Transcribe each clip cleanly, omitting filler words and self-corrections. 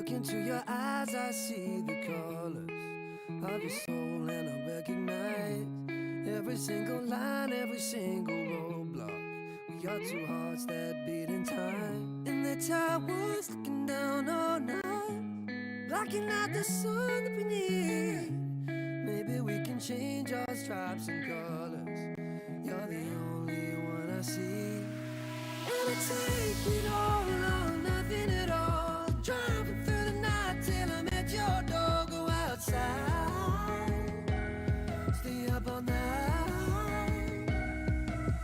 look into your eyes, I see the colors of your soul, and I recognize every single line, every single roadblock. We are two hearts that beat in time, and the towers looking down all night, blocking out the sun that we need. Maybe we can change our stripes and colors. You're the only one I see. And I take it all or nothing at all, driving through the night till I'm at your door. Go outside, stay up all night.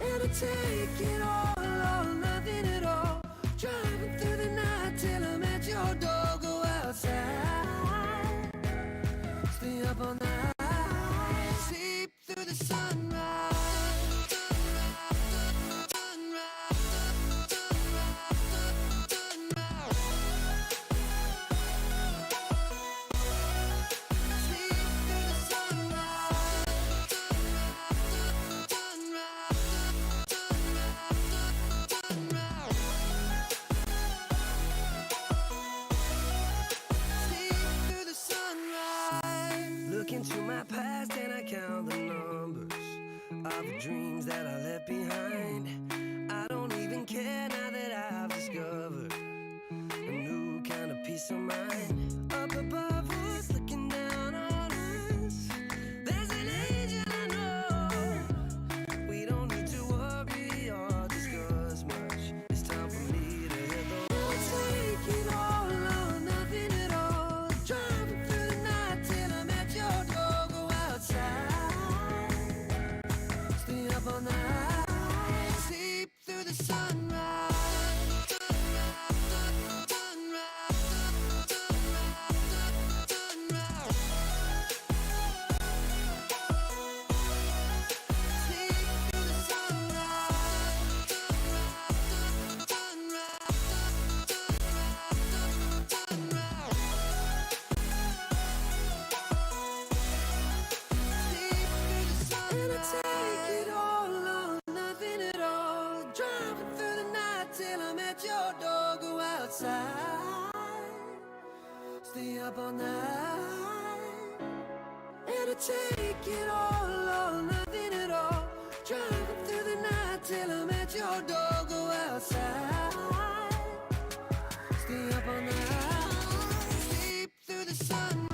And I take it all or nothing at all, driving through the night till I'm at your door. Go outside, stay up all night, sleep through the sunrise. Into my past and I count the numbers of the dreams that I left behind. I don't even care now that I've discovered a new kind of peace of mind. Up above us, looking down on us, there's an angel I know. We don't need to worry or discuss much. It's time for me to hit the road. I'll take it all or nothing at all, driving through the night till I'm at your door. Go outside, stay up all night, sleep through the sunrise. Stay up all night, and I take it all or nothing at all, driving through the night till I'm at your door. Go outside, stay up all night, sleep through the sunrise.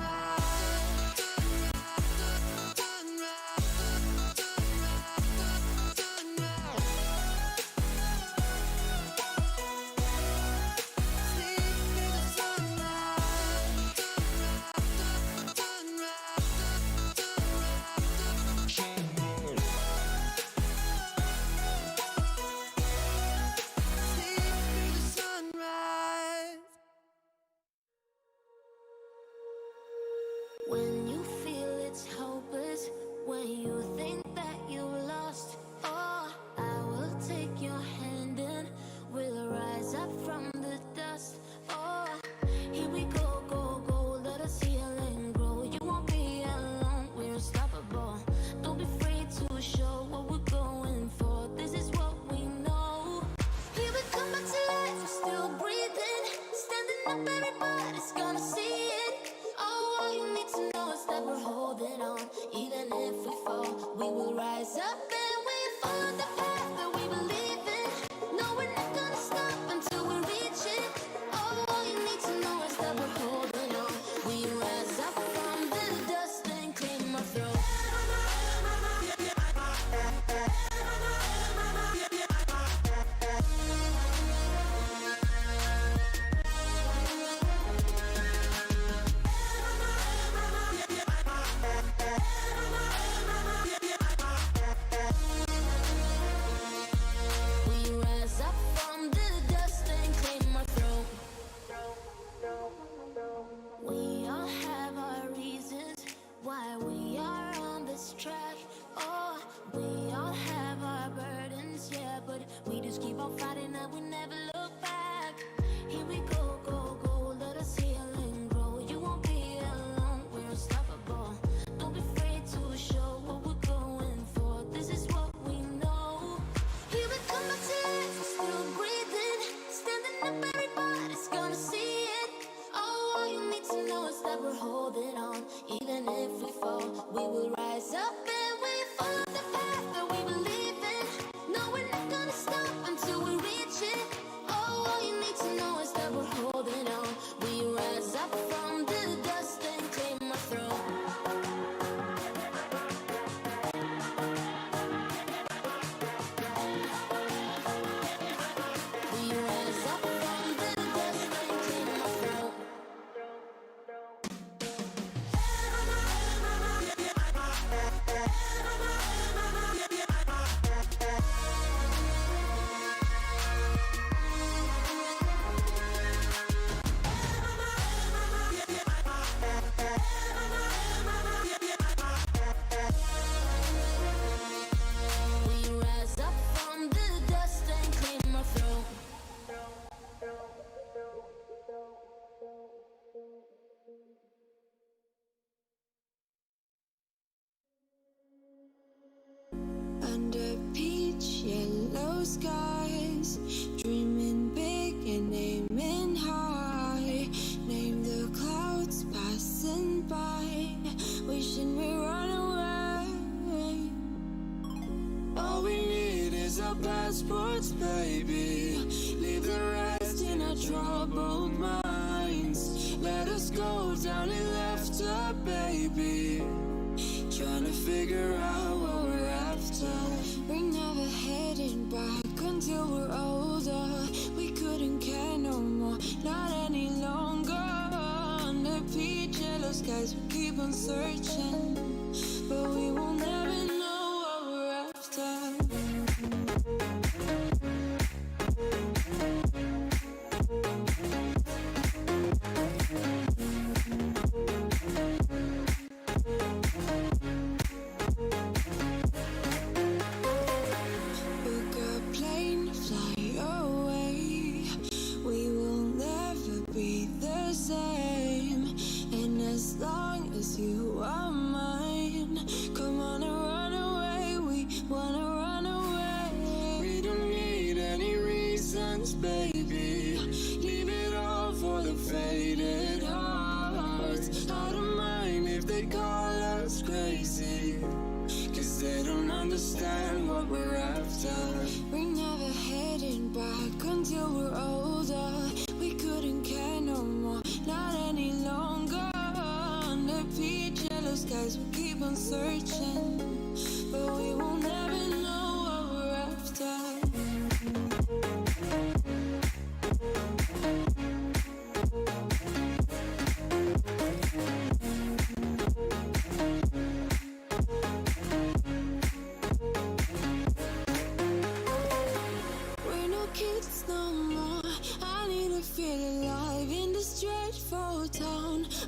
When you feel it's hopeless, when you think that you lost, oh, I will take your hand and we'll rise up from the dust. Oh, here we go, go, go, let us heal and grow. You won't be alone, we're unstoppable. Don't be afraid to show what we're going for. This is what we know. Here we come back to life, we're still breathing, standing up, everybody's gonna see it. Oh, all you need to know is that we're holding on. Even if we fall, we will rise up and we follow the path that we believe in. No, we're not gonna stop until we reach it. Oh, all you need to know is that we're holding on. We rise up from the dust and claim our throne. skies, dreaming big and aiming high. Name the clouds passing by, wishing we run away. All we need is our passports, baby. Leave the rest in our troubled minds. Let us go down in laughter, baby. Trying to figure out what we're after. We're never heading back until we're older. We couldn't care no more, not any longer. Under peach yellow skies, we keep on searching, but we will never know what we're after. Baby, leave it all for the faded hearts. I don't mind if they call us crazy, 'cause they don't understand what we're after. We're never heading back until we're older. We couldn't care no more, not any longer. Under peach yellow skies, we keep on searching, but we will never know what we're after.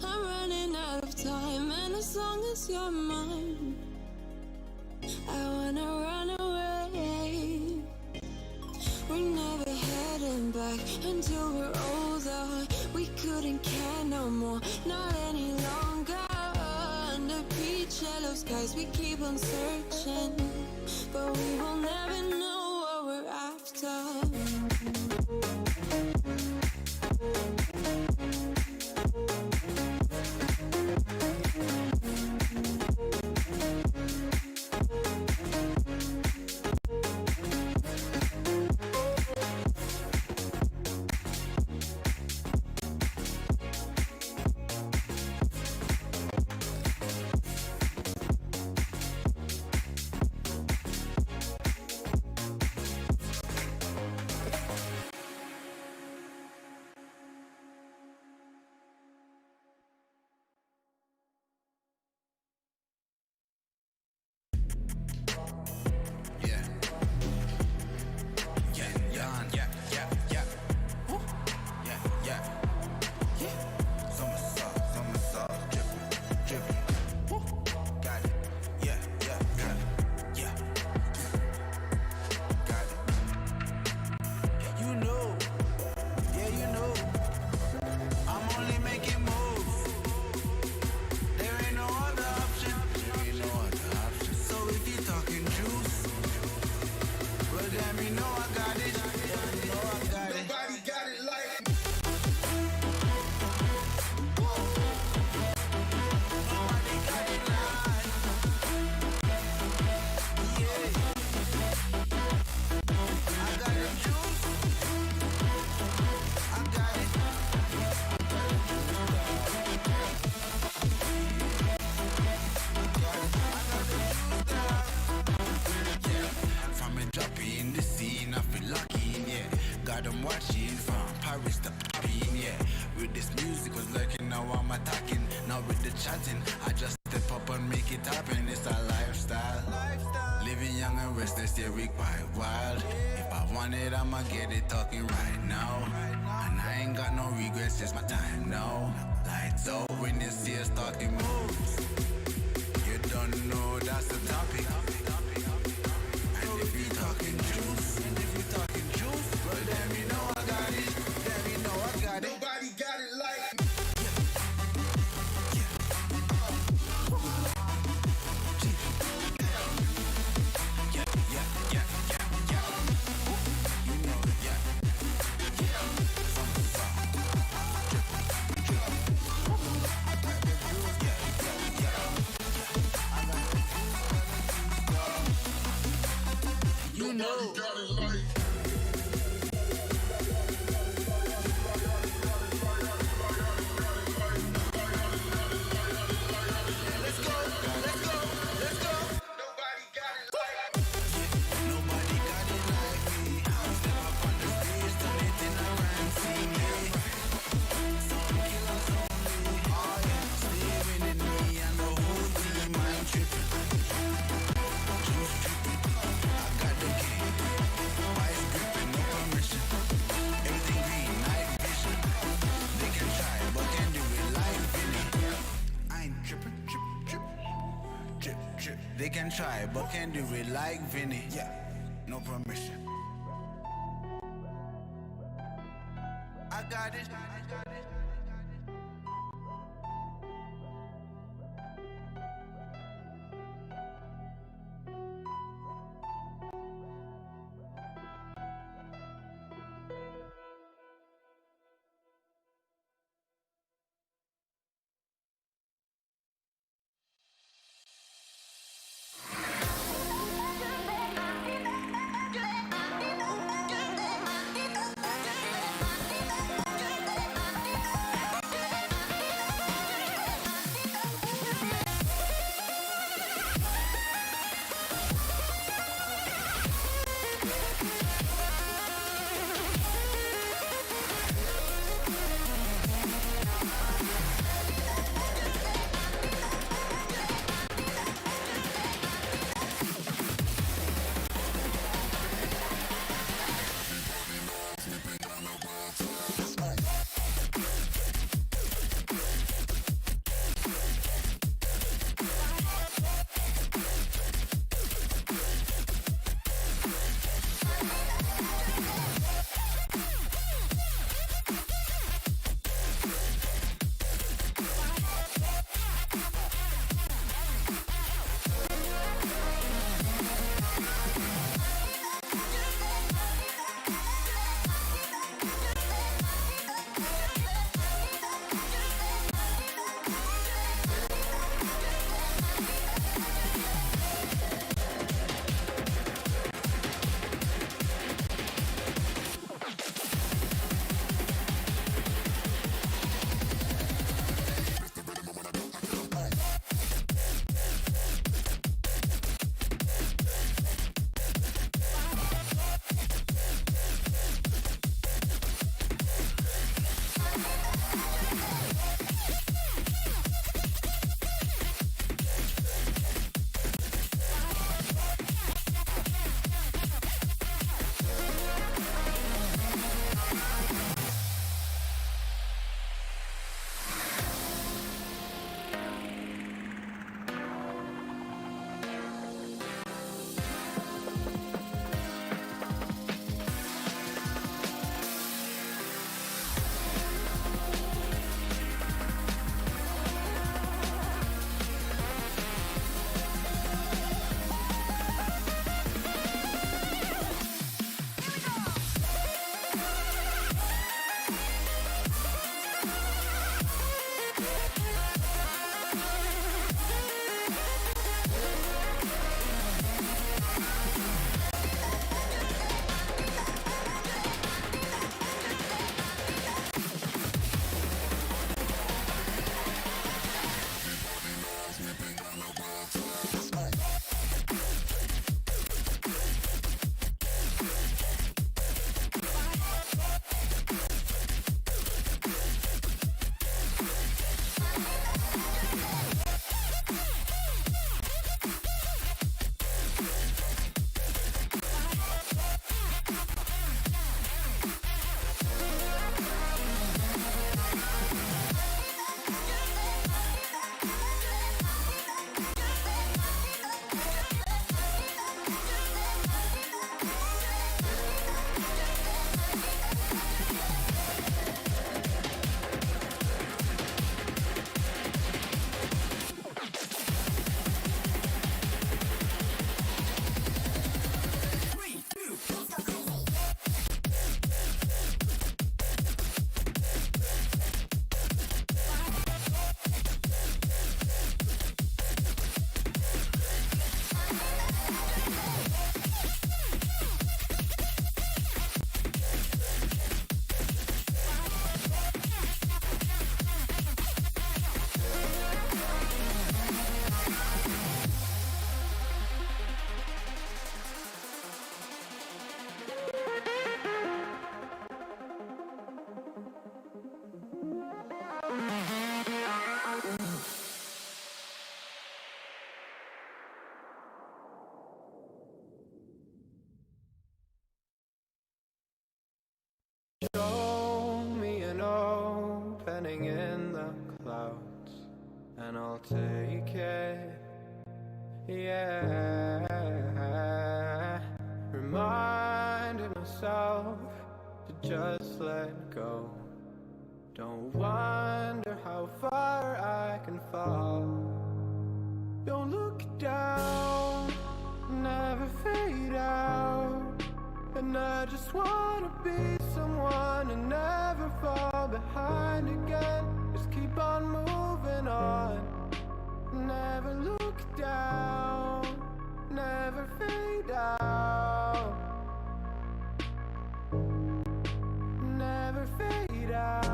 I'm running out of time, and as long as you're mine, I wanna run away. We're never heading back until we're older. We couldn't care no more, not any longer. Under peach yellow skies, we keep on searching, but we will never know what we're after. I'm watching from Paris to Paris, yeah. With this music was lurking, now I'm attacking. Now with the chatting, I just step up and make it happen. It's a lifestyle. Living young and restless, yeah, we quite wild. If I want it, I'ma get it talking right now. And I ain't got no regrets, it's my time now. Lights out when you see us talking moves. You don't know that's the topic. And if you talking juice, well then you know I got it. Then you know I got it. Nobody got it like me. know. They can try, but can't do it like Vinny. Yeah, no permission. I got it. and I'll take it. Yeah, reminding myself to just let go. Don't wonder how far I can fall. Don't look down, never fade out. And I just wanna be someone and never fall behind again. Just keep on moving on. Never look down, never fade out. Never fade out.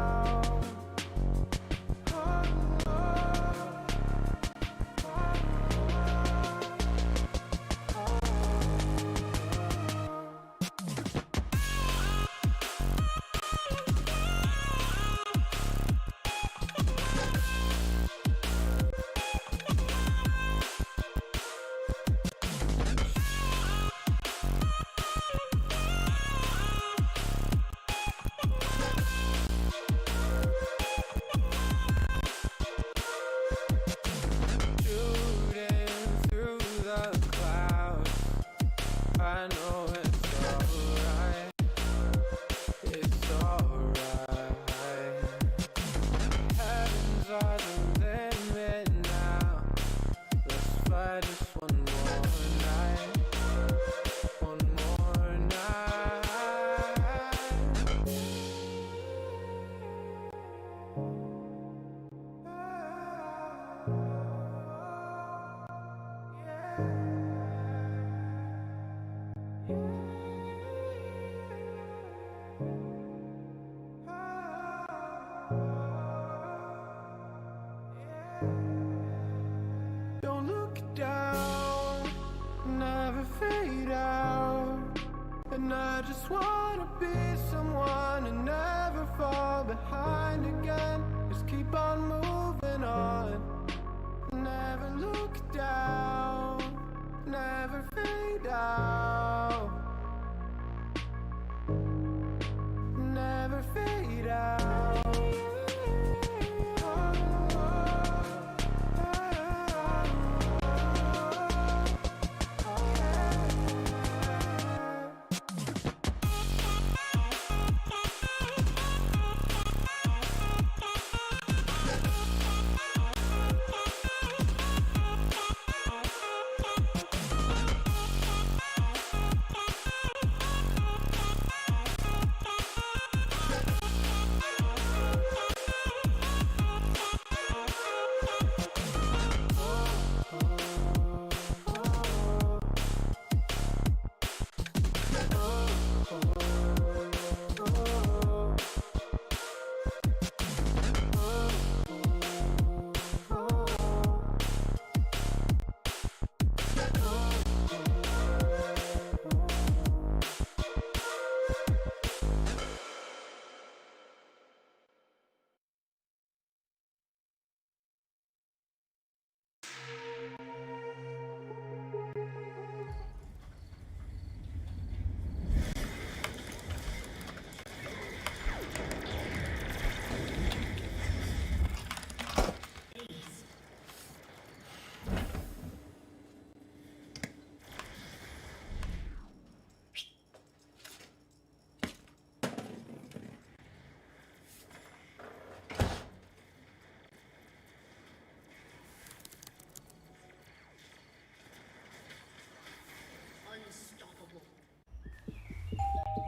Don't look down, never fade out. And I just wanna be someone and never fall behind again. Just keep on moving on. Never look down, never fade out. Never fade out.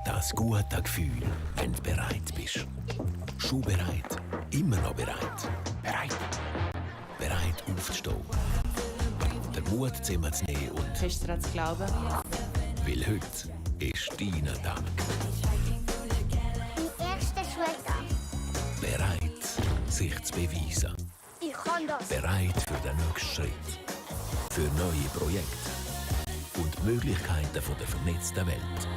Das gute Gefühl, wenn du bereit bist. Schon bereit, immer noch bereit. Bereit. Bereit aufzustehen. Den Mut zusammenzunehmen und... Fest daran zu glauben. Weil heute ist dein Tag. Mein erster Schultag. Bereit, sich zu beweisen. Ich kann das. Bereit für den nächsten Schritt. Für neue Projekte. Und die Möglichkeiten der vernetzten Welt.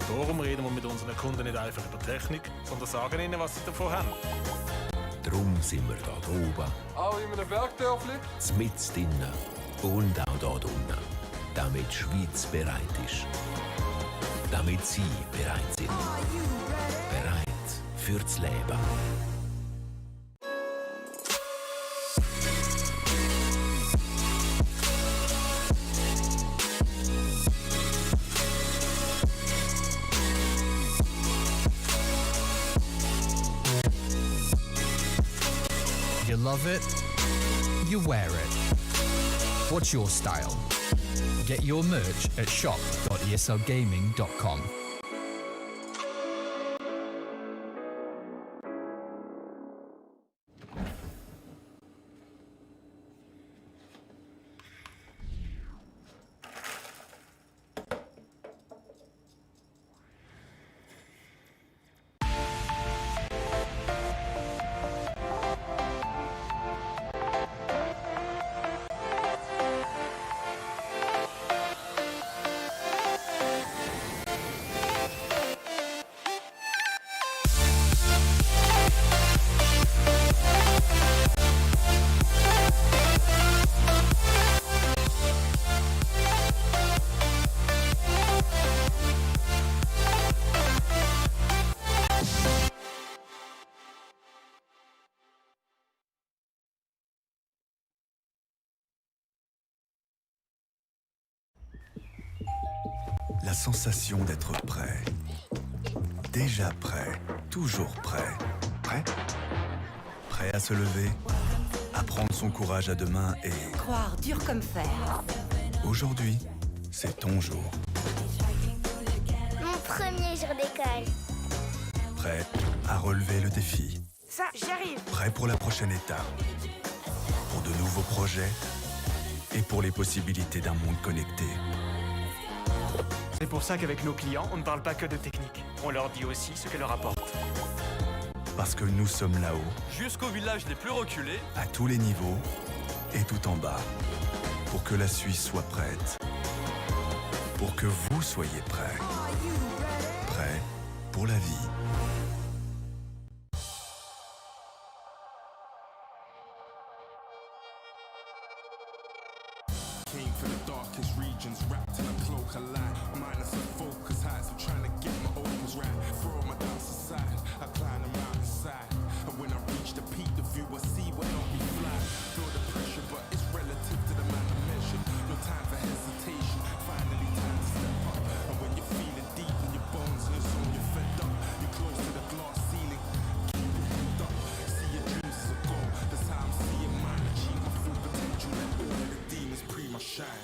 Darum reden wir mit unseren Kunden nicht einfach über Technik, sondern sagen ihnen, was sie davon haben. Darum sind wir da oben. Auch in einem Bergdörfli. Mitten drinnen und auch da unten. Damit die Schweiz bereit ist. Damit Sie bereit sind. Bereit für das Leben. love it, you wear it. What's your style? Get your merch at shop.eslgaming.com. La sensation d'être prêt. Déjà prêt, toujours prêt. Prêt? Prêt à se lever, à prendre son courage à deux mains et... Croire dur comme fer. Aujourd'hui, c'est ton jour. Mon premier jour d'école. Prêt à relever le défi. Ça, j'arrive. Prêt pour la prochaine étape. Pour de nouveaux projets et pour les possibilités d'un monde connecté. C'est pour ça qu'avec nos clients, on ne parle pas que de technique. On leur dit aussi ce qu'elle leur apporte. Parce que nous sommes là-haut, jusqu'au village les plus reculés, à tous les niveaux et tout en bas, pour que la Suisse soit prête. Pour que vous soyez prêts. Prêts pour la vie. Came from the darkest regions, wrapped in a cloak of light. Minus a focus heights, I'm trying to get my opus right. Throw my doubts aside, I climb the mountainside. And when I reach the peak, the view I see will not be fly. Feel the pressure, but it's relative to the man I measured. No time for hesitation, finally time to step up. And when you're feeling deep in your bones and it's on you're fed up, you're close to the glass ceiling. Keep your head up, see your dreams as a goal. That's how I'm seeing mine, achieve my full potential. Let all of the demons pre my shine.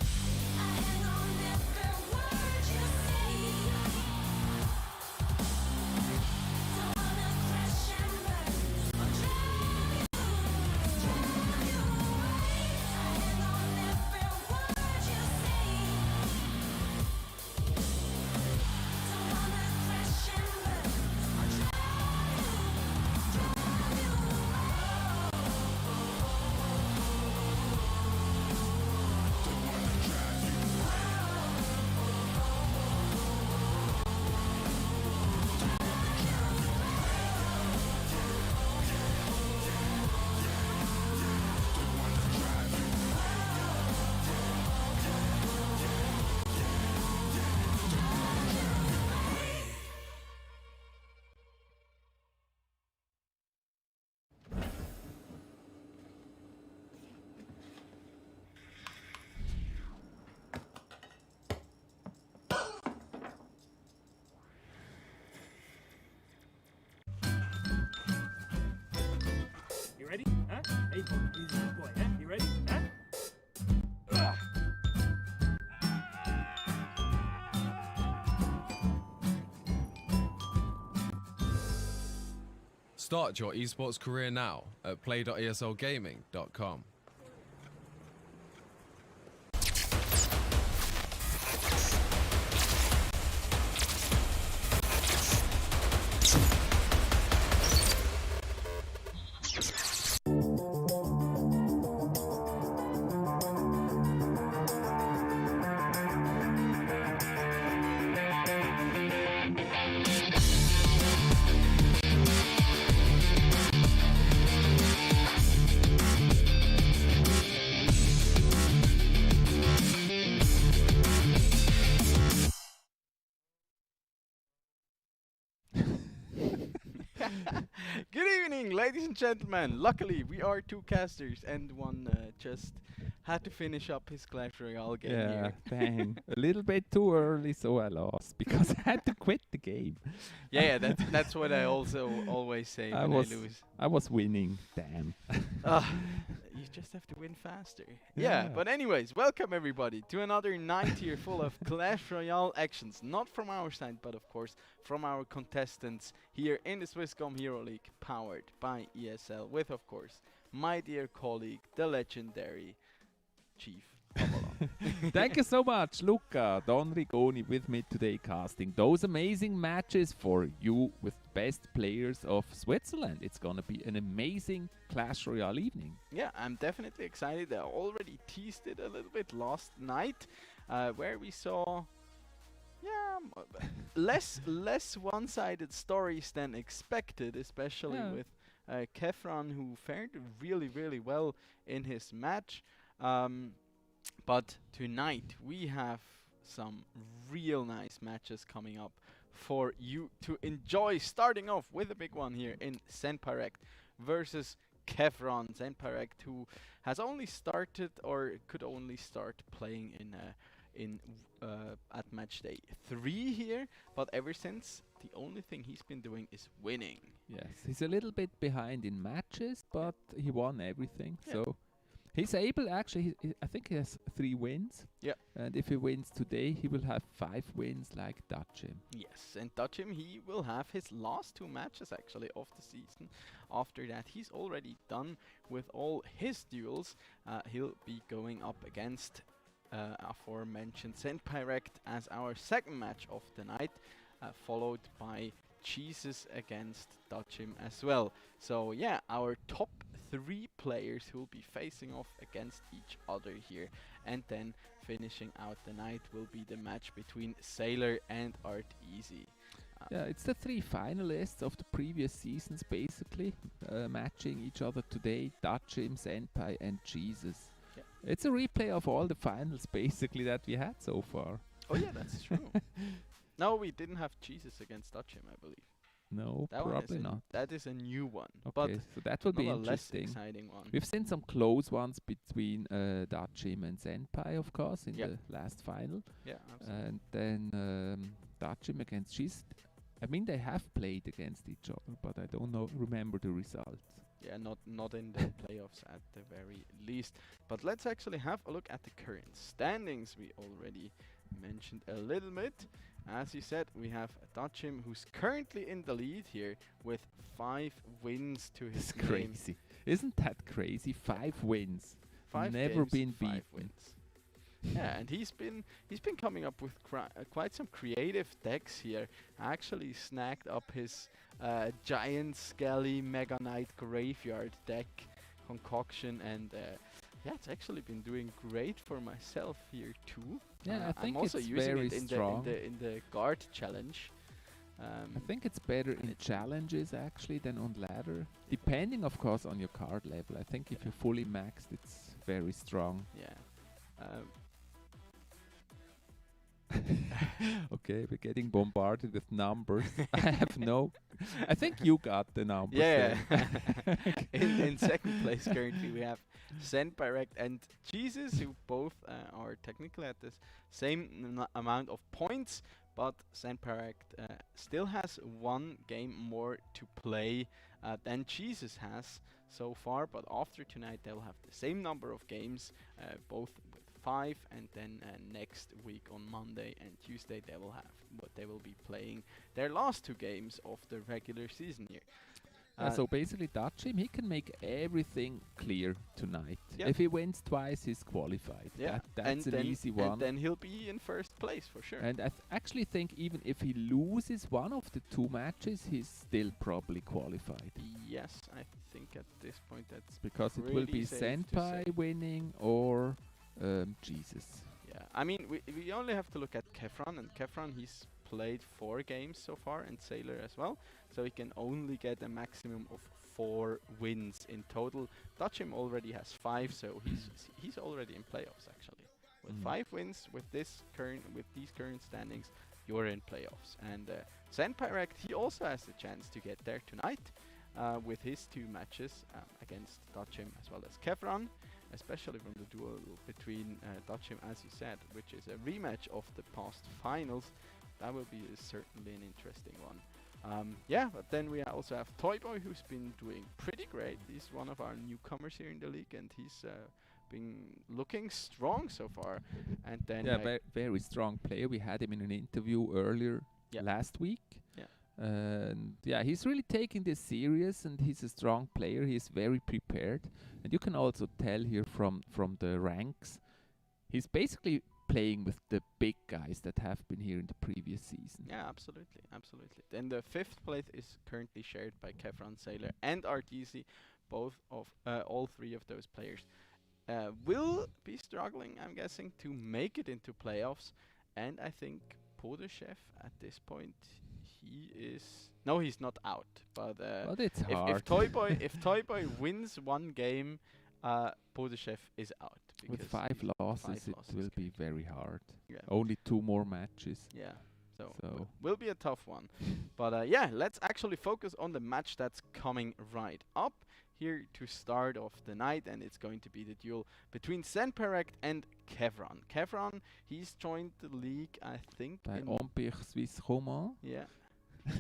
You ready? Huh? Hey, easy boy, huh? You ready? Huh? Start your esports career now at play.eslgaming.com. Good evening, morning, ladies and gentlemen. Luckily, we are two casters, and one just had to finish up his Clash Royale game here. Dang. A little bit too early, so I lost because I had to quit the game. That's what I also always say when I lose. I was winning. Damn. You just have to win faster. Yeah, but anyways, welcome everybody to another night here full of Clash Royale actions. Not from our side, but of course from our contestants here in the Swisscom Heroleague, powered by ESL, with of course my dear colleague, the legendary Chief. Thank you so much, Luca. Don Rigoni with me today, casting those amazing matches for you with best players of Switzerland. It's gonna be an amazing Clash Royale evening. Yeah, I'm definitely excited. I already teased it a little bit last night, where we saw less one-sided stories than expected, especially with Kefran, who fared really well in his match. But tonight we have some real nice matches coming up for you to enjoy. Starting off with a big one here in Zenpirect versus Kefran. Zenpirect, who has only started or could only start playing at match day 3 here, but ever since the only thing he's been doing is winning. Yes, he's a little bit behind in matches, but he won everything. So he's able, actually, I think he has 3 wins. Yeah. And if he wins today, he will have 5 wins like Dutchim. Yes, and Dutchim, he will have his last 2 matches actually of the season. After that, he's already done with all his duels. He'll be going up against aforementioned Zenpirect as our second match of the night, followed by Jesus against Dutchim as well. So yeah, our top 3 players who will be facing off against each other here, and then finishing out the night will be the match between Sailor and Art Easy. Yeah, it's the 3 finalists of the previous seasons basically matching each other today: Dutchim, Senpai and Jesus. Yeah. It's a replay of all the finals basically that we had so far. Oh yeah, that's true. No, we didn't have Jesus against Dutchim, I believe. No, that probably not. That is a new one. Okay, but so that will be a interesting. less exciting one. We've seen some close ones between Dutchim and Senpai, of course, in the last final. Yeah, absolutely. And then Dutchim against Jesus. I mean, they have played against each other, but I don't remember the results. Yeah, not in the playoffs at the very least. But let's actually have a look at the current standings. We already mentioned a little bit. As you said, we have Dutchim, who's currently in the lead here with 5 wins to his name. Crazy. Isn't that crazy? 5 wins. 5 Never games, been 5 beaten. wins. Yeah, and he's been coming up with quite some creative decks here. Actually snagged up his giant skelly Mega Knight Graveyard deck concoction, and yeah, it's actually been doing great for myself here too. Yeah, I think I'm also it's using very it in strong. in the guard challenge. I think it's better in challenges actually than on ladder, depending of course on your card level. I think if you're fully maxed, it's very strong. Yeah. Okay, we're getting bombarded with numbers. I have I think you got the numbers. Yeah. in second place currently we have Zenpirect and Jesus, who both are technically at the same amount of points, but Zenpirect still has 1 game more to play than Jesus has so far. But after tonight they'll have the same number of games, both with 5, and then next week on Monday and Tuesday they will be playing their last 2 games of the regular season here. So basically Dutchim, he can make everything clear tonight. If he wins twice, he's qualified. Yeah, that's an easy one. And then he'll be in first place for sure. And I actually think even if he loses one of the 2 matches, he's still probably qualified. Yes, I think at this point that's because it will be Senpai winning or Jesus. Yeah, I mean we only have to look at Kefran, and Kefran, he's played 4 games so far, and Sailor as well, so he can only get a maximum of 4 wins in total. Dutchim already has 5, so he's already in playoffs actually. With 5 wins with these current standings, you're in playoffs. And Zenpirect, he also has the chance to get there tonight. with his 2 matches against Dachim as well as Kevran, especially from the duel between Dachim, as you said, which is a rematch of the past finals. That will be certainly an interesting one. But then we also have Toyboy, who's been doing pretty great. He's one of our newcomers here in the league, and he's been looking strong so far. And then very strong player. We had him in an interview earlier last week. And he's really taking this serious, and he's a strong player. He's very prepared, and you can also tell here from the ranks, he's basically playing with the big guys that have been here in the previous season. Yeah, absolutely. Then the 5th place is currently shared by Kevran Sailor and RTC. All 3 of those players will be struggling, I'm guessing, to make it into playoffs. And I think Podeshev at this point, he's not out. But it's hard. If Toyboy wins 1 game, Podeshev is out. With 5 losses, it will be very hard. Yeah. Only 2 more matches. Yeah. So will be a tough one. But let's actually focus on the match that's coming right up here to start off the night, and it's going to be the duel between Senperect and Kevran. Kevran, he's joined the league, I think, by Empire Swiss Roman. Yeah.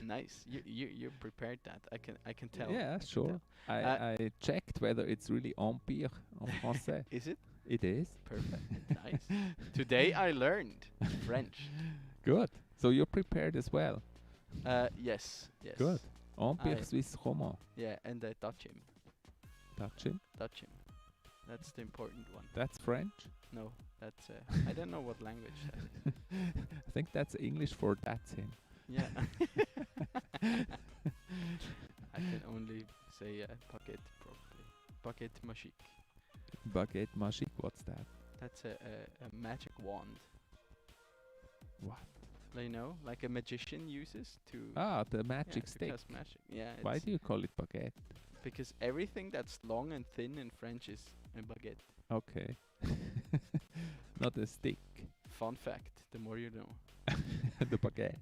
Nice. You prepared that. I can tell. Yeah, sure. I checked whether it's really Empire en français. Is it? It is. Perfect. Nice. Today I learned French. Good. So you're prepared as well? Yes. Good. Empire Swiss Roman. Yeah, and Dachim. Dachim? Dachim. That's the important one. That's French? No, that's I don't know what language that is. I think that's English for that's him. Yeah. I can only say baguette properly. Baguette magique. Baguette magique, what's that? That's a magic wand. What? Like a magician uses to... the magic stick. Magic. Yeah. Why do you call it baguette? Because everything that's long and thin in French is a baguette. Okay. Not a stick. Fun fact, the more you know. The baguette.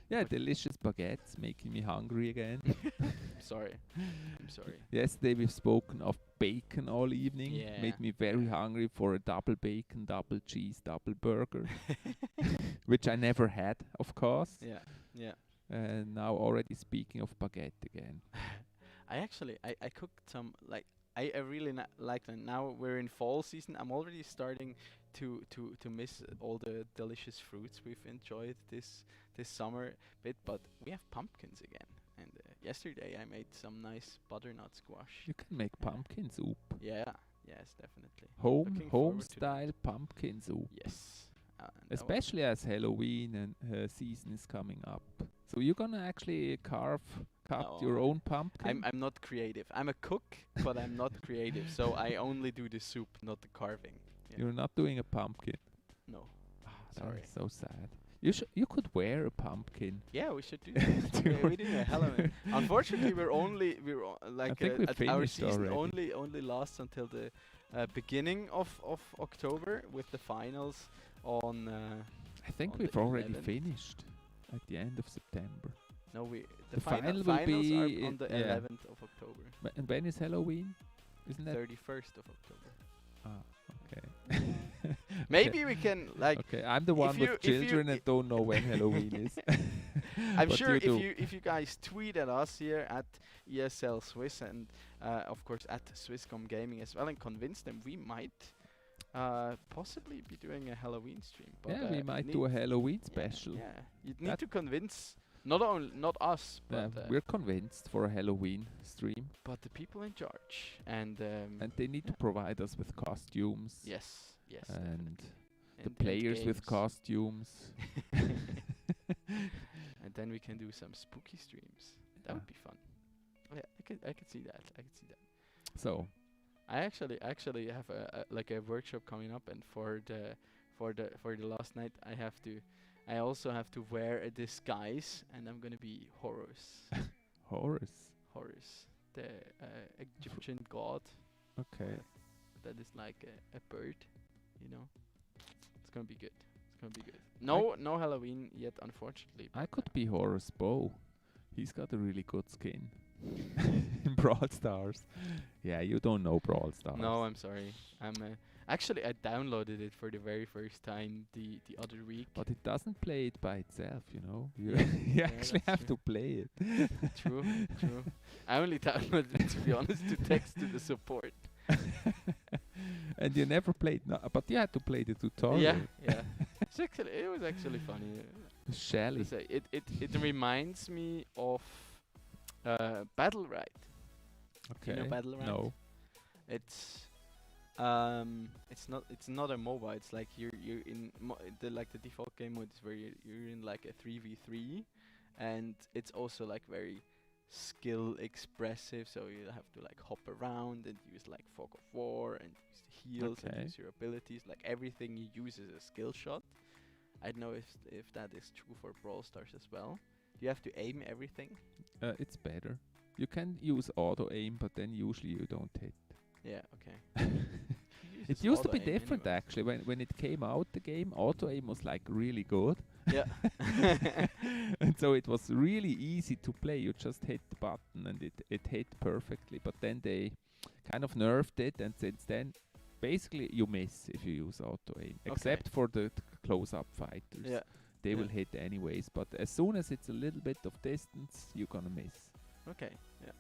Yeah, delicious baguettes, making me hungry again. I'm sorry. Yesterday we've spoken of bacon all evening. Yeah. Made me very hungry for a double bacon, double cheese, double burger. Which I never had, of course. Yeah. And now already speaking of baguette again. I cooked some, I really like them. Now we're in fall season. I'm already starting to miss all the delicious fruits we've enjoyed this summer bit, but we have pumpkins again. And yesterday I made some nice butternut squash. You can make pumpkin soup. Yeah, yes, definitely. Home style pumpkin soup. Yes. Especially as Halloween and season is coming up. So you're gonna actually cut your own pumpkin? I'm not creative. I'm a cook, but I'm not creative. So I only do the soup, not the carving. Yeah. You're not doing a pumpkin? No. Sorry. That's so sad. You could wear a pumpkin. Yeah, we should do that. We do a Halloween. Unfortunately, our season already. only lasts until the beginning of October with the finals on. I think we've already finished at the end of September. No, the finals will be are on the 11th of October. And when is Halloween? Isn't that 31st of October? Okay. Maybe we can Okay, I'm the one with children and don't know when Halloween is. I'm sure if you guys tweet at us here at ESL Swiss and of course at Swisscom Gaming as well and convince them, we might possibly be doing a Halloween stream. But we might do a Halloween special. Yeah, you need to convince not us, but we're convinced for a Halloween stream. But the people in charge and they need to provide us with costumes. Yes. And the players with costumes. And then we can do some spooky streams. That would be fun. Yeah, I could see that. So, I actually have a workshop coming up, and for the last night I also have to wear a disguise, and I'm gonna be Horus. Horus, the Egyptian god. Okay. That is like a bird, It's gonna be good. No Halloween yet, unfortunately. I could be Horus Bow. He's got a really good skin. in Brawl Stars. Yeah, you don't know Brawl Stars. No, I'm sorry. Actually, I downloaded it for the very first time the other week. But it doesn't play it by itself, you know. You, Yeah. you Yeah, actually that's have to play it. True, true. I only downloaded it, to be honest, to text to the support. And you never played, but you had to play the tutorial. Yeah, yeah. It was actually funny. Shelly. It reminds me of Battle Right. Okay. You know Battle Right? No. It's not a MOBA. It's like you're in the default game mode is where you're in like a 3v3, and it's also like very skill expressive. So you have to like hop around and use like fog of war and use the heals and Okay. use your abilities. Like everything you use is a skill shot. I don't know if that is true for Brawl Stars as well. You have to aim everything. It's better. You can use auto aim, but then usually you don't hit. Yeah. Okay. It used to be different actually. When it came out, the game auto aim was like really good. Yeah. And so it was really easy to play. You just hit the button and it hit perfectly. But then they kind of nerfed it, and since then, basically you miss if you use auto aim, except for the close-up fighters. Yeah. They will hit anyways. But as soon as it's a little bit of distance, you're gonna miss. Okay. Yeah.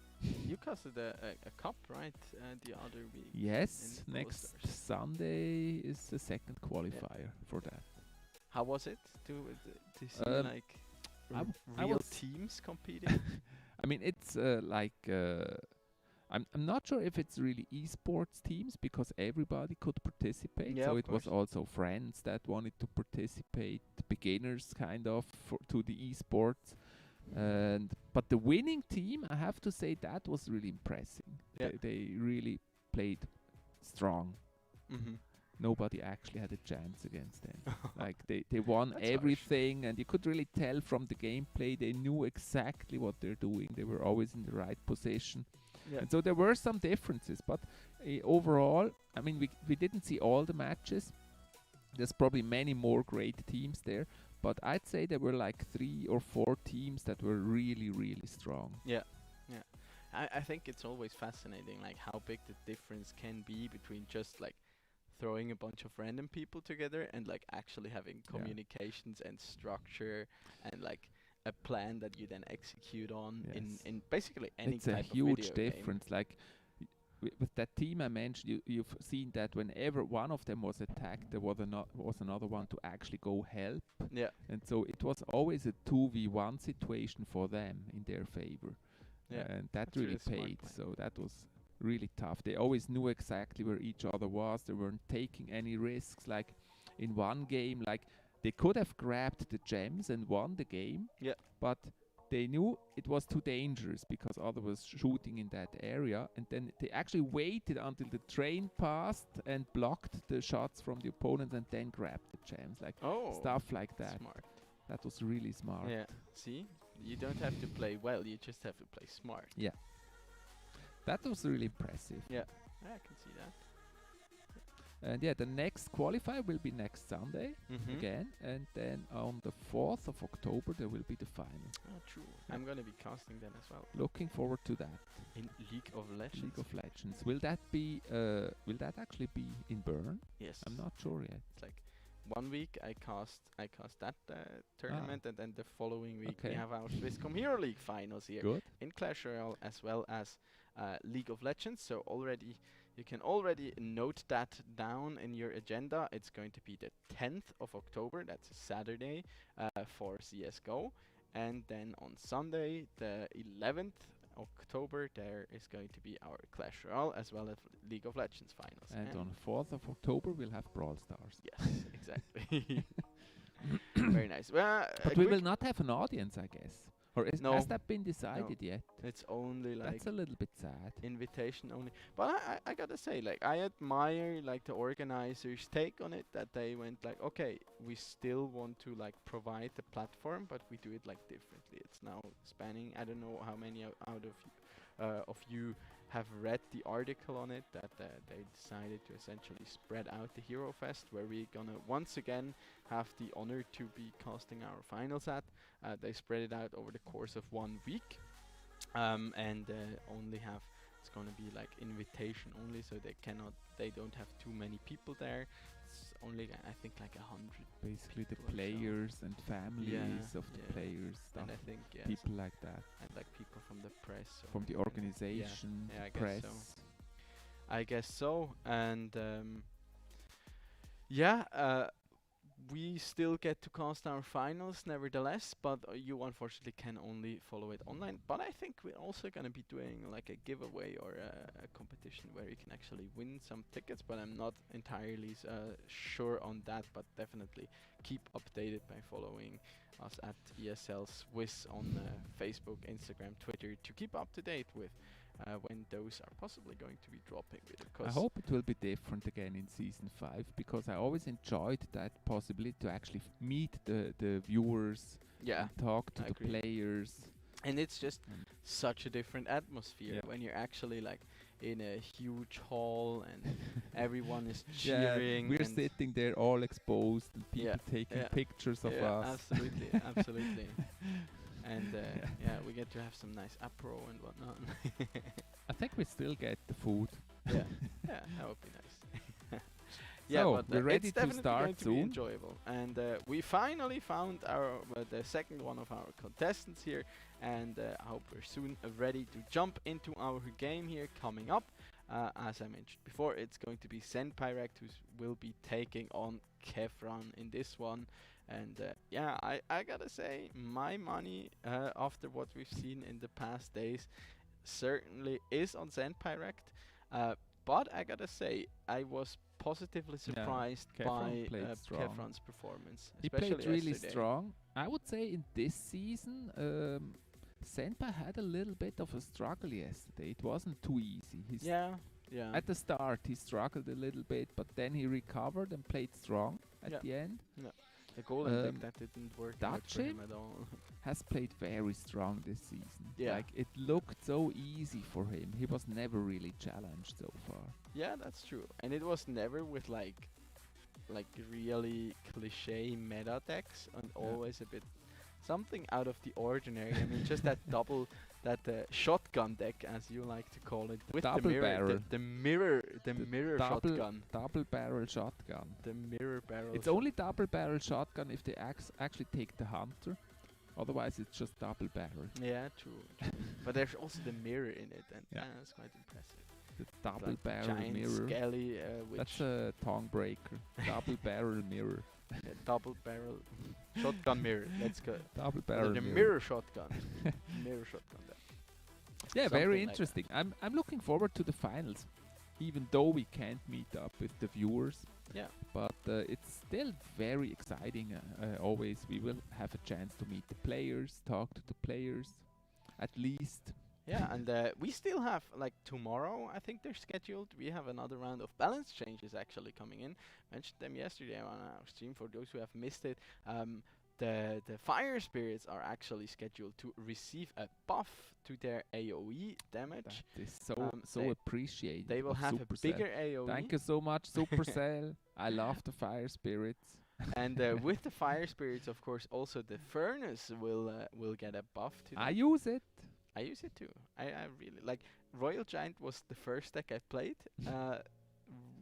You casted a cup, right? The other week. Yes, in Brawl next Stars. Sunday is the second qualifier for that. How was it to see like I real was teams competing? I mean, it's I'm not sure if it's really esports teams because everybody could participate. Yeah, so of it was course. also friends that wanted to participate, beginners kind of to the esports. But the winning team, I have to say, that was really impressive. Yeah. They really played strong. Mm-hmm. Nobody actually had a chance against them. Like they won That's harsh. everything, and you could really tell from the gameplay they knew exactly what they're doing. They were always in the right position. Yeah. And so there were some differences, but overall, I mean, we didn't see all the matches. There's probably many more great teams there, but I'd say there were like 3 or 4 teams that were really, really strong. Yeah, yeah. I think it's always fascinating, like how big the difference can be between just like throwing a bunch of random people together and like actually having communications and structure and like a plan that you then execute on in basically any It's type a of huge video game. difference. Like with that team I mentioned, you've seen that whenever one of them was attacked, there was another one to actually go help. Yeah. And so it was always a 2v1 situation for them in their favor. Yeah, And that that's really really smart paid. plan. So that was really tough. They always knew exactly where each other was. They weren't taking any risks. Like in one game, like they could have grabbed the gems and won the game. Yeah. But they knew it was too dangerous because others was shooting in that area, and then they actually waited until the train passed and blocked the shots from the opponents and then grabbed the gems, like stuff like that. Smart. That was really smart. Yeah. See, you don't have to play well; you just have to play smart. Yeah. That was really impressive. Yeah, I can see that. And yeah, the next qualifier will be next Sunday again, and then on the 4th of October there will be the final. Oh, true. I'm gonna be casting then as well. Looking forward to that. In League of Legends. League of Legends. Will that be? Will that actually be in Bern? Yes. I'm not sure yet. It's like 1 week I cast that tournament, and then the following week we have our Swisscom Heroleague finals here in Clash Royale as well as League of Legends. So you can already note that down in your agenda. It's going to be the 10th of October. That's a Saturday for CS:GO, and then on Sunday the 11th October there is going to be our Clash Royale as well as League of Legends finals. And on 4th of October we'll have Brawl Stars. Yes, exactly. Very nice. Well, but we will not have an audience, I guess. Or has that been decided No. yet? It's only like that's a little bit sad. Invitation only. But I gotta say, like, I admire like the organizers' take on it, that they went like, okay, we still want to like provide the platform, but we do it like differently. It's now spanning. I don't know how many out of you have read the article on it, that they decided to essentially spread out the Hero Fest, where we're gonna once again have the honor to be casting our finals at. They spread it out over the course of 1 week. and only have it's gonna be like invitation only, so they don't have too many people there. It's only I think like 100. Basically the people or so. players and families of the yeah. players, stuff. And I think people like that. And like people from the press. From the organization, yeah, I press. guess so. I guess so, and we still get to cast our finals nevertheless, but you unfortunately can only follow it online. But I think we're also going to be doing like a giveaway or a competition where you can actually win some tickets, but I'm not entirely sure on that, but definitely keep updated by following us at ESL Swiss on Facebook, Instagram, Twitter to keep up to date with when those are possibly going to be dropping. I hope it will be different again in Season 5, because I always enjoyed that possibility to actually meet the viewers, and talk to the players. And it's just such a different atmosphere when you're actually like in a huge hall and everyone is cheering. We're sitting there all exposed and people taking pictures of us. Absolutely. And we get to have some nice apro and whatnot. I think we still get the food. Yeah, that would be nice. So but we're ready it's to definitely start going to soon. be enjoyable. And we finally found the second one of our contestants here, and I hope we're soon ready to jump into our game here coming up. As I mentioned before, it's going to be Senpyrect who will be taking on Kefran in this one. And I gotta say, my money after what we've seen in the past days certainly is on Senpyrect. But I gotta say, I was positively surprised by Kefran's performance. He played really strong. I would say in this season, Senpai had a little bit of a struggle yesterday. It wasn't too easy. At the start, he struggled a little bit, but then he recovered and played strong at the end. The golden deck, that didn't work out for him at all. Has played very strong this season. Yeah. Like, it looked so easy for him. He was never really challenged so far. Yeah, that's true. And it was never with like really cliche meta decks, and always a bit something out of the ordinary. I mean, just that shotgun deck, as you like to call it, with double the mirror, barrel. the mirror shotgun. Double barrel shotgun. The mirror barrel. It's only double barrel shotgun if they actually take the hunter. Otherwise, it's just double barrel. Yeah, true. But there's also the mirror in it, and that's quite impressive. The double barrel giant mirror. Skelly, that's a tongue breaker. Double barrel mirror. Double barrel shotgun mirror. Let's go. Double barrel the mirror shotgun. Mirror shotgun. Yeah, Something very like interesting. I'm looking forward to the finals, even though we can't meet up with the viewers. Yeah. But it's still very exciting. Always we will have a chance to meet the players, talk to the players, at least. Yeah, and we still have, like, tomorrow, I think they're scheduled. We have another round of balance changes actually coming in. Mentioned them yesterday on our stream for those who have missed it. The Fire Spirits are actually scheduled to receive a buff to their AoE damage. That is so appreciated. They will have a bigger AoE. Thank you so much, Supercell. I love the Fire Spirits. And with the Fire Spirits, of course, also the Furnace will get a buff to them. I use it. I use it too. I really like Royal Giant was the first deck I played.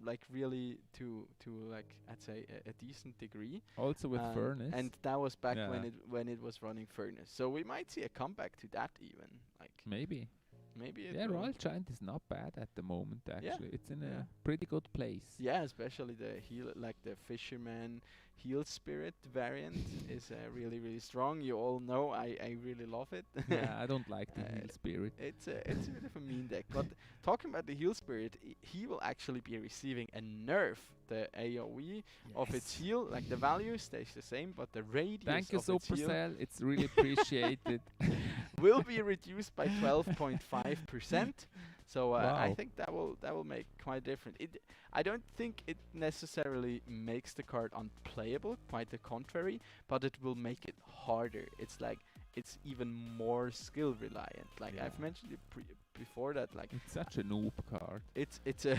Like really to like I'd say a decent degree. Also with Furnace. And that was back when it was running Furnace. So we might see a comeback to that even. Like maybe. Royal Giant is not bad at the moment actually. It's in a pretty good place. Yeah, especially the heal, like the Fisherman Heal Spirit variant is really, really strong. You all know I really love it. Yeah, I don't like the Heal Spirit. It's a bit of a mean deck. But talking about the Heal Spirit, he will actually be receiving a nerf. The AoE of its heal, like the value stays the same, but the radius Thank you, of its heal Supercell. It's really appreciated. will be reduced by 12.5%. So I Wow. think that will make quite different. I don't think it necessarily makes the card unplayable, quite the contrary, but it will make it harder. It's like it's even more skill reliant. Like Yeah. I've mentioned it before that like It's such a noob card. it's a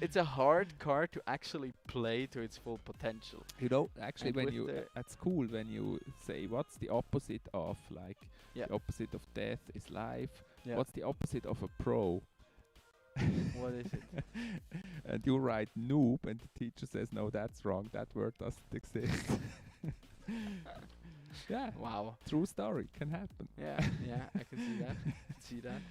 it's a hard card to actually play to its full potential. You know, actually, And when with you the- at school, when you say what's the opposite of, like, Yeah. the opposite of death is life. Yeah. What's the opposite of a pro? What is it? And you write noob, and the teacher says, no, that's wrong. That word doesn't exist. Yeah. Wow. True story. Can happen. Yeah, yeah, I can see that. See that.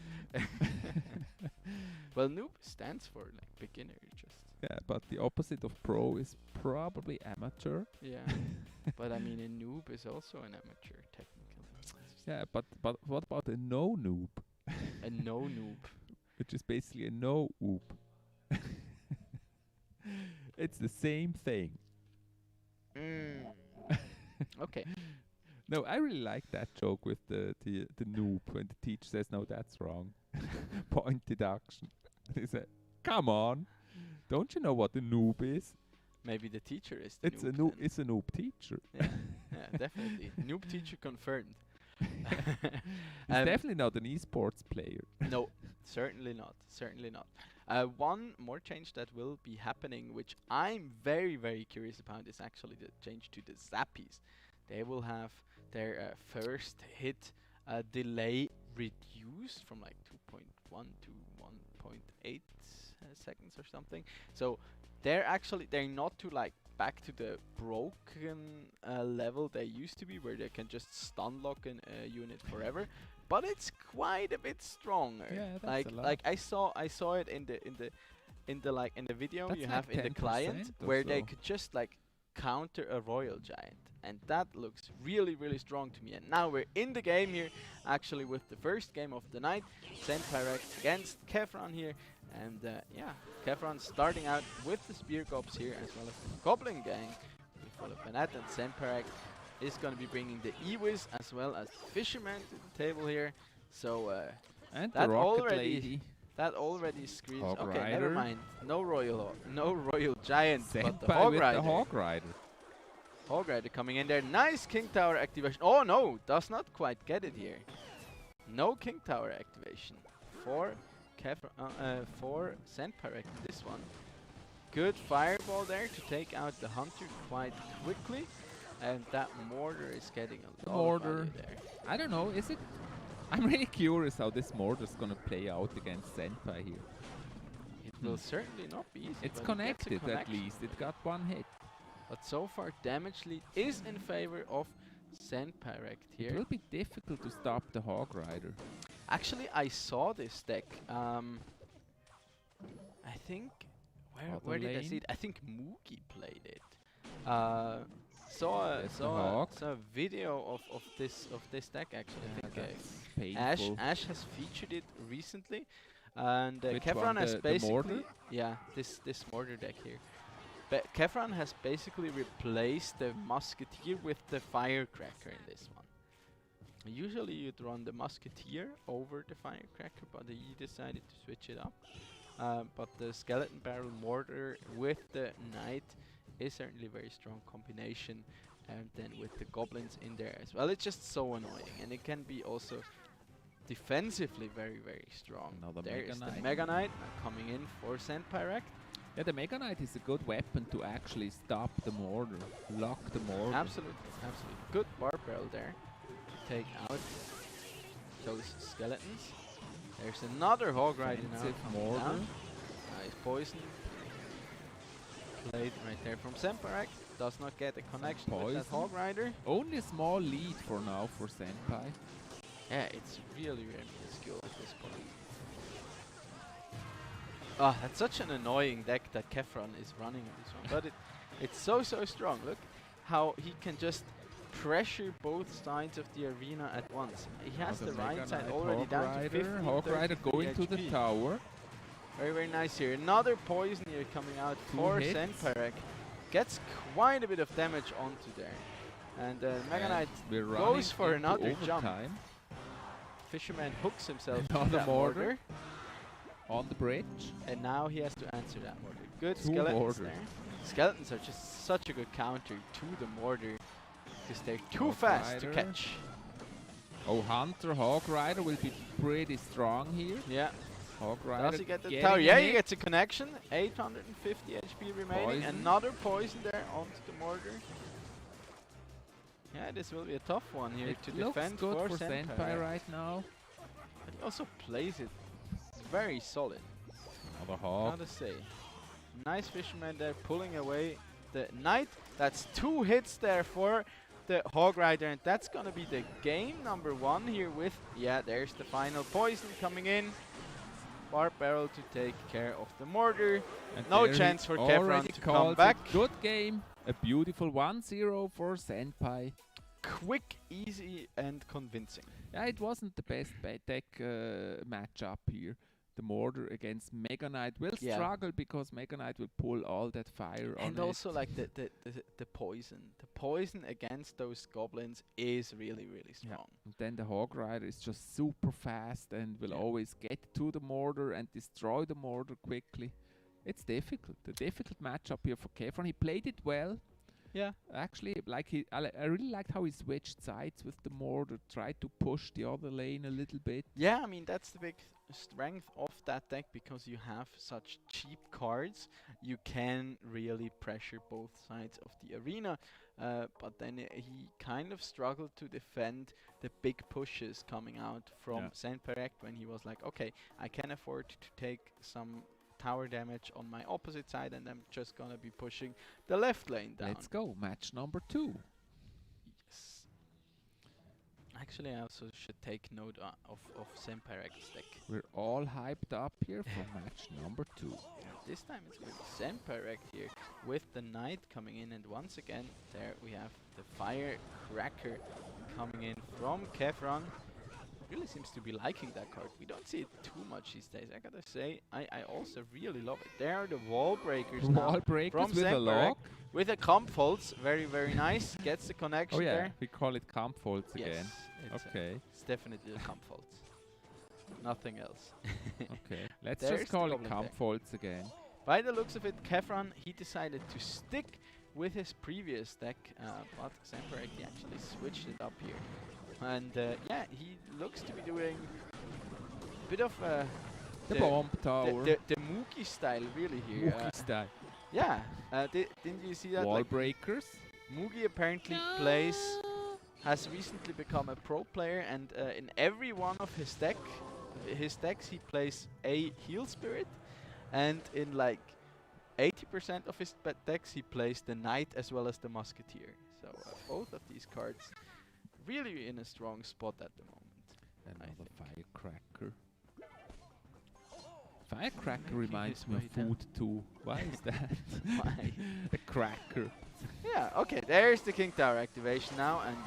Well, noob stands for like beginner, just. Yeah, but the opposite of pro is probably amateur. Yeah, but I mean, a noob is also an amateur, technically. Yeah, but what about a no noob? A no noob. Which is basically a no oop. It's the same thing. Okay. No, I really like that joke with the noob when the teacher says, no, that's wrong. Point deduction. He said, come on. Don't you know what a noob is? Maybe the teacher is the It's noob. a noob. then. It's a noob teacher. Yeah, yeah, definitely. Noob teacher confirmed. He's definitely not an esports player. No, certainly not. Certainly not. One more change that will be happening, which I'm very, very curious about, is actually the change to the Zappies. They will have their first hit delay reduced from like 2.1 to 1.8 seconds or something. So they're not to like back to the broken level they used to be, where they can just stun lock a unit forever. But it's quite a bit stronger. Yeah, that's a lot. Like I saw it in the video That's you like have in the 10% client, or where they so. could just like counter a Royal Giant, and that looks really, really strong to me. And now we're in the game here, actually, with the first game of the night, Zenpyrek against Kefran here. And yeah, Kefran starting out with the Spear Gobs here, as well as the Goblin Gang with full of Bennett, and Zenpyrek is going to be bringing the Ewiz as well as the Fisherman to the table here. So And that the Rocket Lady. That already screams. Hog Okay, never Rider. mind. No Royal Giant, but the Senpai Hog with Rider. the Hog Rider. Hog Rider coming in there. Nice King Tower activation. Oh no, does not quite get it here. No King Tower activation for for Zenpyrek in this one. Good fireball there to take out the Hunter quite quickly. And that mortar is getting a lot of value there. I don't know, is it? I'm really curious how this mortar's gonna play out against Senpai here. It will certainly not be easy. It's but it gets a connected at connection. least. It got one hit. But so far, damage lead is in favor of Zenpyrek It here. will be difficult to stop the Hog Rider. Actually, I saw this deck. I think where did I see it? I think Mookie played it. Saw That's the Hog. a video of this deck actually. I think That's painful. Ash has featured it recently, and Which Kefran one? has The basically mortar? yeah this mortar deck here. But Kefran has basically replaced the Musketeer with the Firecracker in this one. Usually you'd run the Musketeer over the Firecracker, but he decided to switch it up. But the Skeleton Barrel Mortar with the Knight is certainly a very strong combination, and then with the Goblins in there as well. It's just so annoying, and it can be also defensively very, very strong. Another There Mega is the Knight. Mega Knight coming in for Zenpyrek. Yeah, the Mega Knight is a good weapon to actually stop the mortar, lock the mortar. Absolutely, absolutely. Good bar barrel there to take out those skeletons. There's another Hog Rider now Defensive coming mortar. down. Nice poison. Played right there from Zenpyrek. Does not get a connection with that Poison. Hog Rider. Only a small lead for now for Senpai. Yeah, it's really, really minuscule at this point. Ah, that's such an annoying deck that Kefran is running in this one, but it's so strong. Look how he can just pressure both sides of the arena at once. He has Now the Mega right side Knight, already Hog down to Rider, 15, Hog Rider 33 going to the HP. tower. Very, very nice here. Another poison here coming out Two for hits. Zenpyrek. Gets quite a bit of damage onto there. And Mega And Knight we're goes running for into another jump. overtime. Fisherman hooks himself to Another that mortar. mortar. On the bridge. And now he has to answer that mortar. Good Two skeletons mortars. there. Skeletons are just such a good counter to the mortar, because they're too Hog fast to Rider. catch. Oh, Hunter Hog Rider will be pretty strong here. Yeah. Hog Rider. Does he get the getting tower? a Yeah, hit. he gets a connection. 850 HP remaining. Poison. Another poison there onto the mortar. Yeah, this will be a tough one here It to looks defend good for Senpai. Senpai right now. But he also plays it very solid. Another Hog. Gotta say. Nice fisherman there pulling away the knight. That's 2 hits there for the Hog Rider, and that's gonna be the game number 1 here with, yeah, there's the final poison coming in. Barb Barrel to take care of the mortar. And No there chance he for Kefran already to come calls it. back. Good game. A beautiful 1-0 for Senpai. Quick, easy, and convincing. Yeah, it wasn't the best deck matchup here. The mortar against Mega Knight will struggle because Mega Knight will pull all that fire on it. And also like the poison. The poison against those goblins is really, really strong. And then the Hog Rider is just super fast and will always get to the mortar and destroy the mortar quickly. It's difficult. A difficult matchup here for Kefran. He played it well. Yeah. Actually, I really liked how he switched sides with the mortar, tried to push the other lane a little bit. Yeah, I mean, that's the big strength of that deck, because you have such cheap cards. You can really pressure both sides of the arena. But then he kind of struggled to defend the big pushes coming out from Senpai when he was like, okay, I can afford to take some tower damage on my opposite side, and I'm just gonna be pushing the left lane down. Let's go, match number 2. Yes. Actually, I also should take note of Senpairek's deck. We're all hyped up here for match number 2. This time it's with Senpairek here, with the knight coming in, and once again there we have the firecracker coming in from Kefran. Really seems to be liking that card. We don't see it too much these days, I gotta say. I also really love it. There are the wall breakers now. Wall breakers from with a Senpairek, lock. with a comp faults. Very, very nice. Gets the connection Oh yeah, there. we call it comp faults Yes, again. it's Okay. it's definitely a comp faults. Nothing else. Okay, let's There's just the call it goblin comp deck. faults again. By the looks of it, Kefran, he decided to stick with his previous deck, but Senpairek, he actually switched it up here. And yeah, he looks to be doing a bit of The bomb tower. the Mookie style, really here. Mookie style. Yeah, didn't you see that? Wall Like, breakers. Moogie apparently has recently become a pro player, and in every one of his decks he plays a heal spirit, and in like 80% of his decks he plays the knight as well as the musketeer. So both of these cards really in a strong spot at the moment. Another firecracker. Firecracker reminds me of food too. Why is that? Why? A cracker. Yeah, okay, there's the King Tower activation now, and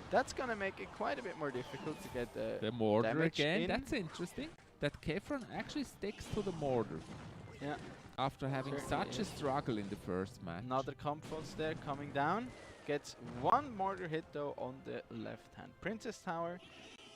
that's gonna make it quite a bit more difficult to get The mortar damage again. in. That's interesting. That Kefran actually sticks to the mortar. Yeah. After having Certainly such a is. struggle in the first match. Another comforts there coming down. Gets one mortar hit though on the left hand Princess Tower.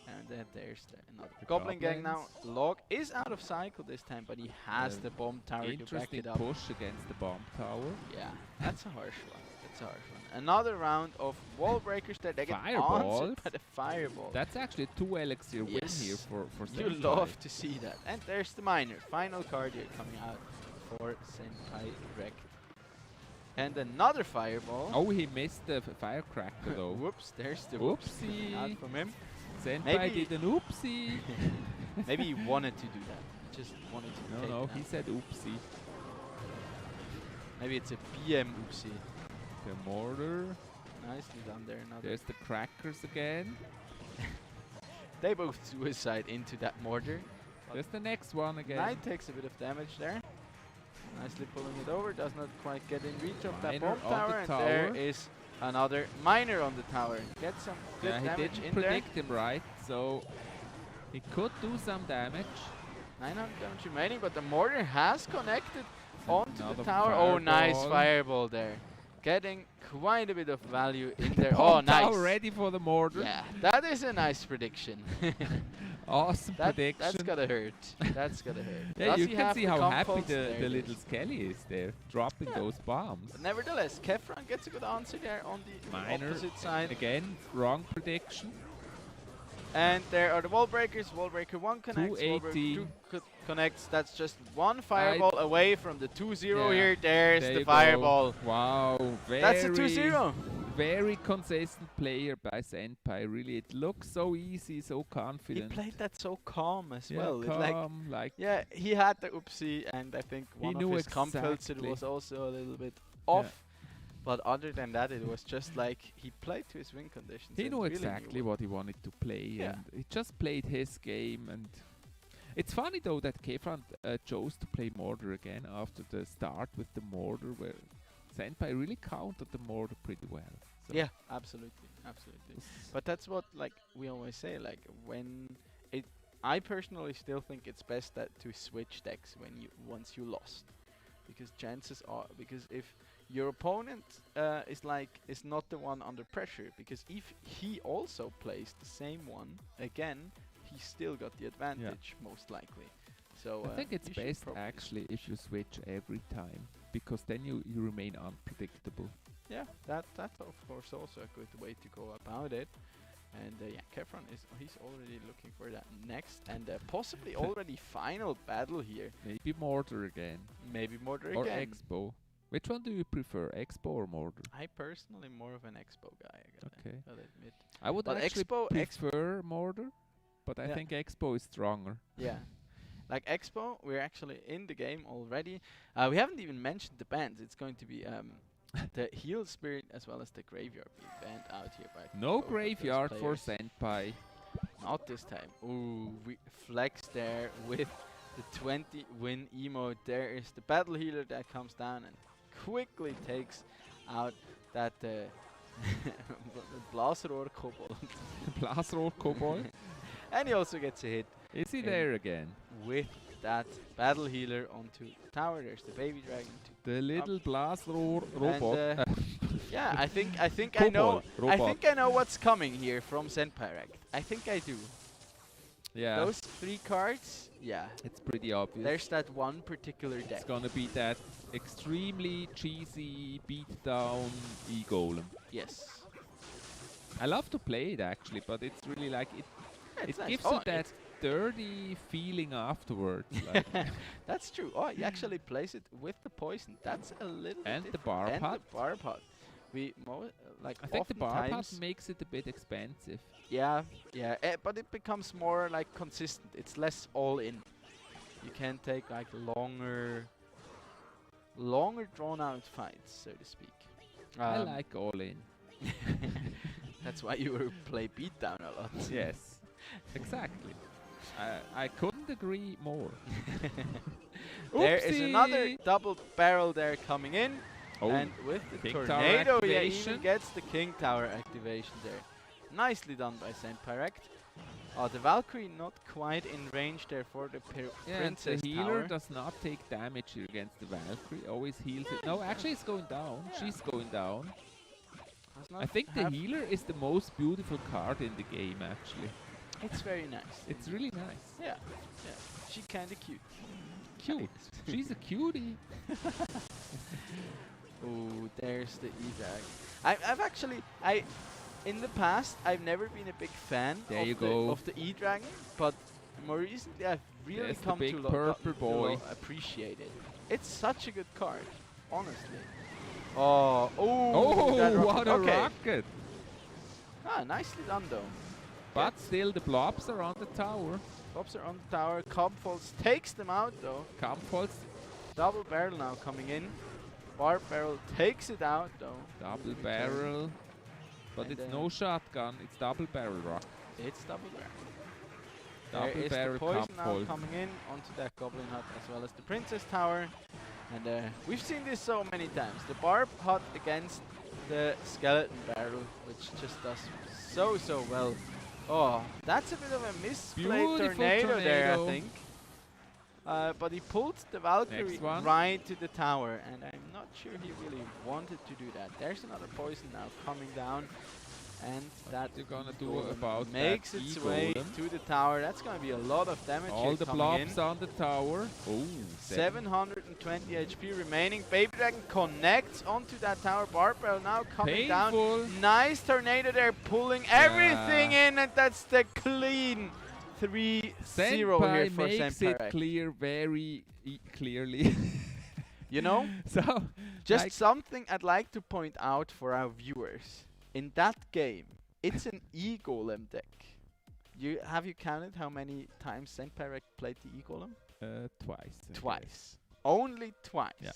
And then there's another Goblin Gang now. Log is out of cycle this time, but he has the bomb tower to back Interesting it up. push against the bomb tower. Yeah, that's a harsh one. That's a harsh one. Another round of wall breakers there. They get Fireballs. answered by the fireball. That's actually a 2 elixir win Yes. here for You Senpai. love to see that. And there's the miner. Final card here coming out for Senpai Rekt. And another fireball. Oh, he missed the firecracker though. Whoops, there's the whoops coming out Oopsie. from him. Senpai did an oopsie. Maybe he wanted to do that. He just wanted to take No, it he out. said oopsie. Maybe it's a BM oopsie. The mortar. Nicely done there. Another. There's the crackers again. They both suicide into that mortar. There's the next one again. Knight takes a bit of damage there. Nicely pulling it over. Does not quite get in reach of that Miner bomb on the tower. And tower. there is another miner on the tower. Get some good Yeah, he damage didn't in predict him right, so he could do some damage. there. 900 damage remaining, but the mortar has connected onto the Another tower. Oh, nice fireball. fireball there. Getting quite a bit of value in there. Bomb Oh, nice. tower ready for the mortar. Yeah, that is a nice prediction. Awesome prediction. That's gotta hurt. That's gotta hurt. Yeah, Does you he can have see the how comp happy faults? the There it little is. Skelly is there, dropping Yeah. those bombs. But nevertheless, Kefran gets a good answer there on the Miner opposite side. again, wrong prediction. And there are the wall breakers. Wall breaker 1 connects. Wall breaker 280. 2 connects. That's just one fireball away from the 2-0 here. There's there the you fireball. go. Wow, That's a 2-0. Very consistent player by Senpai. Really, it looks so easy, so confident. He played that so calm as well. Calm, yeah, he had the oopsie, and I think one of his comfits it exactly. was also a little bit off. But other than that, it was just like he played to his win conditions. He knew really exactly what he wanted to play, Yeah. and he just played his game. And it's funny though that Kefran chose to play Mortar again after the start with the Mortar, where Senpai really countered the Mortar pretty well. So Yeah, absolutely, absolutely. But that's what like we always say. Like when I personally still think it's best that to switch decks when once you lost, because chances are if your opponent is not the one under pressure, because if he also plays the same one again, he still got the advantage most likely. So I think it's you should best probably actually if you switch every time, because then you remain unpredictable. Yeah, that's of course also a good way to go about it. And yeah, Kefran he's already looking for that next and possibly already final battle here. Maybe Mortar again. Maybe Mortar or again. Expo. Which one do you prefer, Expo or Mortar? I personally more of an Expo guy. I'll admit. I would But actually Expo prefer Mortar, but I think Expo is stronger. Yeah. Like Expo, we're actually in the game already. We haven't even mentioned the bands. It's going to be the Heal Spirit as well as the Graveyard being banned out here by No both of those Graveyard for players. Senpai. Not this time. Ooh, we flex there with the 20 win emote. There is the Battle Healer that comes down and quickly takes out that Blasrohr Kobold. Blasrohr Kobold. And he also gets a hit. Is he there again? With that Battle Healer onto the tower. There's the Baby Dragon. The little Blasrohr robot. Yeah, I think I know. I think I know what's coming here from Senpai. I think I do. Yeah. Those 3 cards. Yeah. It's pretty obvious. There's that one particular deck. It's gonna be that extremely cheesy beatdown E-Golem. Yes. I love to play it actually, but it's really like it. It nice. gives Oh, you that dirty feeling afterwards. Like That's true. Oh, he actually plays it with the poison. That's a little. And bit the bar and pot. the bar pot. We like. I think the bar pot oftentimes- makes it a bit expensive. Yeah, yeah, but it becomes more like consistent. It's less all in. You can take like longer drawn out fights, so to speak. I like all in. That's why you play beatdown a lot. Yes, exactly. I couldn't agree more. There is another Oopsie. double barrel there coming in. Oh, And with the King Tower tornado, yeah, activation. even gets the King Tower activation there. Nicely done by Senpai. The Valkyrie not quite in range there for the Yeah, and Princess the healer Tower. does not take damage here against the Valkyrie. Always heals it. No, actually it's going down. She's going down. Does I not think the have- healer is the most beautiful card in the game actually. It's very nice. It's really nice. Yeah, yeah. She's kinda cute. Cute. She's a cutie. Oh, there's the E-Drag. I've actually, in the past, I've never been a big fan There of, you the, go. of the E-Dragon, but more recently I've really There's the come big to purple boy. appreciate it. It's such a good card, honestly. Oh, Oh, that what a okay. rocket! Ah, nicely done though. But still, the blobs are on the tower. Blobs are on the tower. Cobfalls takes them out though. Campfalls, Double barrel now coming in. Barb barrel takes it out though. double barrel. But And it's no shotgun, it's double barrel rock. It's double barrel. Double There is barrel the poison now Campfall. coming in onto that Goblin Hut as well as the Princess Tower. And we've seen this so many times. The Barb Hut against the Skeleton Barrel, which just does so well. Oh, that's a bit of a misplayed Beautiful tornado there, I tornado. think. But he pulled the Valkyrie Next one. right to the tower, and I'm not sure he really wanted to do that. There's another poison now coming down, and that you gonna do golem about makes that its way E-Golem? to the tower. That's gonna be a lot of damage All here the coming in. blobs on the tower. Oh, 700 120 HP remaining. Baby Dragon connects onto that tower. Barbell now coming Painful. down. Nice tornado there, pulling everything in, and that's the clean 3-0 here for makes Senpai. it clear very clearly. You know? So, just like something I'd like to point out for our viewers. In that game, it's an E-Golem deck. Have you counted how many times Senpai played the E-Golem? Twice. Twice. Only twice. Yeah.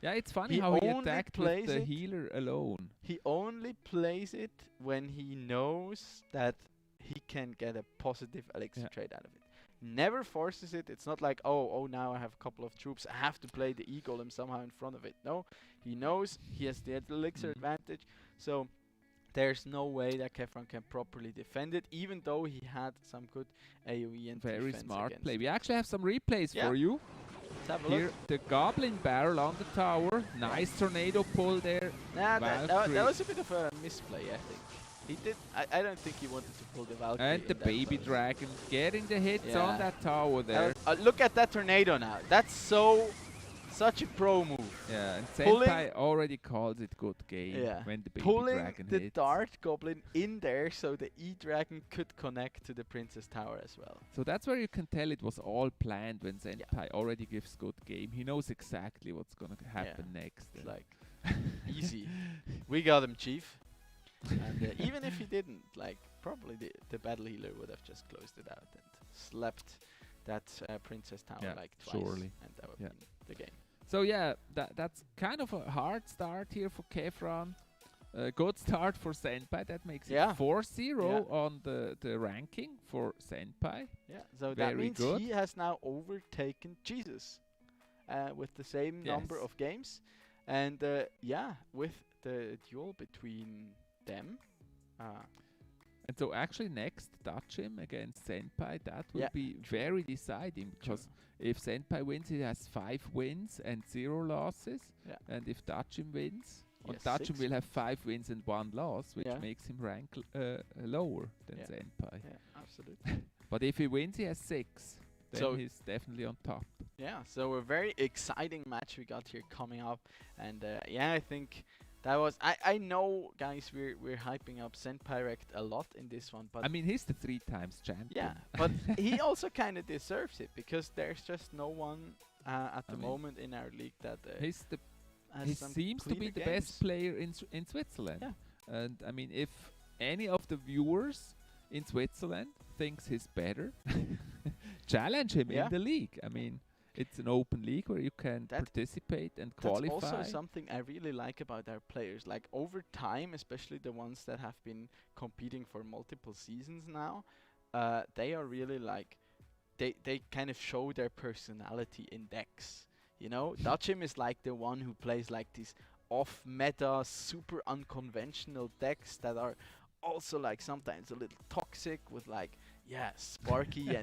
Yeah, it's funny how he attacked with the healer alone. He only plays it when he knows that he can get a positive elixir trade out of it. Never forces it. It's not like, oh, now I have a couple of troops. I have to play the E-Golem somehow in front of it. No, he knows he has the elixir advantage. So there's no way that Kefron can properly defend it, even though he had some good AoE and very defense smart against play. it. We actually have some replays for you. Let's have a Here, look. the Goblin Barrel on the tower. Nice tornado pull there. Nah, that was a bit of a misplay, I think. He did. I don't think he wanted to pull the Valkyrie. And the Baby Dragon getting the hits on that tower there. Look at that tornado now. That's such a pro move. Yeah, and Senpai already calls it good game when the Baby Pulling Dragon the hits. Dart Goblin in there so the E-Dragon could connect to the Princess Tower as well. So that's where you can tell it was all planned when Senpai already gives good game. He knows exactly what's going to happen next. It's like, easy. We got him, Chief. And even if he didn't, like, probably the battle healer would have just closed it out and slapped that Princess Tower like twice. Surely. And that would be the game. So yeah, that's kind of a hard start here for Kefron. Good start for Senpai. That makes it 4-0 on the ranking for Senpai. Yeah, so very that means good. he has now overtaken Jesus with the same number of games. And with the duel between them. And so actually next Dachim against Senpai, that will be very deciding, because if Senpai wins, he has 5 wins and 0 losses. And if Dachim wins, Dachim will have 5 wins and 1 loss, which makes him rank lower than Senpai. Yeah, absolutely. But if he wins, he has 6. Then So he's definitely on top. Yeah, so a very exciting match we got here coming up. And I think that was... I know, guys, we're hyping up Senpai a lot in this one, but... I mean, he's the 3 times champion. Yeah, but he also kind of deserves it, because there's just no one at the moment in our league that... he seems to be the best player in Switzerland. Yeah. And I mean, if any of the viewers in Switzerland thinks he's better, challenge him in the league. I mean, it's an open league where you can participate and qualify. That's also something I really like about our players. Like, over time, especially the ones that have been competing for multiple seasons now, they are really like, they kind of show their personality in decks. You know, Dachim is like the one who plays like these off-meta, super unconventional decks that are also like sometimes a little toxic with like, Sparky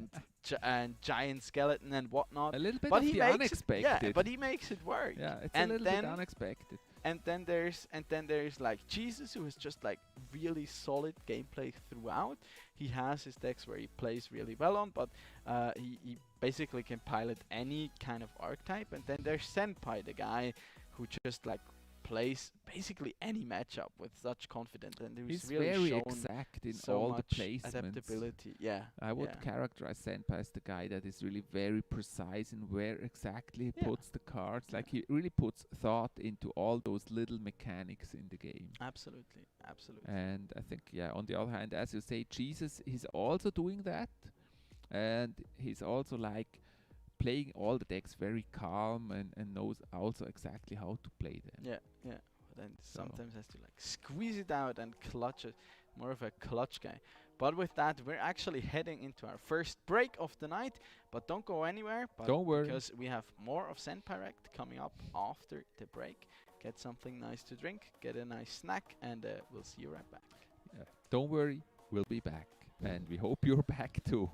and Giant Skeleton and whatnot. A little bit but of the unexpected. But he makes it work. Yeah, it's and a little bit unexpected. And then there's like Jesus, who is just like really solid gameplay throughout. He has his decks where he plays really well on, but he basically can pilot any kind of archetype. And then there's Senpai, the guy who just like plays basically any matchup with such confidence, and he's really very shown exact in so all much the placements. adaptability. Yeah, I would characterize Senpai as the guy that is really very precise in where exactly he puts the cards. Like, he really puts thought into all those little mechanics in the game. Absolutely, absolutely. And I think, on the other hand, as you say, Jesus, he's also doing that, and he's also like playing all the decks very calm and knows also exactly how to play them. Yeah. But then sometimes has to like squeeze it out and clutch it. More of a clutch guy. But with that, we're actually heading into our first break of the night. But don't go anywhere. Don't worry. Because we have more of Senpai coming up after the break. Get something nice to drink, get a nice snack, and we'll see you right back. Don't worry, we'll be back. And we hope you're back too.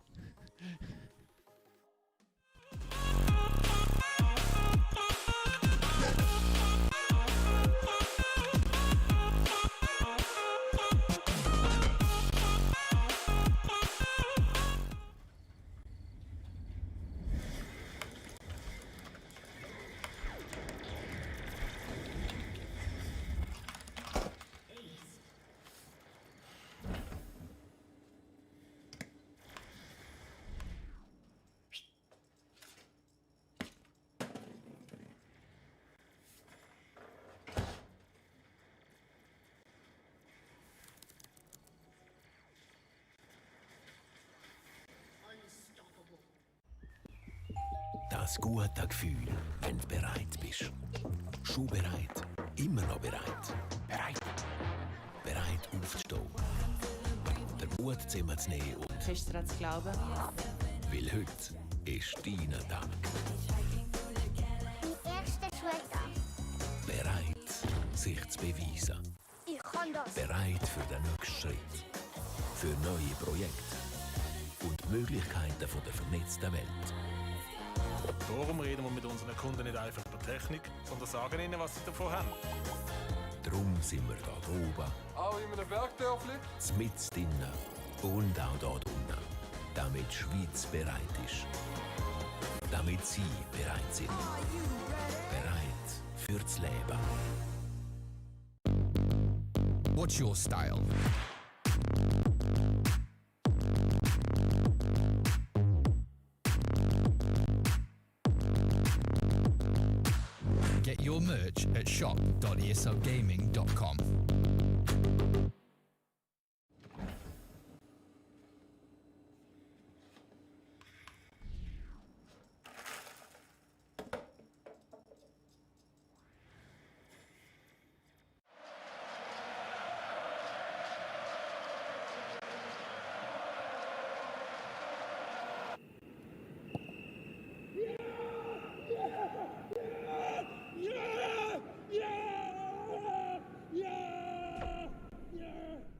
Das gute Gefühl, wenn du bereit bist. Schon bereit, immer noch bereit. Bereit. Bereit aufzustehen. Den Mut zusammenzunehmen und fest daran zu glauben. weil heute ist dein Tag. Mein erster Schultag. Bereit, sich zu beweisen. Ich kann das. Bereit für den nächsten Schritt. Für neue Projekte. Und die Möglichkeiten der vernetzten Welt. Darum reden wir mit unseren Kunden nicht einfach über Technik, sondern sagen ihnen, was sie davon haben. Darum sind wir da oben, Auch in einem Bergdörfli. mitten drinnen und auch da unten. Damit die Schweiz bereit ist. Damit Sie bereit sind. Bereit fürs Leben. What's your style? Get your merch at shop.esogaming.com.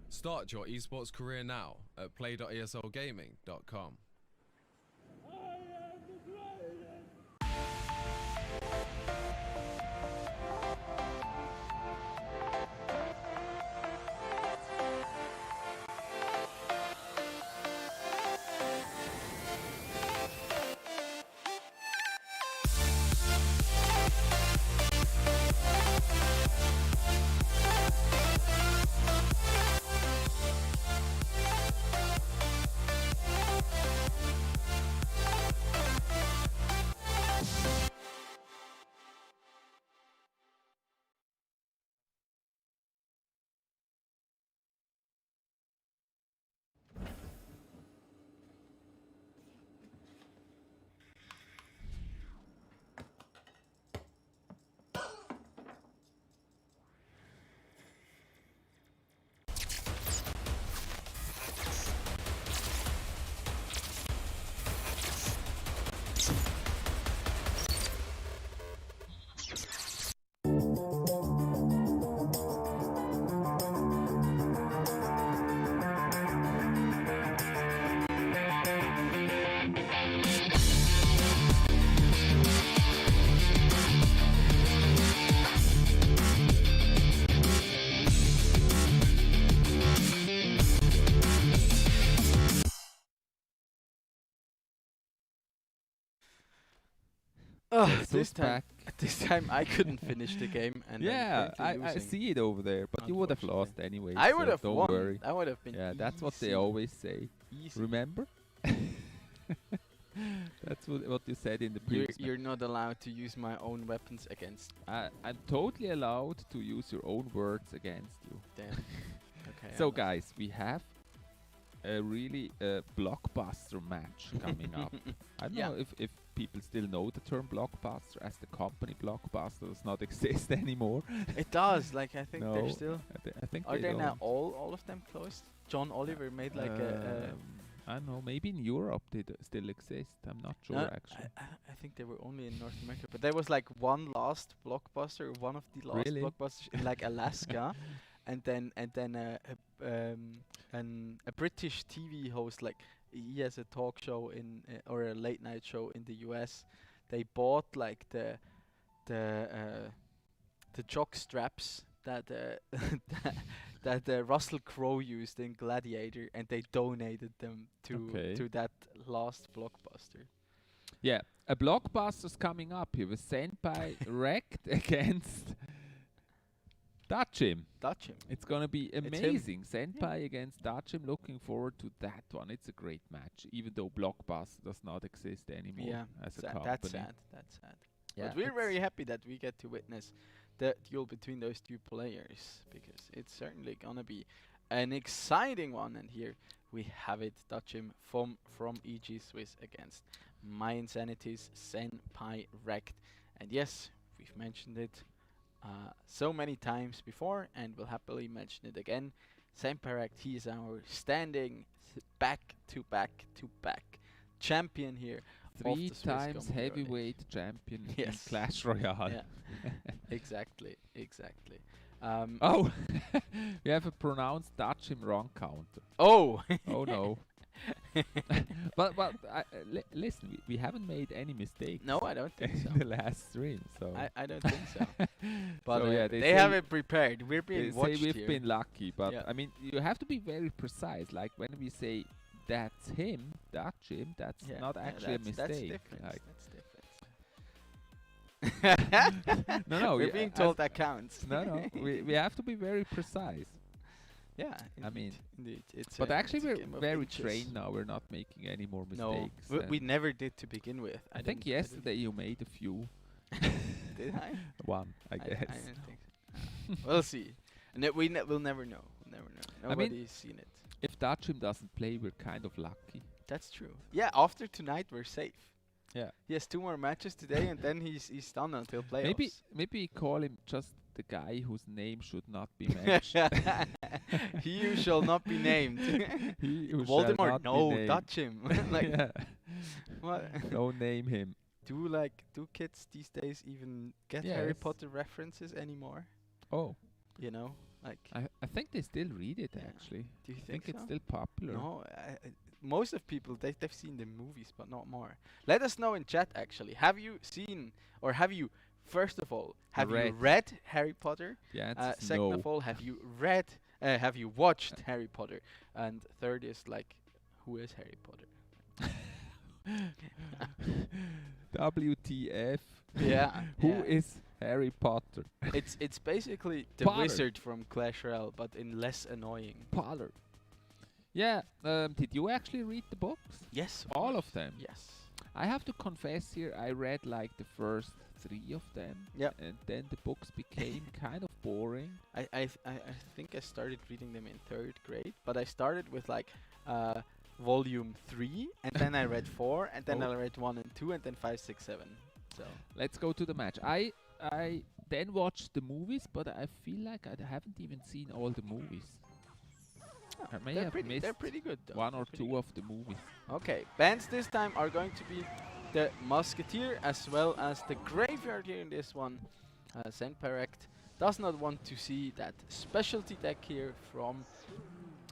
Start your esports career now at play.esogaming.com. This time I couldn't finish the game, and yeah, I'm I see it over there, but you would have lost anyway. I so would have don't won. worry. That would have been. Yeah, that's what they easy. always say. Easy. Remember? That's what you said in the You're, previous. you're not allowed to use my own weapons against. I'm totally allowed to use your own words against you. Damn. Okay. So guys, we have a really blockbuster match coming up. I don't know if people still know the term blockbuster, as the company Blockbuster does not exist anymore. It does. Like I think No, they're still. I think Are they they now don't. all of them closed? John Oliver made like a. I don't know. Maybe in Europe they still exist. I'm not sure actually. I think they were only in North America, but there was like one last blockbuster, one of the last Really? blockbusters in like Alaska, and then a British TV host, like he has a talk show in or a late night show in the US. They bought like the jock straps that that Russell Crowe used in Gladiator, and they donated them to that last blockbuster. Yeah, a blockbuster's coming up. He was sent by Wrecked against Dutchim. It's gonna be amazing. Senpai against Dutchim. Looking forward to that one. It's a great match, even though Blockbuster does not exist anymore as a company. That's sad. That's sad. Yeah, but we're very happy that we get to witness the duel between those two players, because it's certainly gonna be an exciting one. And here we have it, Dutchim from EG Swiss against My Insanity's Senpai Wrecked. And yes, we've mentioned it so many times before, and we'll happily mention it again. Senpai Wrecked, he is our standing back-to-back champion here. 3 times heavyweight champion in Clash Royale. Yeah, exactly. Oh, we have a pronounced touch him wrong counter. Oh! Oh no. but listen, we haven't made any mistakes. No, I don't think so. In the last stream, so I don't think so. But so yeah, they have it prepared. We're being watched we've here. been lucky, but Yeah. I mean, you have to be very precise. Like when we say that's him, touch him, that's not actually a mistake. That's different. Like That's different. no, we're being told that counts. No, we have to be very precise. Yeah, I mean, indeed. But actually, it's a we're game of very inches. trained now. We're not making any more No, mistakes. we never did to begin with. I think yesterday you made a few. Did I? One, I guess. I don't think so. We'll see. And we'll never know. We'll never know. Nobody's seen it. If Dutchim doesn't play, we're kind of lucky. That's true. Yeah, after tonight we're safe. Yeah. He has 2 more matches today, and then he's done until playoffs. Maybe call him just the guy whose name should not be mentioned. He who shall not be named. He who Voldemort, shall not be no, named. touch him. Like, Yeah. what? Don't name him. Do kids these days even get Harry Yes. Potter references anymore? Oh. You know, like I think they still read it Yeah. actually. Do you I think it's so? still popular. No, most of people they've seen the movies, but not more. Let us know in chat. Actually, have you seen or have you? First of all, have you read Harry Potter? The answer is Second no. of all, have you read? Have you watched Harry Potter? And third is like, who is Harry Potter? WTF? Yeah. Who yeah. is Harry Potter? It's basically the Potter. wizard from Clash Royale, but in less annoying. Potter. Yeah. Did you actually read the books? Yes. All of them. Yes. I have to confess here, I read like the first 3 of them. Yep. And then the books became kind of boring. I think I started reading them in 3rd grade, but I started with like volume 3, and then I read 4, and then I read 1 and 2, and then 5, 6, 7. So let's go to the match. I then watched the movies, but I feel like I haven't even seen all the movies. I may have missed they're pretty good though. 1 or 2 of the movies. Okay, bands this time are going to be the Musketeer as well as the Graveyard here in this one. Senpai Wrecked does not want to see that specialty deck here from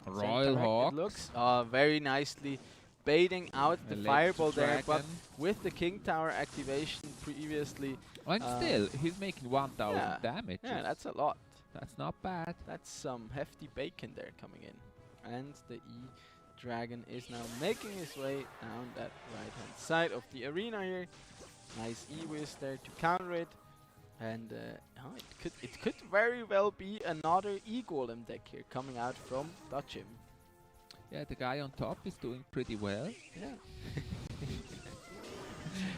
Royal Senpai Wrecked. Hawks. It looks very nicely baiting out the Electric fireball there, but Dragon. with the King Tower activation previously. And still, he's making 1,000 yeah, damage. Yeah, that's a lot. That's not bad. That's some hefty bacon there coming in. And the E-Dragon is now making his way down that right-hand side of the arena here. Nice E-Wiz there to counter it. And it could very well be another E-Golem deck here coming out from Dutchim. Yeah, the guy on top is doing pretty well. Yeah.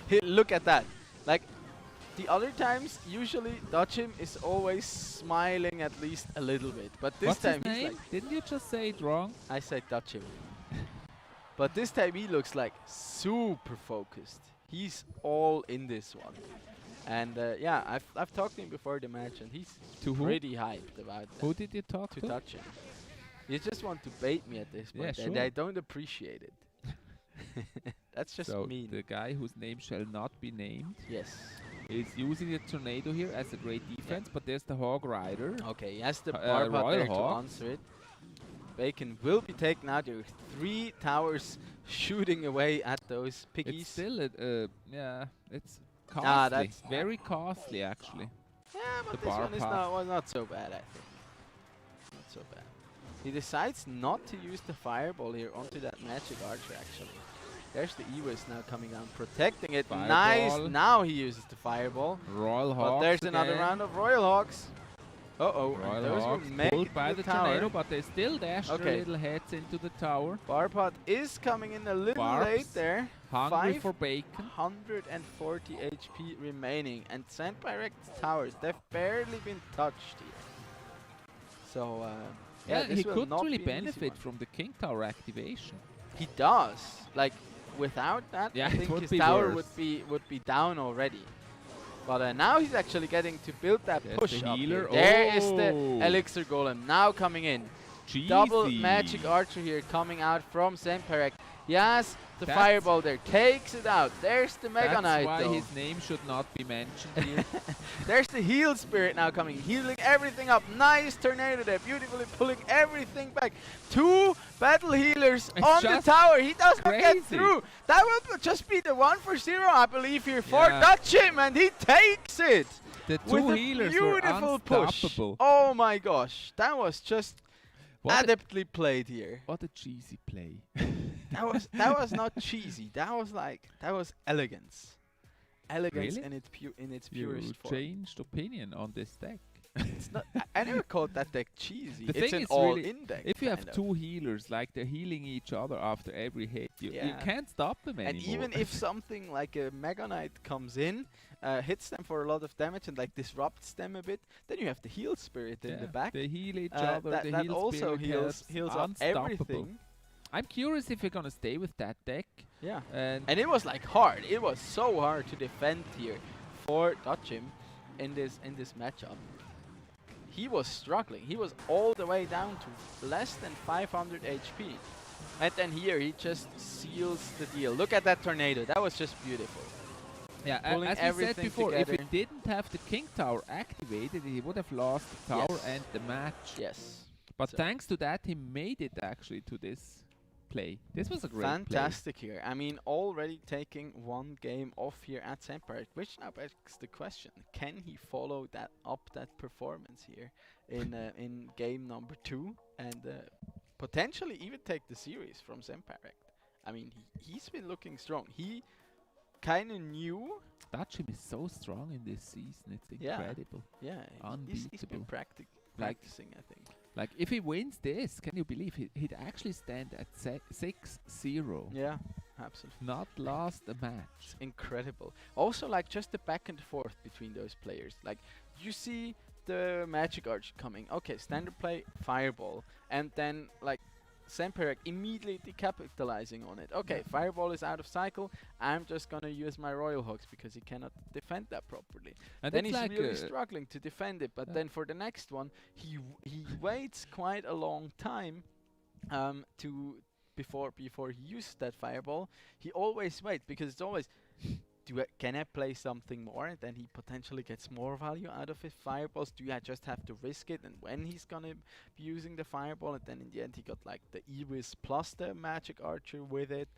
Hey, look at that. Like, the other times, usually Dutchim is always smiling at least a little bit. But this What's time his he's name? like... Didn't you just say it wrong? I said Dutchim. But this time he looks like super focused. He's all in this one. And yeah, I've talked to him before the match, and he's pretty hyped about that. Who did you talk to? To Dutchim. You just want to bait me at this point, Yeah, and sure. I don't appreciate it. That's just so mean. The guy whose name shall not be named. Yes. Is using the tornado here as a great defense, but there's the Hog Rider. Okay, he has the Barbot there to answer it. Bacon will be taken out. There are 3 towers shooting away at those piggies. It's still yeah, it's costly. That's very costly actually. Yeah, but the this one is path. was not so bad, I think. Not so bad. He decides not to use the fireball here onto that magic archer actually. There's the E-Wiz now coming down, protecting it. Fireball. Nice. Now he uses the fireball. Royal But Hawks. there's another round of Royal Hawks. Royal those Hawks will make pulled it by to the tower. tornado, but they still dash their little heads into the tower. Barbot is coming in a little late there. Hungry for bacon. 140 HP remaining, and Senpai Wrecked's towers, they've barely been touched here. So yeah, this he will could not really be an easy benefit one. from the King Tower activation. He does. Like, without that, Yeah, I it think would his be tower worse. would be down already. But now he's actually getting to build that There's push the up healer. here. There is the Oh. Elixir Golem now coming in. Double Magic Archer here coming out from Semperek. Yes, the That's- Fireball there takes it out. There's the Mega That's Knight why though. his name should not be mentioned here. There's the Heal Spirit now coming, healing everything up. Nice Tornado there, beautifully pulling everything back. 2 Battle Healers It's on the just tower. He does not get crazy. through. That will just be the 1 for 0, I believe, here for Yeah. Dutchim, and he takes it. The With two a healers were beautiful push. unstoppable. Oh my gosh, that was just What a- adeptly played here. What a cheesy play. That was not cheesy. That was elegance. Elegance Really? in its You purest form. changed opinion on this deck. It's not. I never called that deck cheesy. The It's thing an is really, all-in deck. if you have kind of. 2 healers, like they're healing each other after every hit, you Yeah. can't stop them And anymore. even if something like a Mega Knight comes in, hits them for a lot of damage and like disrupts them a bit, then you have the Heal Spirit in the back. they heal each other. That, the that heal also spirit heals helps. up Unstoppable. everything. I'm curious if you're gonna stay with that deck. Yeah. And And it was like hard. It was so hard to defend here for Dutchim in this matchup. He was struggling. He was all the way down to less than 500 HP. And then here he just seals the deal. Look at that tornado. That was just beautiful. yeah, Pulling as we said everything before, if he together. didn't have the King Tower activated, he would have lost the tower Yes. and the match. Yes. But So- thanks to that, he made it actually to this play. This was a great Fantastic here. I mean, already taking 1 game off here at Semperek, which now begs the question: can he follow that performance here in game number 2 and potentially even take the series from Semperek? I mean, he's been looking strong. He kind of knew. play. Dutchim is so strong in this season. It's Yeah. incredible. Yeah, he's been Unbeatable. practicing, I think. Like, if he wins this, can you believe he'd actually stand at 6-0? Yeah, absolutely. Not lost a match. It's incredible. Also, like, just the back and forth between those players. Like, you see the Magic Arch coming. Okay, standard play, Fireball. And then, like, Semperek immediately capitalizing on it. Okay, Fireball is out of cycle. I'm just gonna use my Royal Hogs because he cannot defend that properly. And Then it's he's like really struggling to defend it. But then for the next one, he waits quite a long time to before he uses that Fireball. He always waits because it's always, can I play something more? And then he potentially gets more value out of his Fireballs. Do I just have to risk it? And when he's gonna be using the Fireball, and then in the end he got like the Ewis plus the Magic Archer with it.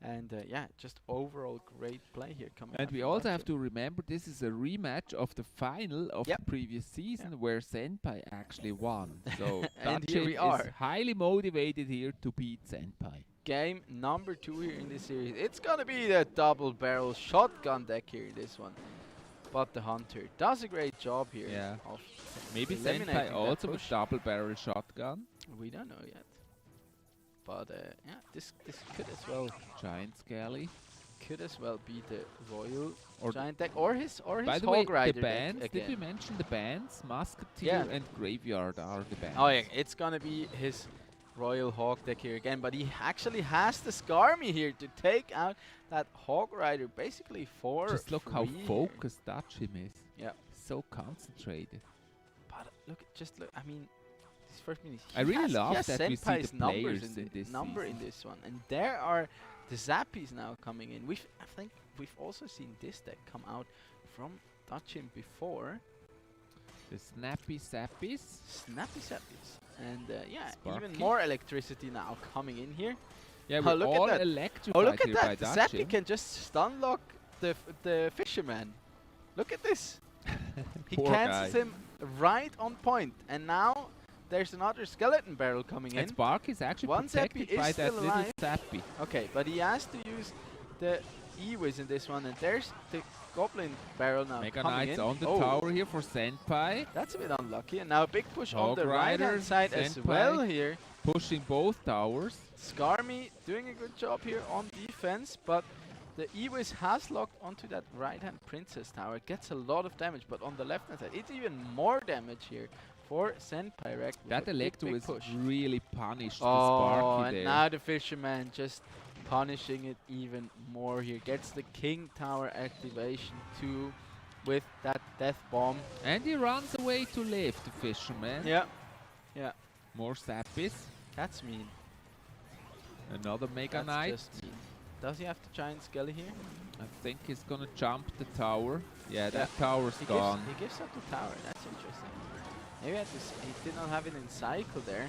And yeah, just overall great play here coming. And we also have to remember this is a rematch of the final of the previous season where Senpai actually won. So And here we Dutchim are. is highly motivated here to beat Senpai. Game number 2 here in this series. It's gonna be the double barrel shotgun deck here in this one. But the Hunter does a great job here. Yeah. Of Maybe eliminating Senpai that also with push. double barrel shotgun. We don't know yet. But yeah, this could as well Giant Scally. could as well be the Royal Or Giant deck or his By the way, Hog Rider the deck bands, did we again. mention the bands? Musketeer Yeah. and Graveyard are the bands. Oh yeah, it's gonna be his Royal Hog deck here again, but he actually has the Skarmy here to take out that Hog Rider basically for Just look how free here. focused Dutchim is. Yeah. So concentrated. But look, I mean, this first minute. I really he love has that we see Senpai's the numbers players in in this number in season. this one, and there are the Zappies now coming in. I think we've also seen this deck come out from Dutchim before. The Snappy Sappies. Snappy Zappies, and yeah, Sparky. even more electricity now coming in here. Yeah, Oh, we're look all at that! electrified Oh, look at here by that! The Zappy Dutchim. can just stun lock the Fisherman. Look at this! He Poor cancels guy. him right on point, and now there's another skeleton barrel coming in. And Sparky is actually One Zappy protected is by that still little alive. Zappy. Okay, but he has to use the E-Wiz in this one, and there's the Goblin barrel now Mega coming Knight's in. on the Oh, tower here for Senpai. that's a bit unlucky, and now a big push on Hog the right-hand Riders, side as Senpai. well here. Pushing both towers. Skarmy doing a good job here on defense, but the E-Wiz has locked onto that right-hand Princess tower. It gets a lot of damage, but on the left-hand side, it's even more damage here for Senpai Rek. That Electro is push. really punished the Oh, Sparky and there. now the Fisherman just punishing it even more here. Gets the King Tower activation too with that death bomb. And he runs away to live, the fisherman. Yeah. Yeah. More Zappies. That's mean. Another Mega That's Knight. just mean. Does he have the giant skelly here? I think he's gonna jump the tower. Yeah, that tower's he gone. He gives up the tower. That's interesting. Maybe he did not have it in cycle there.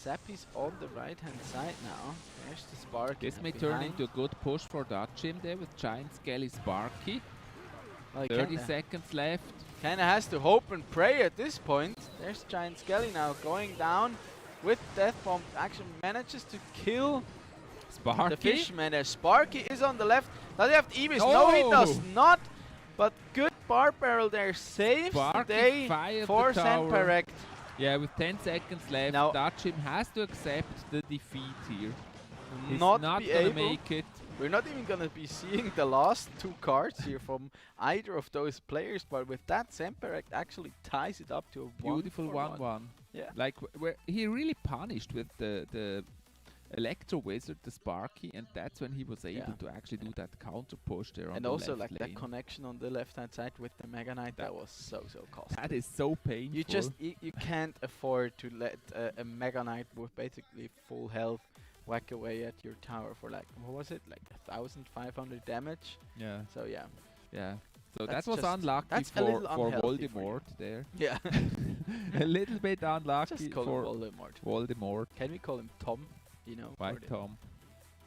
Zappy's on the right hand side now. There's the Sparky. This may turn into a good push for Dutchim there with Giant Skelly Sparky. Well, 30 seconds left. Kinda has to hope and pray at this point. There's Giant Skelly now going down with Death Bomb. Actually manages to kill Sparky. the Fishman there. Sparky is on the left. Does he have the Evis? No, he does not. But good bar barrel there. Saves the day for Senpirect. Yeah, with 10 seconds left, now Dutchim has to accept the defeat here. He's not gonna make it. We're not even gonna be seeing the last two cards here from either of those players, but with that, Senpirect actually ties it up to a beautiful 1-1. Yeah, like where he really punished with the Electro Wizard, the Sparky, and that's when he was able to actually do that counter push there on and the also left like lane. that connection on the left hand side with the Mega Knight, that was so costly. That is so painful. You just you can't afford to let a Mega Knight with basically full health whack away at your tower for like, what was it, like 1,500 damage. Yeah. So yeah. Yeah. So That's that was just- unlucky that's a for little unhealthy for Voldemort you. there. Yeah. A little bit unlucky Just call for him Voldemort. Voldemort. Can we call him Tom? You know. Why for the- Tom?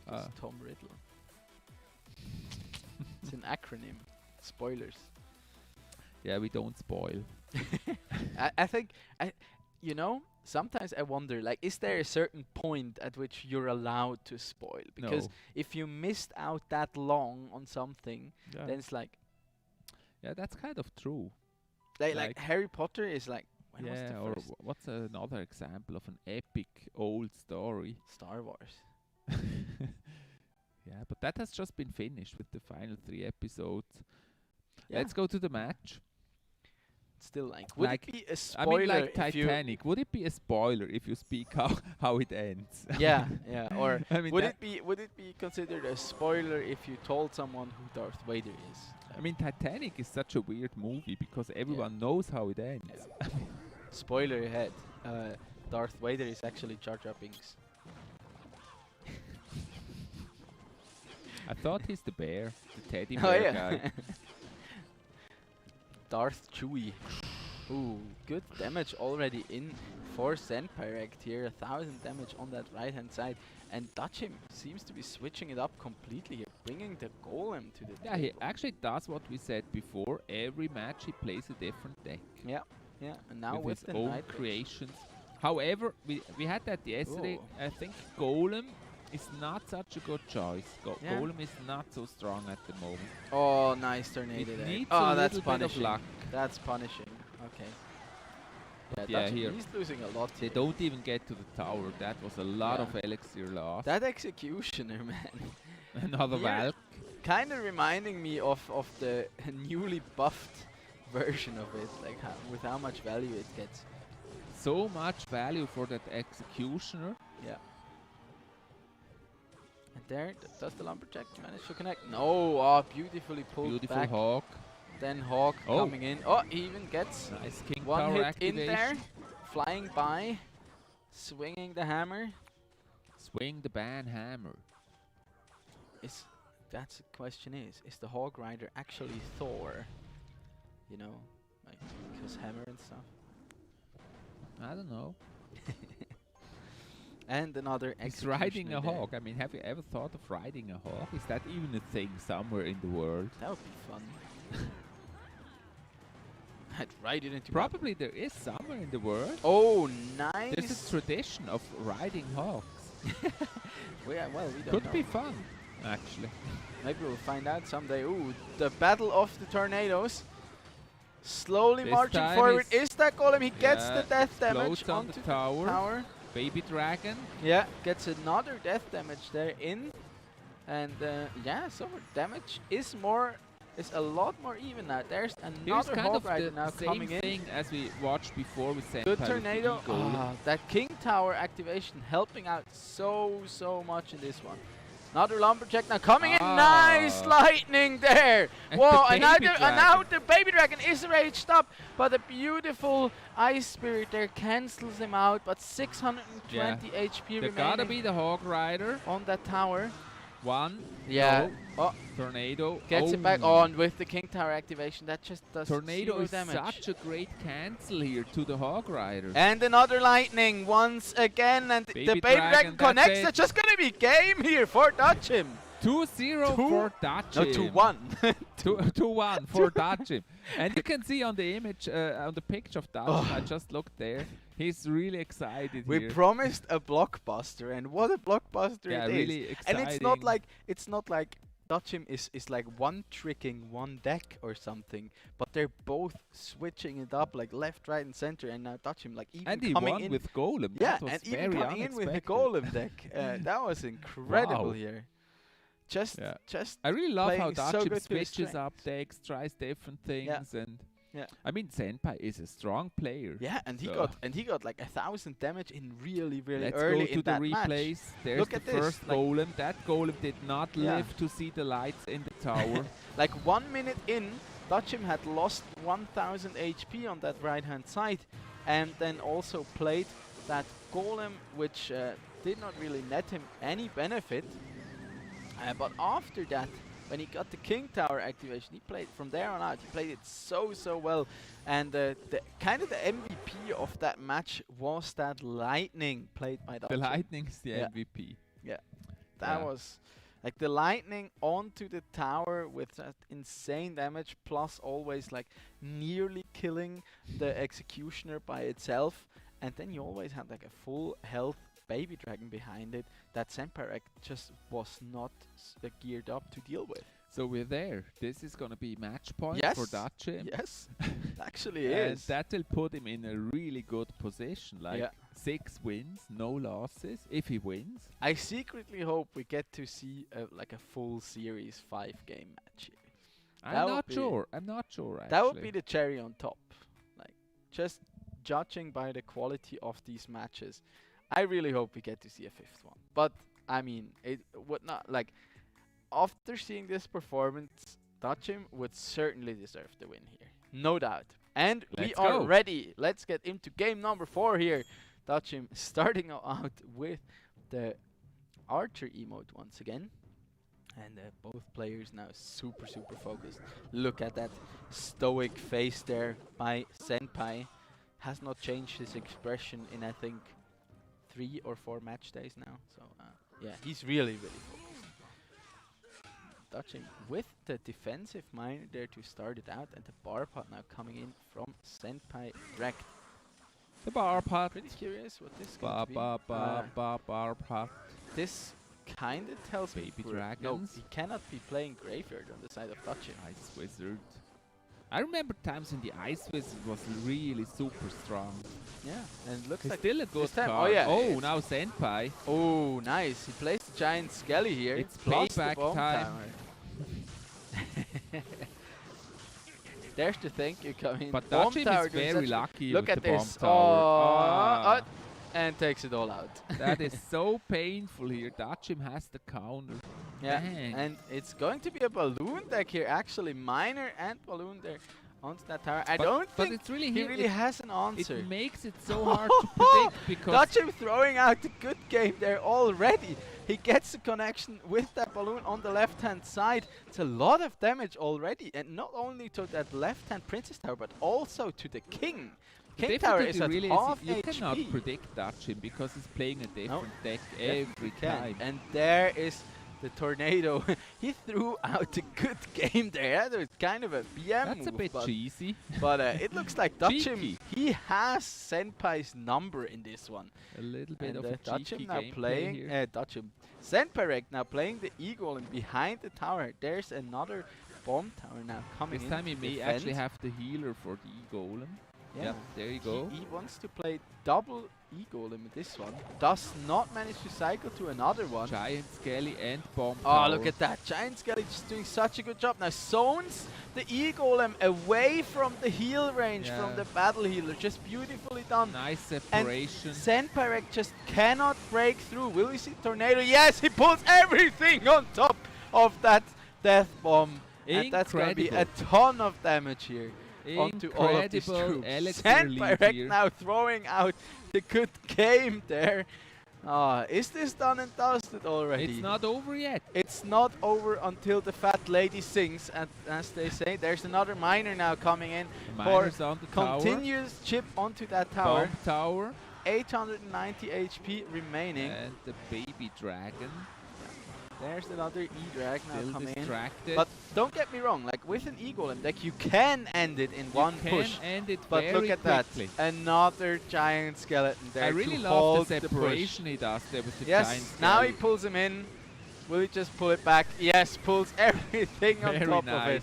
Just Tom Riddle. It's an acronym. Spoilers. Yeah, we don't spoil. I think you know, sometimes I wonder, like, is there a certain point at which you're allowed to spoil? Because No. if you missed out that long on something, Yeah. then it's like, Yeah, that's kind of true. like Harry Potter is like, when was Yeah, the or first what's another example of an epic old story? Star Wars? Yeah, but that has just been finished with the final 3 episodes. Yeah. Let's go to the match. Still, like, would like, it be a I spoiler mean, like if you Titanic. Would it be a spoiler if you speak how it ends? yeah, yeah. Or I mean, would it be considered a spoiler if you told someone who Darth Vader is? I mean, Titanic is such a weird movie because everyone knows how it ends. Yeah. Spoiler ahead. Darth Vader is actually Jar Jar Binks. I thought he's the bear, the teddy Oh bear yeah. guy. Darth Chewie. Ooh, good damage already in for Senpirect here. 1,000 damage on that right hand side. And Dutchim seems to be switching it up completely here, bringing the golem to the Yeah, he table. actually does what we said before. Every match he plays a different deck. Yeah, yeah. And now with with his the own Knight creations. However, we had that yesterday. Ooh. I think Golem is not such a good choice. Yeah. Golem is not so strong at the moment. Oh, nice tornado It there. needs Oh, a that's little bit of punishing. luck. That's punishing. Okay. Yeah, Yeah, Dutchim, here. he's losing a lot. They here. don't even get to the tower. That was a lot Yeah. of elixir lost. That executioner, man. Another Valk. Kind of reminding me of the newly buffed version of it, like with how much value it gets. So much value for that executioner. Yeah. And there, does the lumberjack manage to connect? No. Oh, beautifully pulled Beautiful back. Hawk. Then Hawk Oh. coming in. Oh, he even gets Nice King one Power hit activation. in there, flying by, swinging the hammer. Swing the ban hammer. That's the question is the Hawk Rider actually Thor? You know, like his hammer and stuff. I don't know. And another He's riding a executioner there. hawk. I mean, have you ever thought of riding a hawk? Is that even a thing somewhere in the world? That would be fun. I'd ride it into Probably there is somewhere in the world. Oh, nice. There's a tradition of riding hawks. We don't Could know. be fun, actually. Maybe we'll find out someday. Ooh, the battle of the tornadoes. Slowly This marching time forward. is- Is that golem? He gets Yeah, the death damage explodes on onto the tower. Baby dragon. Yeah, gets another death damage there in. And yeah, so damage is more is a lot more even now. There's Here's another kind Hog of Rider the now same coming in. thing as we watched before with Senpai Good with the tornado. E-Golem. That King Tower activation helping out so much in this one. Another Lumberjack now coming in. Nice lightning there. And Whoa, the and now, baby and now the Baby Dragon is raged up. But a beautiful Ice Spirit there cancels him out. But 620 HP There remaining gotta be the Hog Rider. on that tower. One. Yeah. No. Oh, Tornado. gets it back on with the King Tower activation. That just does Tornado 0 is damage. such a great cancel here to the Hog Rider. And another lightning once again, and the Baby Dragon connects. It's just gonna be game here for Dutchim. 2-0 for Dutchim. No, 2-1. 2-1 for Dutchim. And you can see on the image, on the picture of Dutchim, I just looked there. He's really excited We here. promised a blockbuster, and what a blockbuster Yeah, it is. really And exciting. it's not like Dutchim is like one tricking one deck or something, but they're both switching it up like left, right, and center. And now Dutchim like even And he coming won in with Golem. Yeah, That was and even very coming in with the unexpected. Golem deck. That was incredible Wow. here. Just I really love how playing so Dutchim good to his switches strength. up decks, tries different things, and Yeah. I mean Senpai is a strong player. Yeah, and he so got like 1,000 damage in really let's early go in to the that match. replays. There's Look the at this, first like- Golem. That Golem did not Yeah. live to see the lights in the tower. Like 1 minute in, Dutchim had lost 1,000 HP on that right hand side, and then also played that Golem, which did not really net him any benefit. But after that, when he got the King Tower activation, he played from there on out. He played it so well, and the kind of the MVP of that match was that lightning played by Dutchim. The Lightning's the Yeah. MVP. Yeah, that Yeah. was like the lightning onto the tower with that insane damage, plus always like nearly killing the executioner by itself, and then you always had like a full health Baby Dragon behind it that Senpai just was not geared up to deal with. So we're there. This is gonna be match point Yes. for Dutchim. Yes, actually And is. that will put him in a really good position. Like Yeah. 6 wins, no losses. If he wins, I secretly hope we get to see like a full series 5-game match here. I'm That would not be- sure. I'm not sure. Actually. That would be the cherry on top. Like, just judging by the quality of these matches, I really hope we get to see a 5th one. But I mean, it would not like. After seeing this performance, Dutchim would certainly deserve the win here, no doubt. And we Let's are go. ready. Let's get into game number 4 here. Dutchim starting out with the Archer emote once again. And both players now super focused. Look at that stoic face there by Senpai. Has not changed his expression in, I think, 3 or 4 match days now. So yeah, he's really focused. Dutchim with the defensive miner there to start it out, and the bar pot now coming in from Senpai Wrecked. the bar pot. Pretty curious what this Ba could be. ba ba ba bar pot. This kinda tells me Baby no, dragons. he cannot be playing Graveyard on the side of Dutchim. Ice Wizard. I remember times when the Ice Wizard was really super strong. Yeah, and looks He's like still a good this time- card. oh yeah, Oh, it's- now Senpai. Oh, nice. He plays the giant Skelly here. It's plus the payback bomb time. tower. There's the thank you coming. But Bomb Dutchim tower is doing very such- lucky Look with at the bomb this. tower. And takes it all out. That is so painful here. Dutchim has the counter. Yeah, Dang. and it's going to be a balloon deck here. Actually, miner and balloon there onto that tower. I don't but think it's really he here- really it- has an answer. It makes it so hard to predict because Dutchim throwing out a good game there already. He gets the connection with that balloon on the left-hand side. It's a lot of damage already, and not only to that left-hand Princess Tower, but also to the King. the King Tower is difficulty at really half you cannot HP. predict Dutchim because he's playing a different deck Yes, every you can. time. And there is the tornado. He threw out a good game there. That was kind of a BM That's a move, bit but cheesy. But it looks like Dutchim, Cheeky. he has Senpai's number in this one. A little bit And of a Dutchim cheeky now gameplay playing, here. Dutchim, Senpai now playing the Eagle and behind the tower. There's another bomb tower now coming This in. time he to may defend. actually have the healer for the golem. Yep, there you go. He wants to play double E-Golem in this one. Does not manage to cycle to another one. Giant Skelly and Bomb Oh, Tower. look at that. Giant Skelly just doing such a good job. Now zones the E-Golem away from the heal range, from the battle healer. Just beautifully done. Nice separation. And Zenpyrek just cannot break through. Will we see Tornado? Yes, he pulls everything on top of that death bomb. And that's going to be a ton of damage here onto all of these troops. Zenpyrek now throwing out the good game there. Is this done and dusted already? It's not over yet. It's not over until the fat lady sings, and as they say. There's another miner now coming in for on the continuous chip onto that tower. Bomb Tower. 890 HP remaining. And the baby dragon. There's another E-Drag now coming distracted. in. But don't get me wrong, like with an E-Golem deck, you can end it in one push. End it but very look at quickly. that. Another giant skeleton there. I really to love hold the separation he does there with the giant skeleton. Now he pulls him in. Will he just pull it back? Yes, pulls everything on top of it.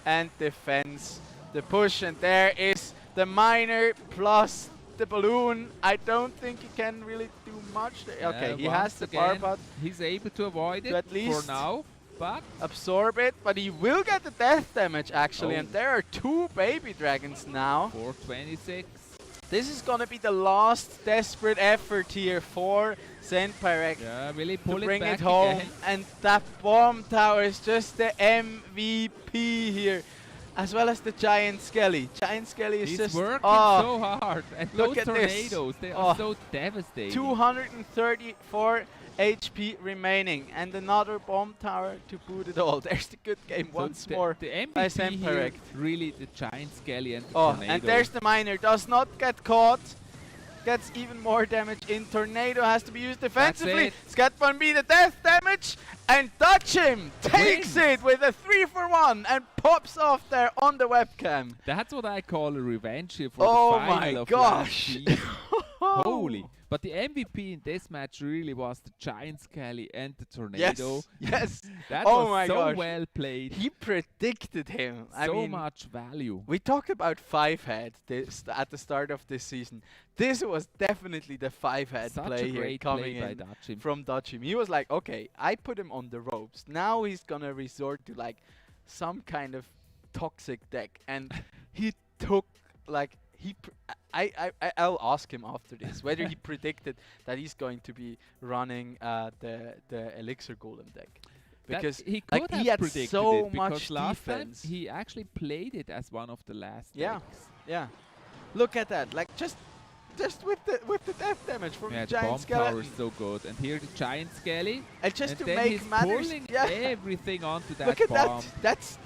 And defends the push. And there is the miner plus the balloon. I don't think he can really do much there. Okay, he has the power pod. He's able to avoid it at least for now, but absorb it. But he will get the death damage actually. And there are 2 baby dragons now. 426. This is gonna be the last desperate effort here for Zenpyrek really pull to bring it back it home. again. And that bomb tower is just the MVP here. As well as the Giant Skelly. Giant Skelly is just working so hard. And look those at tornadoes, they are so devastating. 234 HP remaining. And another bomb tower to boot it all. There's the good game once more. The by MVP here, Zenpyrek. really the Giant Skelly and the tornado. And there's the miner. Does not get caught. Gets even more damage in. Tornado has to be used defensively. Scatman B the death damage and touch him. Takes it with a 3-for-1 and pops off there on the webcam. That's what I call a revenge here for the final of last season. Holy. But the MVP in this match really was the Giant Skelly and the Tornado. Yes. That was so well played. He predicted him. I mean, much value. We talked about 5-head at the start of this season. This was definitely the 5-head play here coming in from Dutchim. He was like, okay, I put him on the ropes. Now he's gonna resort to like some kind of toxic deck, and he took like I'll ask him after this whether he predicted that he's going to be running the Elixir Golem deck. Because he had so much last defense. Time he actually played it as one of the last decks. Yeah. Look at that. Like just with the death damage from the giant skeleton. Power is so good. And here the giant skelly. And just to then make he's matters, pulling everything onto that Look at bomb. That's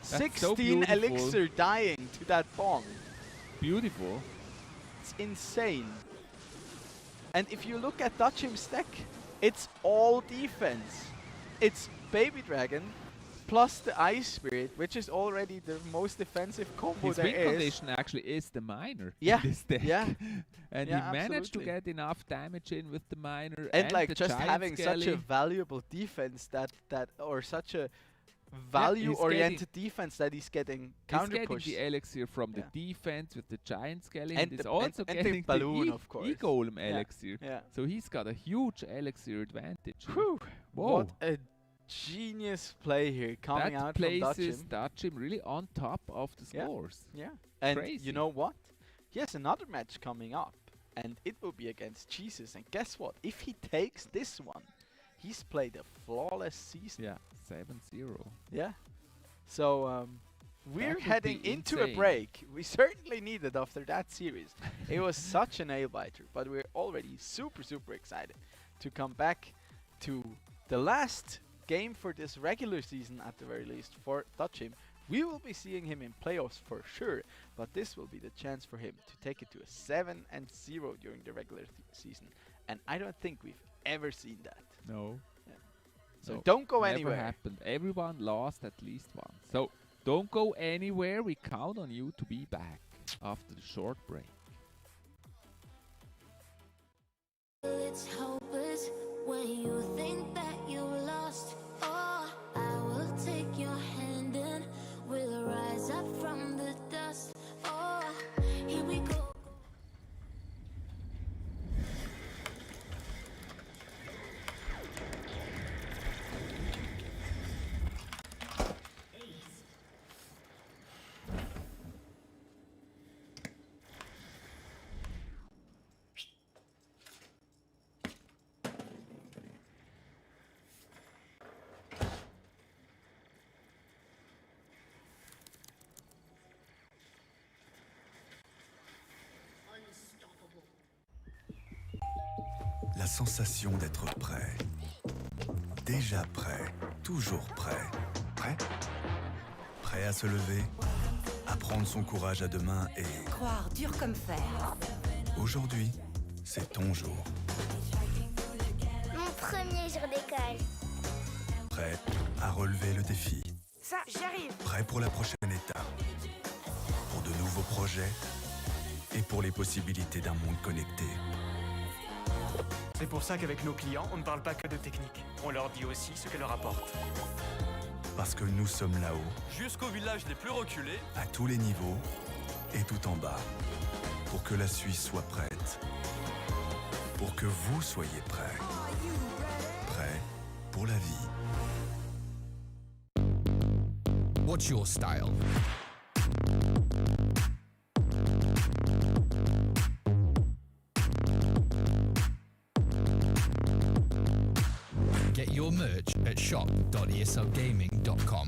16 so elixir dying to that bomb. Beautiful. It's insane. And if you look at Dutchim's deck, it's all defense. It's Baby Dragon plus the Ice Spirit, which is already the most defensive combo His there win is. condition actually is the miner Yeah. in this deck. Yeah. And Yeah, he managed to absolutely. get enough damage in with the miner And like the just giant having such a skelly. valuable defense or such a value-oriented defense that he's getting counter He's push. getting the elixir from the defense with the giant skelly, And and he's the- also and the getting balloon, the of course. E-Golem Yeah, elixir. yeah. So he's got a huge elixir advantage. here. Whew. Whoa. What a genius play here coming that out from places Dutchim. Dutchim really on top of the Yeah. scores. Yeah. And Crazy. you know what? He has another match coming up, and it will be against Jesus. And guess what? If he takes this one, he's played a flawless season. Yeah, 7-0. Yeah. So we're would heading be into a insane. break. We certainly needed after that series. It was such a nail biter, but we're already super excited to come back to the last game for this regular season at the very least for Dutchim. We will be seeing him in playoffs for sure, but this will be the chance for him to take it to a 7-0 during the regular season. And I don't think we've ever seen that. No. So No, don't go never anywhere. happened. Everyone lost at least once. So don't go anywhere. We count on you to be back after the short break. It's hopeless when you think that you lost. Oh, I will take your hand and we'll rise up from the dust. Oh, sensation d'être prêt. Déjà prêt, toujours prêt. Prêt? Prêt à se lever, à prendre son courage à deux mains et... Croire dur comme fer. Aujourd'hui, c'est ton jour. Mon premier jour d'école. Prêt à relever le défi. Ça, j'arrive. Prêt pour la prochaine étape. Pour de nouveaux projets et pour les possibilités d'un monde connecté. C'est pour ça qu'avec nos clients, on ne parle pas que de technique. On leur dit aussi ce qu'elle leur apporte. Parce que nous sommes là-haut, Jusqu'aux villages les plus reculés, à tous les niveaux et tout en bas, pour que la Suisse soit prête. Pour que vous soyez prêts. Prêts pour la vie. What's your style? Get your merch at shop.eslgaming.com.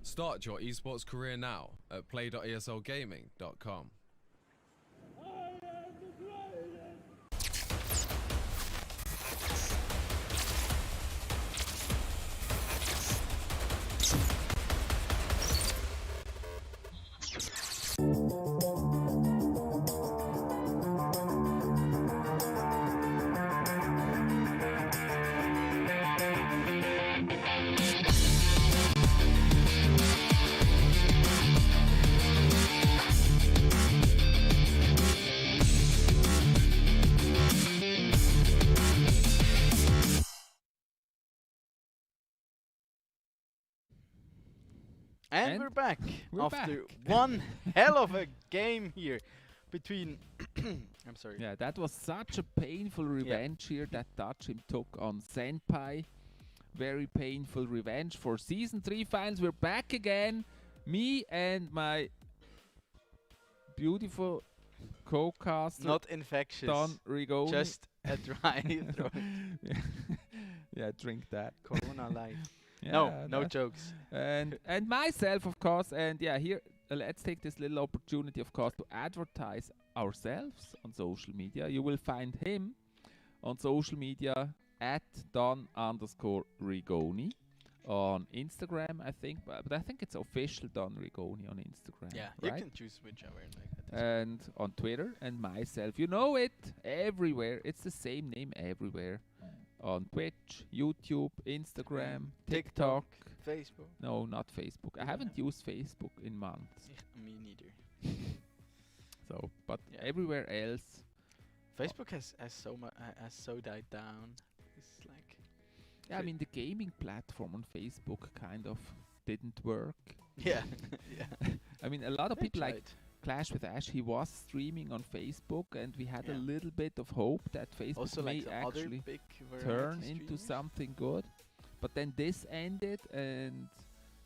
Start your esports career now at play.eslgaming.com. And we're back We're after back. one hell of a game here between. I'm sorry. Yeah, that was such a painful revenge here that Dachim took on Senpai. Very painful revenge for Season 3 finals. We're back again. Me and my beautiful co-caster. Not infectious. Don Rigoni. Just a dry throat. Yeah, drink that. Corona light. Yeah, no that- jokes. And myself, of course. And yeah, here let's take this little opportunity, of course, to advertise ourselves on social media. You will find him on social media at Don_Rigoni on Instagram, I think. But I think it's official Don Rigoni on Instagram. Yeah, right? you can choose whichever like that. And on Twitter, and myself. You know it everywhere. It's the same name everywhere. On Twitch, YouTube, Instagram, TikTok. Facebook. No, not Facebook. I haven't used Facebook in months. Me neither. So, but Yeah. everywhere else. Facebook has so died down. It's like. Yeah, I mean the gaming platform on Facebook kind of didn't work. Yeah, yeah. I mean a lot of They people like tried. Clash with Ash. He was streaming on Facebook, and we had a Yeah. little bit of hope that Facebook Also may like the other actually big turn variety into streamers. something good. But then this ended, and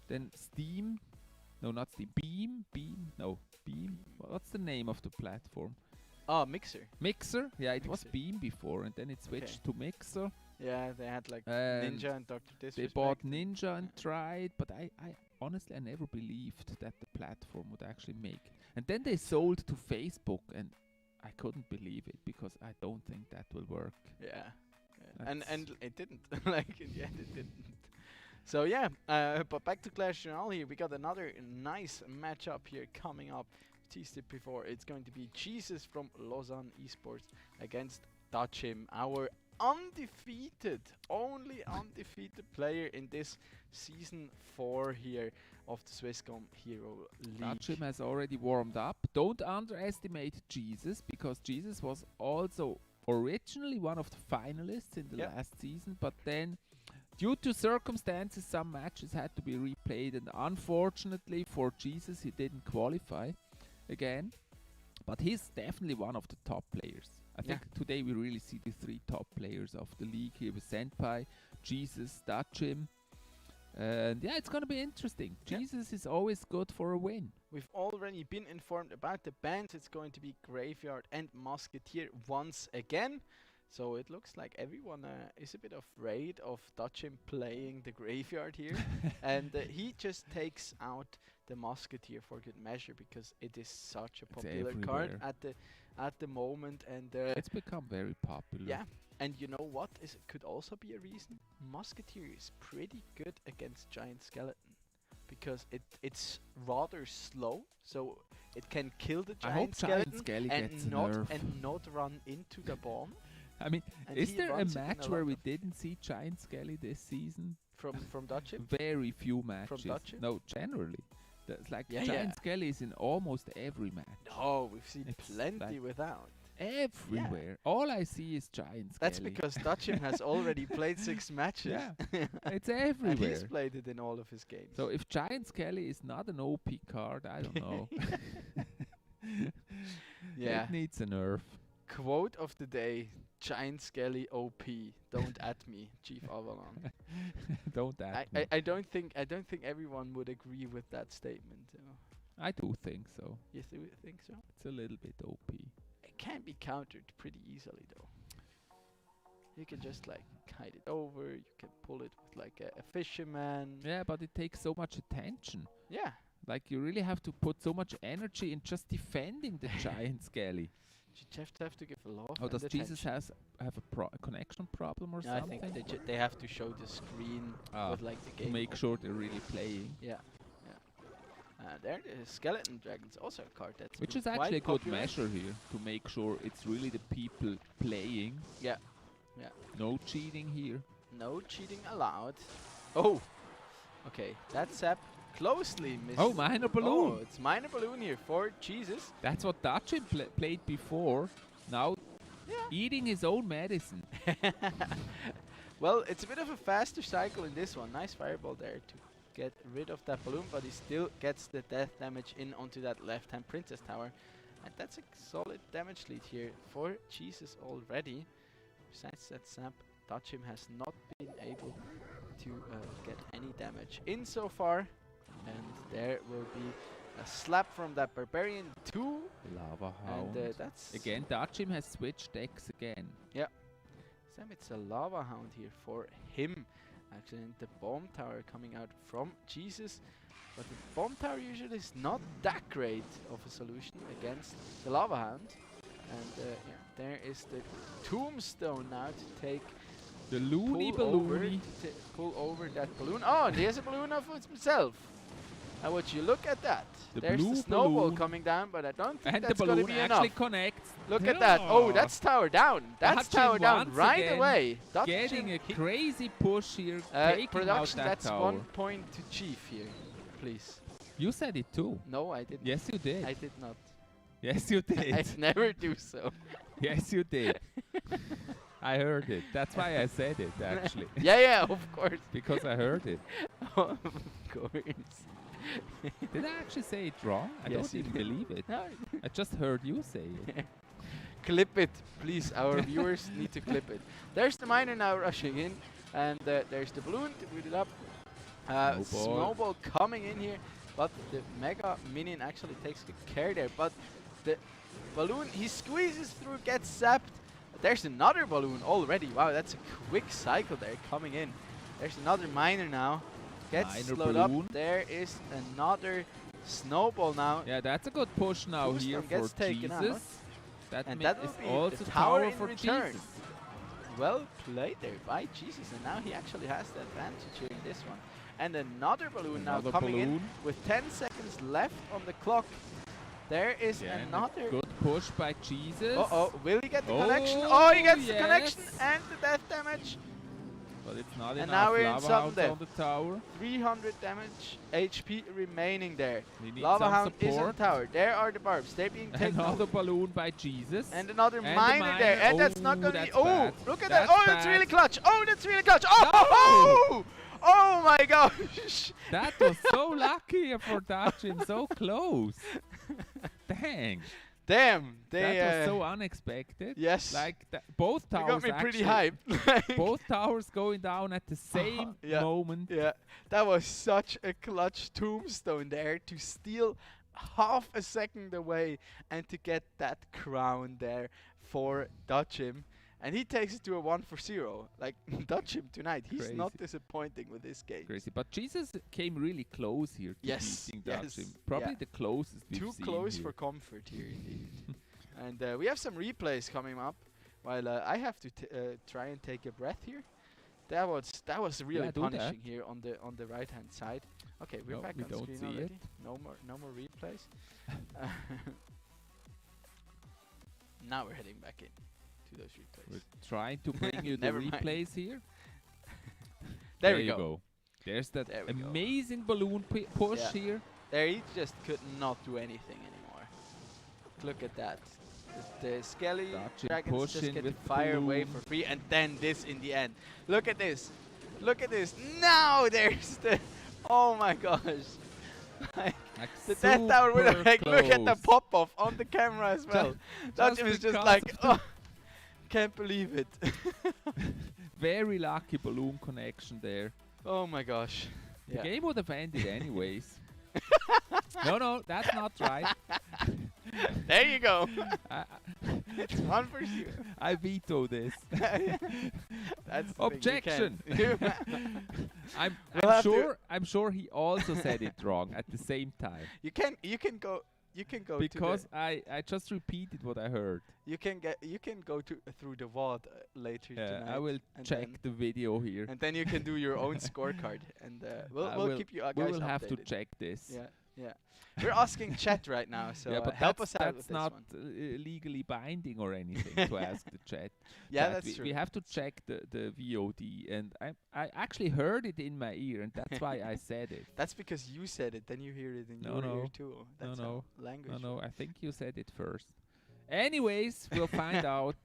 then Steam. No, not Steam. Beam. No, Beam. What's the name of the platform? Oh, Mixer. Mixer. Yeah, it was Mixer. Beam before, and then it switched to Mixer. Yeah, they had like And Ninja and Dr. They Disrespect. bought Ninja and tried, but I honestly, I never believed that the platform would actually make it. And then they sold to Facebook, and I couldn't believe it because I don't think that will work. Yeah. And it didn't. Like in the end, it didn't. So yeah, but back to Clash Royale here. We got another nice matchup here coming up. Teased it before. It's going to be Jesus from Lausanne Esports against Dachim, our only undefeated player in this season 4 here of the Swisscom Hero League. Dachim has already warmed up. Don't underestimate Jesus, because Jesus was also originally one of the finalists in the last season, but then due to circumstances some matches had to be replayed, and unfortunately for Jesus he didn't qualify again, but he's definitely one of the top players. I think today we really see the 3 top players of the league here with Senpai, Jesus, Dachim. And yeah, it's gonna be interesting. Jesus is always good for a win. We've already been informed about the bands. It's going to be Graveyard and Musketeer once again. So it looks like everyone is a bit afraid of Dachim playing the Graveyard here. And he just takes out the Musketeer for good measure, because it is such a popular card at the moment. And it's become very popular. Yeah. And you know what could also be a reason? Musketeer is pretty good against Giant Skeleton, because it's rather slow, so it can kill the Giant Skeleton and not run into the bomb. I mean, is there a match where we didn't see Giant Skelly this season? From Dachim? Very few matches. From Dachim? No, generally. That's like Giant Skelly is in almost every match. No, we've seen plenty like without. Everywhere. All I see is Giant Skelly. That's because Dachim has already played 6 matches. Yeah, it's everywhere. And he's played it in all of his games. So if Giant Skelly is not an OP card, I don't know. Yeah. It needs a nerf. Quote of the day: Giant Skelly OP. Don't at me, Chief Avalon. Don't at me. I don't think everyone would agree with that statement. I do think so. You think so? It's a little bit OP. It can be countered pretty easily though. You can just like hide it over. You can pull it with like a fisherman. Yeah, but it takes so much attention. Yeah. Like you really have to put so much energy in just defending the Giant Skelly. You just have to give a lot. Oh, does Jesus have a connection problem or something? I think they have to show the screen with like the game. To make sure they're really playing. Yeah. There, the Skeleton Dragon's also a card that's which is actually a good measure here to make sure it's really the people playing. Yeah. No cheating here. No cheating allowed. Oh. Okay, that Zap closely missed. Oh, Minor Balloon. Oh, it's Minor Balloon here for Jesus. That's what Dachim played before. Now eating his own medicine. Well, it's a bit of a faster cycle in this one. Nice fireball there to get rid of that balloon, but he still gets the death damage in onto that left-hand Princess Tower. And that's a solid damage lead here for Jesus already. Besides that Zap, Dachim has not been able to get any damage in so far. And there will be a slap from that Barbarian too. Lava Hound. And that's... Again, Dachim has switched decks again. Yeah. Sam, it's a Lava Hound here for him. Actually, and the Bomb Tower coming out from Jesus. But the Bomb Tower usually is not that great of a solution against the Lava Hound. And there is the Tombstone now to take... The Loony Balloony. Pull over that balloon. Oh, and he has a balloon of himself. And would you look at that? There's the snowball coming down, but I don't think that's going to be enough. Actually connects. Look at that. Oh, that's tower down. That's tower down right away. Getting a crazy push here. Production, that's tower. 1 point to Chief here, please. You said it too. No, I didn't. Yes, you did. I did not. Yes, you did. I never do so. Yes, you did. I heard it. That's why I said it, actually. Yeah, of course. Because I heard it. Of course. Did I actually say it wrong? I don't even believe it. No. I just heard you say it. Clip it, please. Our viewers need to clip it. There's the miner now rushing in, and there's the balloon to boot it up. Snowball coming in here, but the Mega Minion actually takes good care there. But the balloon, he squeezes through, gets zapped. There's another balloon already. Wow, that's a quick cycle there coming in. There's another miner now. Gets Minor slowed balloon. up. There is another snowball now. Yeah, that's a good push now here Tombstone gets for taken out. Jesus. And that will is be also the tower in for return. Jesus. Well played there by Jesus, and now he actually has the advantage here in this one. And another balloon now coming in with 10 seconds left on the clock. There is another good push by Jesus. Uh-oh, will he get the connection? Oh, he gets the connection and the death damage. But it's not And enough. now we're in Lava sudden Hound's death. on the tower. 300 damage HP remaining there. He needs Lava some Hound is on support. tower. There are the barbs. They're being taken Another out. balloon by Jesus. And another And miner there. And that's not going to be... Oh, bad. look at That's that. Oh, that's bad. really clutch. Oh, that's really clutch. Oh, oh my gosh. That was so lucky for Dachim. So close. Dang. Damn. That was so unexpected. Yes. Like both towers got me pretty actually- hyped. both towers going down at the same Yeah. moment. Yeah, that was such a clutch tombstone there to steal half a second away and to get that crown there for Dachim. And he takes it to a 1-0. Like, Dachim tonight, he's Crazy. not disappointing with this game. Crazy. But Jesus came really close here to beating Dachim. Probably the closest we've Too seen close here. for comfort here, indeed. And we have some replays coming up. While I have to try and take a breath here. That was really do punishing here on the right hand side. Okay, we're No, back we on don't screen see already. it. No more replays. Now we're heading back in to those replays. We're trying to bring you the Never mind. replays here. There we you go. There's that There we go. amazing balloon push Yeah. here. There he just could not do anything anymore. Look at that. The Skelly Dachim dragons just pushing get to with the fire away balloon. for free, and then this in the end. Look at this. Look at this. Now there's the... Oh my gosh. Like, the death tower would have, like, look at the close. pop-off on the camera as well. Dachim is just because like, of oh, can't believe it. Very lucky balloon connection there. Oh my gosh. The Yeah. game would have ended anyways. No, that's not right. There you go. I- It's 1-0. I veto this. That's the Objection. thing, you can't. We'll have to- I'm sure he also said it wrong at the same time. You can go Because to I just repeated what I heard. you can go to through the VOD later Yeah, tonight. I will and check then- the video here. and then you can do your own scorecard, and I we'll will- keep you guys we will have to updated. check this. Yeah. We're asking chat right now, so yeah, but help us out with that's this not one. legally binding or anything to ask the chat. Yeah, But that's true. We have to check the VOD, and I actually heard it in my ear, and that's why I said it. That's because you said it, then you hear it in No, your ear no. too. No, That's no. how language. No, I think you said it first. Anyways, we'll find out.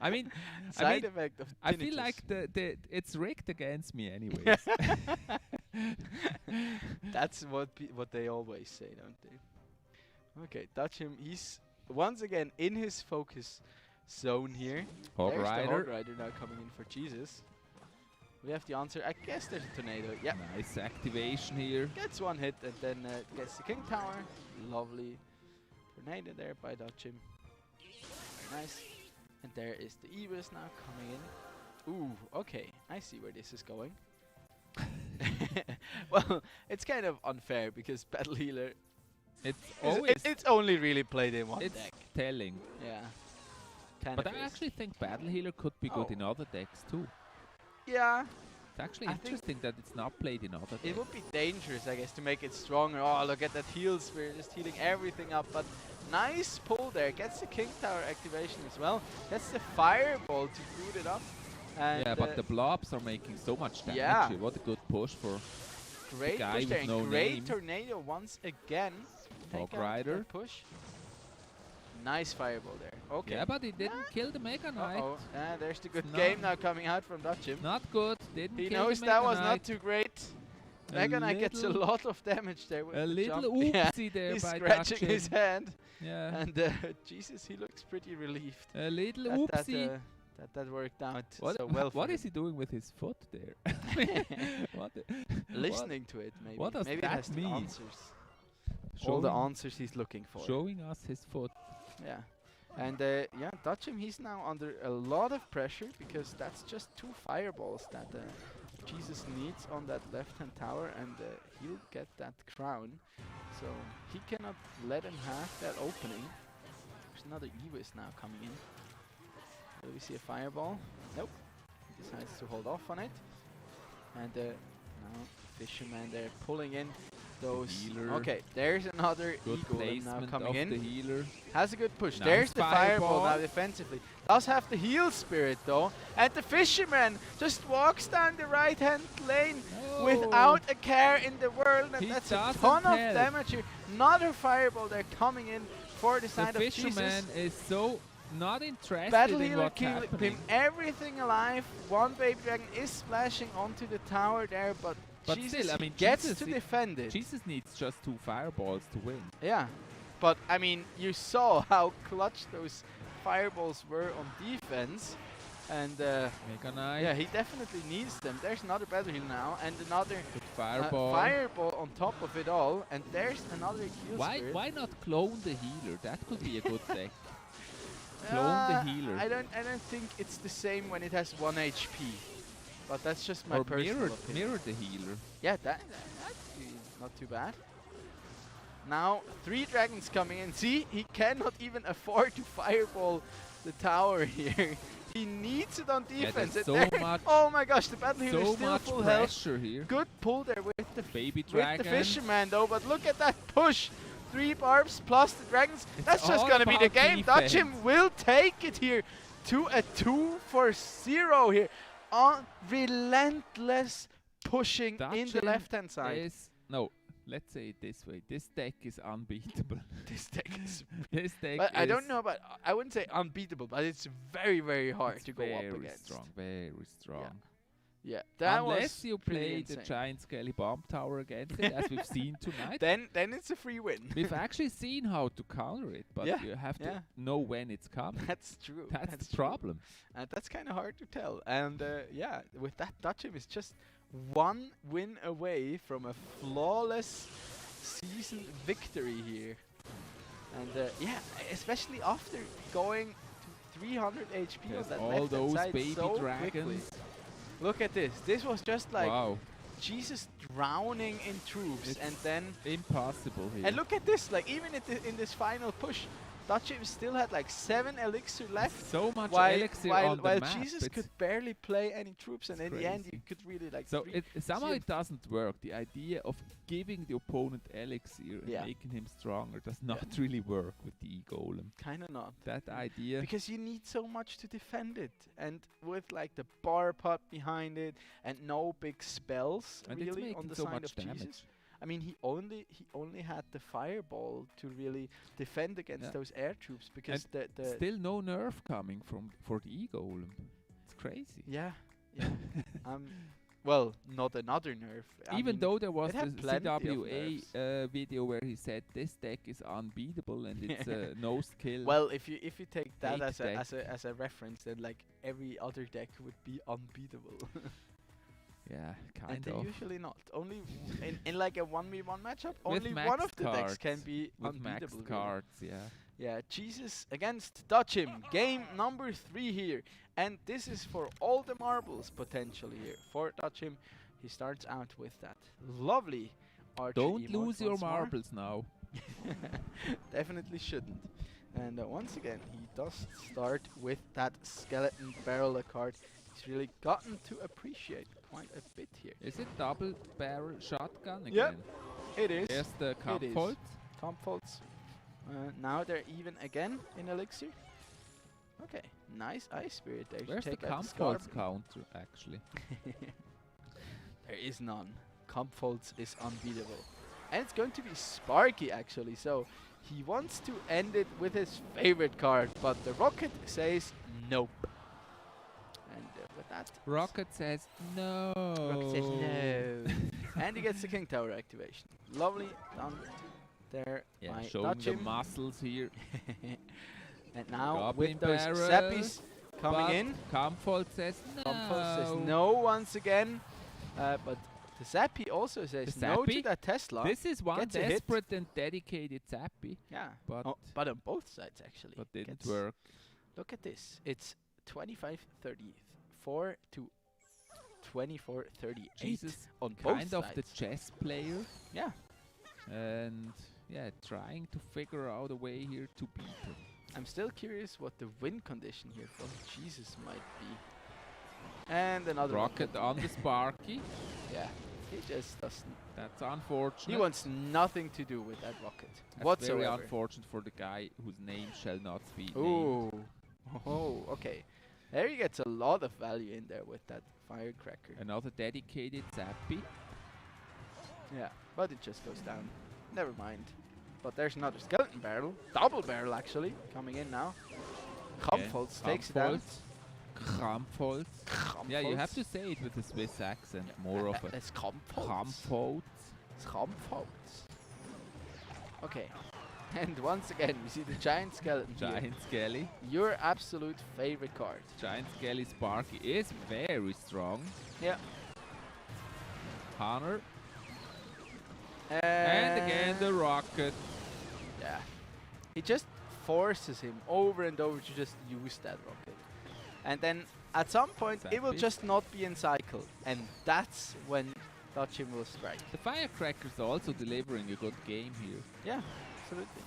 I mean, Side effect of I feel tinnitus. like the it's rigged against me, anyways. That's what they always say, don't they? Okay, Dachim, he's once again in his focus zone here. Hog There's the Rider. Hog Rider now coming in for Jesus. We have the answer. I guess there's a tornado. Yeah. Nice activation here. Gets one hit and then gets the King Tower. Lovely tornado there by Dachim. Very nice. And there is the Ibis now coming in. Ooh, okay. I see where this is going. Well, it's kind of unfair because Battle Healer It's is- always it's only really played in one it's deck. telling. Yeah. Kind But of I is. actually think Battle Healer could be good in other decks too. Yeah. It's actually I think interesting that it's not played in other decks. It would be dangerous, I guess, to make it stronger. Oh, look at that heals. We're just healing everything up. But nice pull there. Gets the King Tower activation as well. Gets the Fireball to boot it up. And yeah, but the blobs are making so much damage yeah. here. What a good push for great guy push with there. And no great name. tornado once again. Hog Take out Rider. that push. Nice Fireball there. Okay. Yeah, but he didn't kill the Mega Knight. Uh-oh. There's the good No. game now coming out from Dachim. Not good. Didn't He kill knows the that Mega was Knight. not too great. A Mega Knight gets a little- lot of damage there with a the little jump. oopsie there He's by scratching his Dachim. hand. Yeah. And Jesus, he looks pretty relieved. A little that oopsie. that worked out What, so well. what for is him. he doing with his foot there? what, Listening to it, maybe. What does maybe that it has the mean? answers. All the Showing- answers he's looking for. Showing us his foot. Yeah. And yeah, Dachim, he's now under a lot of pressure because that's just 2 fireballs that Jesus needs on that left-hand tower, and he'll get that crown. So he cannot let him have that opening. There's another Ewis now coming in. Do we see a fireball? Nope. He decides to hold off on it. And now Fisherman there pulling in those. Okay, there's another Eagle now coming in. The healer. Has a good push. Nice There's the fireball fireball now defensively. Does have the heal spirit though. And the Fisherman just walks down the right hand lane without a care in the world. And that's a ton of damage here. Another fireball there coming in for the side of Jesus. The Fisherman is so not interested Battle in healer what's happening. keeping everything alive. One baby dragon is splashing onto the tower there, but Jesus still, I mean, gets Jesus to defend it. Jesus needs just 2 fireballs to win. Yeah, but I mean, you saw how clutch those fireballs were on defense, and Mega Knight. yeah, he definitely needs them. There's another battle heal now, and another fireball on top of it all, and there's another heal spirit. Why not clone the healer? That could be a good deck. Clone the healer. I don't think it's the same when it has 1 HP. But that's just my personal opinion. Mirror the healer. Yeah, that'd be not too bad. Now 3 dragons coming in. See, he cannot even afford to fireball the tower here. He needs it on defense. So much. Oh my gosh, the battle healer is still full health. Here. Good pull there with the baby dragon. With the Fisherman though, but look at that push. 3 barbs plus the dragons. That's just gonna be the game. Dutchim will take it here to a 2-0 here. On relentless pushing in the left-hand side. No, let's say it this way. This deck is unbeatable. This deck is. This deck. But I don't know about. I wouldn't say unbeatable, but it's very, very hard to go up against. Very strong. Yeah, that unless was you play insane. the giant skelly bomb tower against it, as we've seen tonight. Then it's a free win. We've actually seen how to counter it, but you have to know when it's coming. That's true. That's the problem. And that's kind of hard to tell. And yeah, with that, Dutchim is just 1 win away from a flawless season victory here. And yeah, especially after going to 300 HP on that all those side baby so dragons. Quickly. Look at this. This was just like Jesus drowning in troops, it's and then impossible here. And look at this. Like even in this final push, Dutchim still had like 7 elixir left. So much elixir while on the map. Jesus could barely play any troops, and in the end you could really like. So somehow it doesn't work. The idea of giving the opponent elixir and making him stronger does not really work with the E-Golem. Kinda not. That idea. Because you need so much to defend it, and with like the bar pot behind it, and no big spells and really on the so side much of damage. Jesus. I mean, he only had the fireball to really defend against those air troops, because the still no nerf coming for the E-Golem. It's crazy. Yeah. Well, not another nerf. Even though there was the plenty of CWA video where he said this deck is unbeatable and it's no skill. Well, if you take that as a reference, then like every other deck would be unbeatable. Yeah, kind and of. They usually not. Only in like a 1v1 matchup, with only one of the decks can be unbeatable. With cards, yeah. Yeah, Jesus against Dutchim. Game number 3 here. And this is for all the marbles potentially here. For Dutchim, he starts out with that lovely archer. Don't lose your marbles now. Definitely shouldn't. And once again, he does start with that skeleton barrel card. He's really gotten to appreciate quite a bit here. Is it double barrel shotgun again? Yep, it is. There's the Kampfholt. Kampfholts. Now they're even again in elixir. Okay, nice ice spirit there. Where's the Kampfholz counter actually? There is none. Kampfholz is unbeatable. And it's going to be Sparky actually, so he wants to end it with his favorite card, but the Rocket says nope. And with that, Rocket says no. Rocket says no. And he gets the King Tower activation. Lovely done there by showing Dutchim. the muscles here. And now Goblin with those Zappies coming in. Kampfholt says no. Kampfholt says no once again. But the Zappy also says no to that Tesla. This is one desperate and dedicated Zappy. Yeah, but on both sides actually. But didn't work. Look at this. It's 25-34 to 24-38 Jesus, on both kind of sides. the chess player. Yeah. And yeah, trying to figure out a way here to beat him. I'm still curious what the win condition here for Jesus might be. And another rocket on the Sparky. Yeah, he just doesn't. That's unfortunate. He wants nothing to do with that rocket That's whatsoever. very unfortunate for the guy whose name shall not be named. Ooh. Oh, okay. There he gets a lot of value in there with that firecracker. Another dedicated Zappy. Yeah, but it just goes down. Never mind. But there's another skeleton barrel. Double barrel, actually, coming in now. Kampholz takes it out. Kampholz. Yeah, you have to say it with a Swiss accent. More of a... It's Kampholz. Kampholz. It's Kampholz. Okay. And once again, we see the giant skeleton here. Giant Skelly. Your absolute favorite card. Giant Skelly Sparky is very strong. Yeah. Hunter. And again the rocket. Yeah. He just forces him over and over to just use that rocket. And then at some point it will just not be in cycle. And that's when Dutchim will strike. The firecracker's also delivering a good game here. Yeah, absolutely.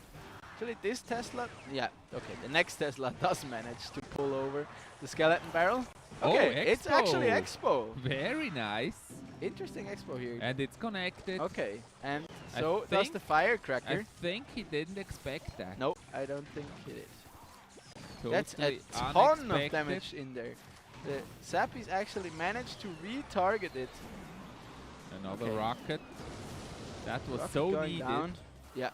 Actually, this Tesla, yeah, okay, the next Tesla does manage to pull over the skeleton barrel. Okay, it's actually Expo. Very nice. Interesting Expo here. And it's connected. Okay, and so does the firecracker. I think he didn't expect that. No, I don't think he did. Totally That's a ton of damage in there. The Zappies actually managed to retarget it. Another rocket. That was Rocket so going needed. Down. Yeah.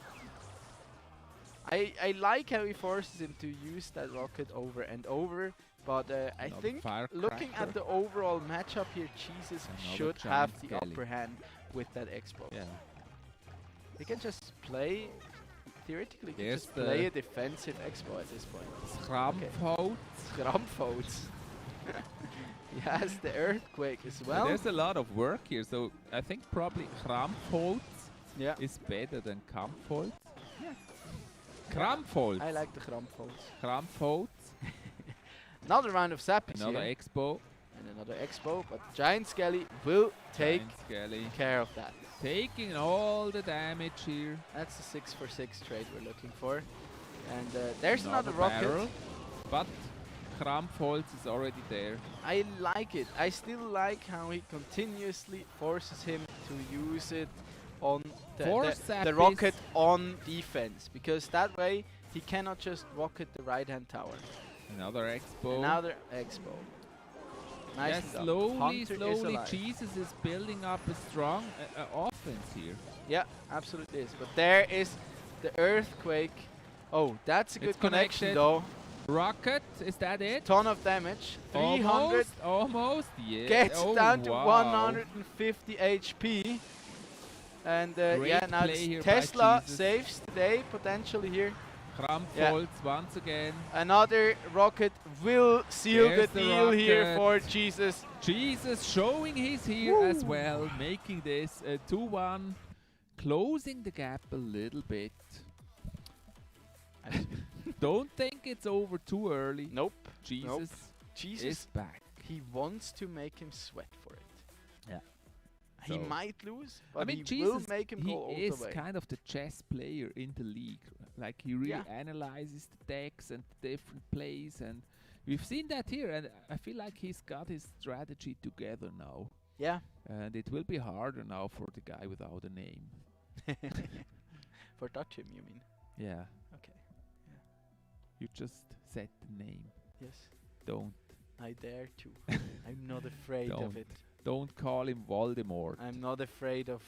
I like how he forces him to use that rocket over and over, but I think looking at the overall matchup here, Jesus should have the upper hand with that Expo. Yeah. He can just play, theoretically, he can Here's just play a defensive Expo at this point. Schrampfholz. Schrampfholz. He has the earthquake as well. There's a lot of work here, so I think probably Krampfholz is better than Kampfholz. Yeah. Krampfholz. I like the Krampfholz. Krampfholz. Another round of Zappies Another here. Expo. And another Expo, but Giant Skelly will take care of that. Taking all the damage here. That's the 6-for-6 trade we're looking for. And there's another rocket. Barrel, but Krampfholz is already there. I like it. I still like how he continuously forces him to use it on the rocket on defense, because that way he cannot just rocket the right-hand tower. Another Expo. Another Expo. Nice. Yes, slowly, Jesus is building up a strong offense here. Yeah, absolutely is. But there is the earthquake. Oh, that's a good connection though. Rocket, is that it? Ton of damage. 300. Almost, yeah. Gets down to 150 HP. And yeah, now Tesla saves the day potentially here. Krampfholz once again. Another rocket will seal the deal here for Jesus. Jesus showing he's here as well, making this a 2-1, closing the gap a little bit. Don't think it's over too early. Nope. Jesus is back. He wants to make him sweat for it. Yeah. He might lose, but I mean, he will make him go all the way. He is kind of the chess player in the league. Like, he really analyzes the decks and the different plays, and we've seen that here, and I feel like he's got his strategy together now. Yeah. And it will be harder now for the guy without a name. For Dutchim, you mean? Yeah. Okay. Yeah. You just said the name. Yes. Don't. I dare to. I'm not afraid of it. Don't call him Voldemort. I'm not afraid of...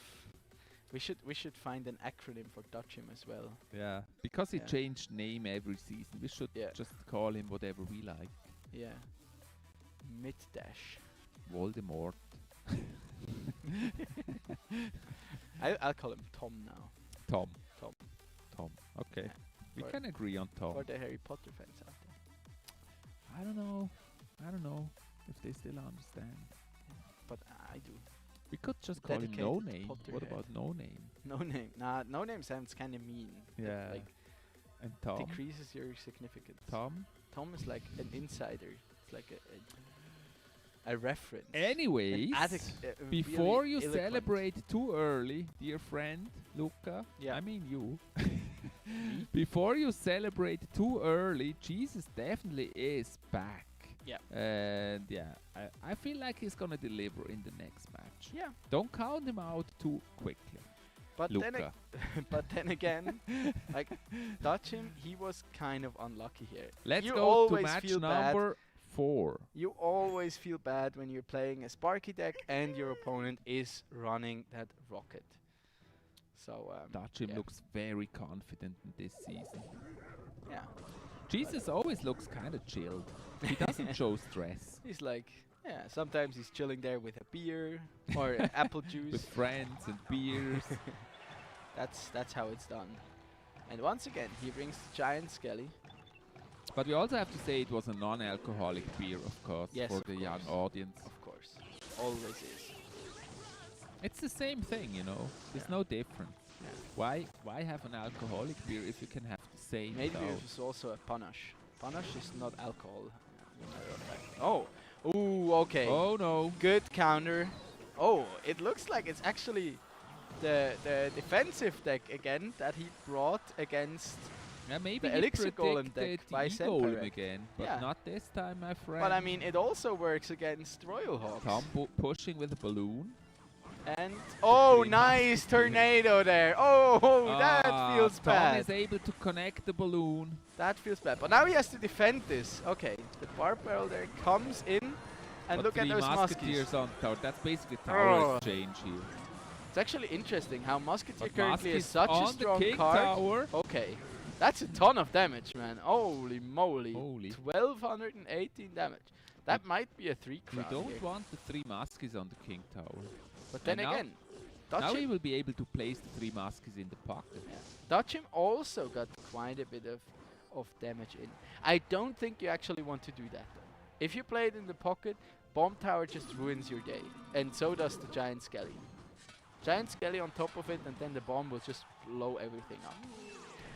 We should find an acronym for Dutchim as well. Yeah, because he changed name every season. We should just call him whatever we like. Yeah. Mid-dash. Voldemort. I'll call him Tom now. Tom. Tom. Tom. Okay. Yeah. We can agree on Tom. For the Harry Potter fans out there. I don't know. I don't know if they still understand. But I do. We could just call him No Name. What about No Name? No Name. Nah, No Name sounds kind of mean. Yeah. Like, and Tom? Decreases your significance. Tom? Tom is like an insider. It's like a reference. Anyways, before you celebrate too early, dear friend Luca, I mean you. Before you celebrate too early, Jesus definitely is back. Yeah. And I feel like he's gonna deliver in the next match. Yeah. Don't count him out too quickly. But Luca. then again, like Dutchim, he was kind of unlucky here. Let's you go to always match feel number 4. You always feel bad when you're playing a Sparky deck and your opponent is running that rocket. So Dutchim looks very confident in this season. Yeah. Jesus always looks kind of chilled. He doesn't show stress. He's like, sometimes he's chilling there with a beer or apple juice. With friends and beers. That's how it's done. And once again, he brings the Giant Skelly. But we also have to say it was a non-alcoholic beer, of course, for the young audience. Of course. Always is. It's the same thing, you know. There's no difference. Why have an alcoholic beer if you can have the same? Maybe it was also a panache. Panache is not alcohol. Oh. Ooh, okay. Oh no. Good counter. Oh, it looks like it's actually the defensive deck again that he brought against maybe the Elixir Golem deck by Golem again, but not this time, my friend. But I mean, it also works against Royal Hawks. Tom pushing with a balloon. And nice tornado there. That feels bad. Tom is able to connect the balloon. That feels bad. But now he has to defend this. Okay, the bar barrel there comes in, and look at those musketeers on tower. That's basically tower exchange here. It's actually interesting how Musketeer currently is such a strong card. Tower. Okay, that's a ton of damage, man. Holy moly. 1218 damage. That might be a 3 crown. You don't want the 3 muskies on the king tower. But then again, now he will be able to place the 3 muskies in the pocket. Dutchim also got quite a bit of damage in. I don't think you actually want to do that though. If you play it in the pocket, Bomb Tower just ruins your day. And so does the Giant Skelly. Giant Skelly on top of it, and then the bomb will just blow everything up.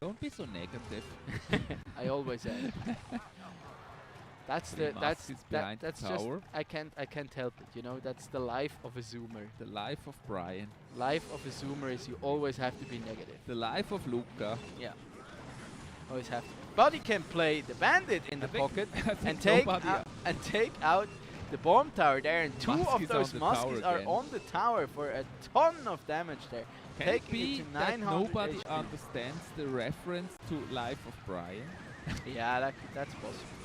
Don't be so negative. I always am. That's just I can't help it, you know. That's the life of a zoomer. The life of Brian. Life of a zoomer is you always have to be negative. The life of Luca. Yeah. Always have to. But he can play the bandit in the pocket and take out the bomb tower there, and 2 of those muskies are on the tower for a ton of damage there. Can it be that nobody understands the reference to Life of Brian? Yeah, that's possible.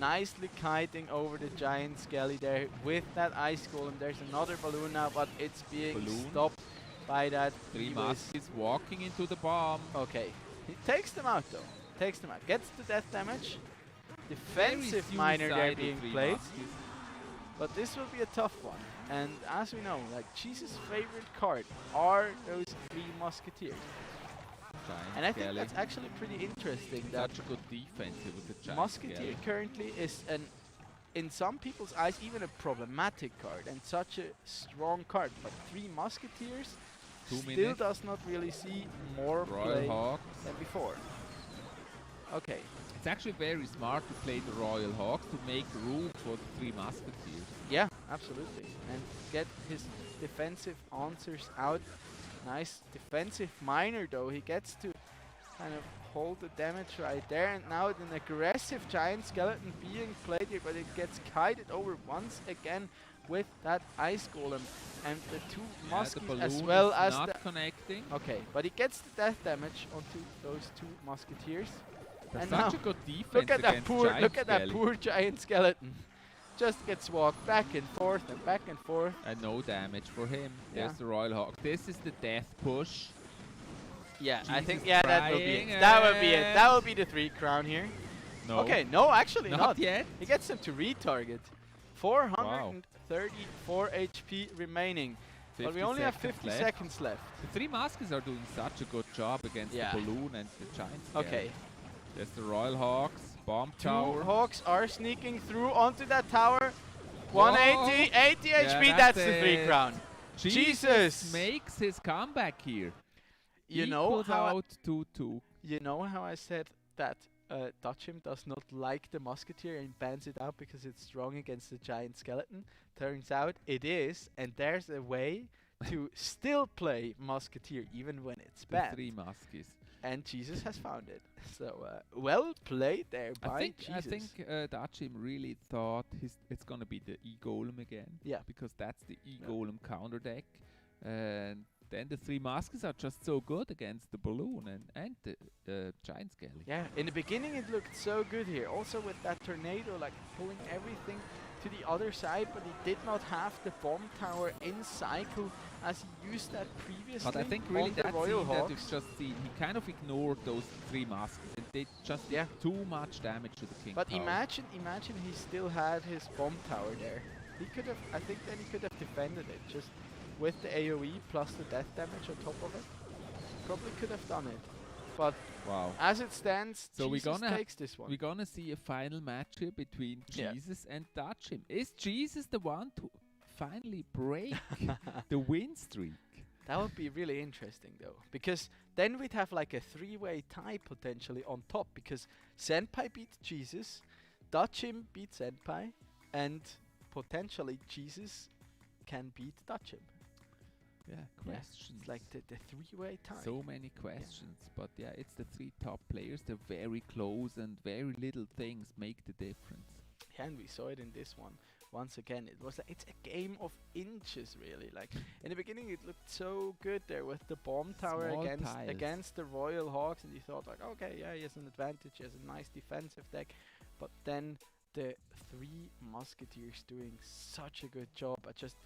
Nicely kiting over the Giant Skelly there with that ice golem. There's another balloon now, but it's being stopped by that 3 muskies walking into the bomb. Okay, he takes them out though. Takes them out. Gets the death damage. Defensive miner there being played. But this will be a tough one. And as we know, like Jesus' favorite card are those 3 musketeers. And I think that's actually pretty interesting. Such a good defense with the Giant Musketeer currently is in some people's eyes even a problematic card and such a strong card. But 3 musketeers still does not really see more play than before. Okay. It's actually very smart to play the Royal Hawks to make room for the 3 musketeers. Yeah, absolutely. And get his defensive answers out. Nice defensive miner though. He gets to kind of hold the damage right there, and now an aggressive Giant Skeleton being played here, but it gets kited over once again with that ice golem and the 2 muskies as well as not connecting. Okay, but he gets the death damage onto those 2 musketeers. That's and such a good defense look at that poor Giant Skeleton. Just gets walked back and forth and back and forth. And no damage for him. There's the Royal Hawk. This is the death push. Yeah, Jesus, I think that will be it. That will be it. That will be the 3 crown here. No. Okay, no, actually not. Yet. He gets him to retarget. 434 HP remaining. But we only have 50 seconds left. The 3 muskies are doing such a good job against the balloon and the Giant Skelly. Okay. There's the Royal Hawks. Bomb 2 tower. Hawks are sneaking through onto that tower. 180, 80 HP, that's the 3 crown. Jesus makes his comeback here. You know how out 2-2. You know how I said that Dutchim does not like the Musketeer and bans it out because it's strong against the giant skeleton. Turns out it is, and there's a way to still play Musketeer even when it's The banned. 3 Muskies. And Jesus has found it. So well played there by Jesus. I think Dutchim really thought it's gonna be the E-Golem again. Yeah. Because that's the E-Golem counter deck. And then the 3 Muskies are just so good against the Balloon and the Giant Skelly. Yeah, in the beginning it looked so good here. Also with that tornado, like pulling everything to the other side, but he did not have the bomb tower in cycle as he used that previously. But I think really on the that Royal scene that Hawks. you've just seen, he kind of ignored those 3 Muskies and they just did too much damage to the King But Tower. imagine he still had his bomb tower there. He could have, I think then he could have defended it just with the AoE plus the death damage on top of it. Probably could have done it. But wow. As it stands, So Jesus takes this one. We're gonna see a final match here between Jesus and Dutchim. Is Jesus the one to finally break the win streak? That would be really interesting though, because then we'd have like a 3-way tie potentially on top, because Senpai beat Jesus, Dutchim beat Senpai, and potentially Jesus can beat Dutchim. Yeah, questions. It's like the 3-way tie. So many questions, but yeah, it's the 3 top players. They're very close, and very little things make the difference. Yeah, and we saw it in this one. Once again, it's a game of inches, really. Like in the beginning, it looked so good there with the bomb tower Small against the Royal Hawks, and you thought like, okay, yeah, he has an advantage, he has a nice defensive deck. But then the 3 Musketeers doing such a good job at just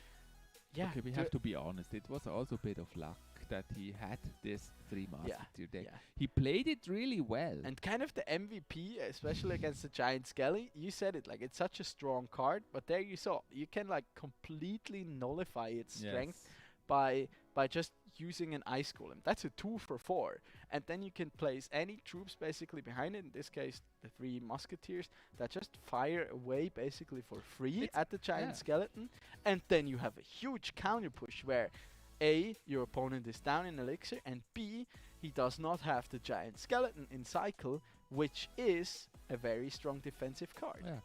Okay, we have to be honest. It was also a bit of luck that he had this 3 Musketeer deck. He played it really well. And kind of the MVP, especially against the Giant Skelly, you said it, like it's such a strong card, but there you saw, you can like completely nullify its strength by just using an Ice Golem. That's a 2 for 4. And then you can place any troops basically behind it, in this case the 3 Musketeers, that just fire away basically for free at the Giant Skeleton. And then you have a huge counter push where A, your opponent is down in Elixir, and B, he does not have the Giant Skeleton in cycle, which is a very strong defensive card. Yeah.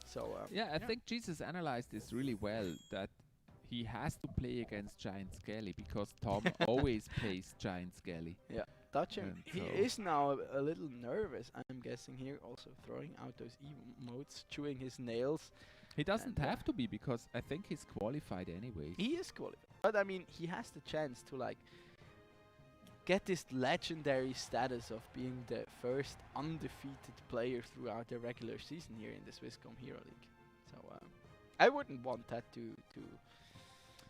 So I think Jesus analyzed this really well, that he has to play against Giant Skelly because Tom always plays Giant Skelly. Yeah, Dutchim, he is now a little nervous, I'm guessing here, also throwing out those emotes, chewing his nails. He doesn't have to be, because I think he's qualified anyway. He is qualified, but I mean, he has the chance to like get this legendary status of being the first undefeated player throughout the regular season here in the Swisscom Heroleague. So I wouldn't want that to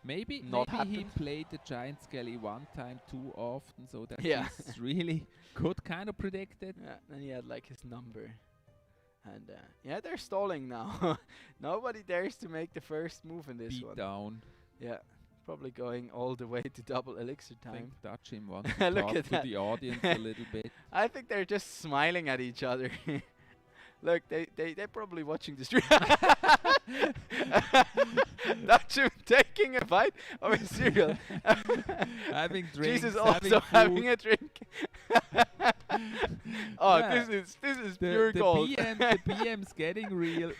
Maybe he played the Giant Skelly one time too often, so that he's really could kind of predict it. Yeah, then he had like his number. And yeah, they're stalling now. Nobody dares to make the first move in this one. Beat down. Yeah, probably going all the way to double elixir time. I think Dutchim wants to Look talk at to that. the audience a little bit. I think they're just smiling at each other. Look, they're probably watching the stream. Dutchim taking a bite of his cereal. Having drinks, Jesus also having a drink. Yeah. This is pure gold. The BM's getting real.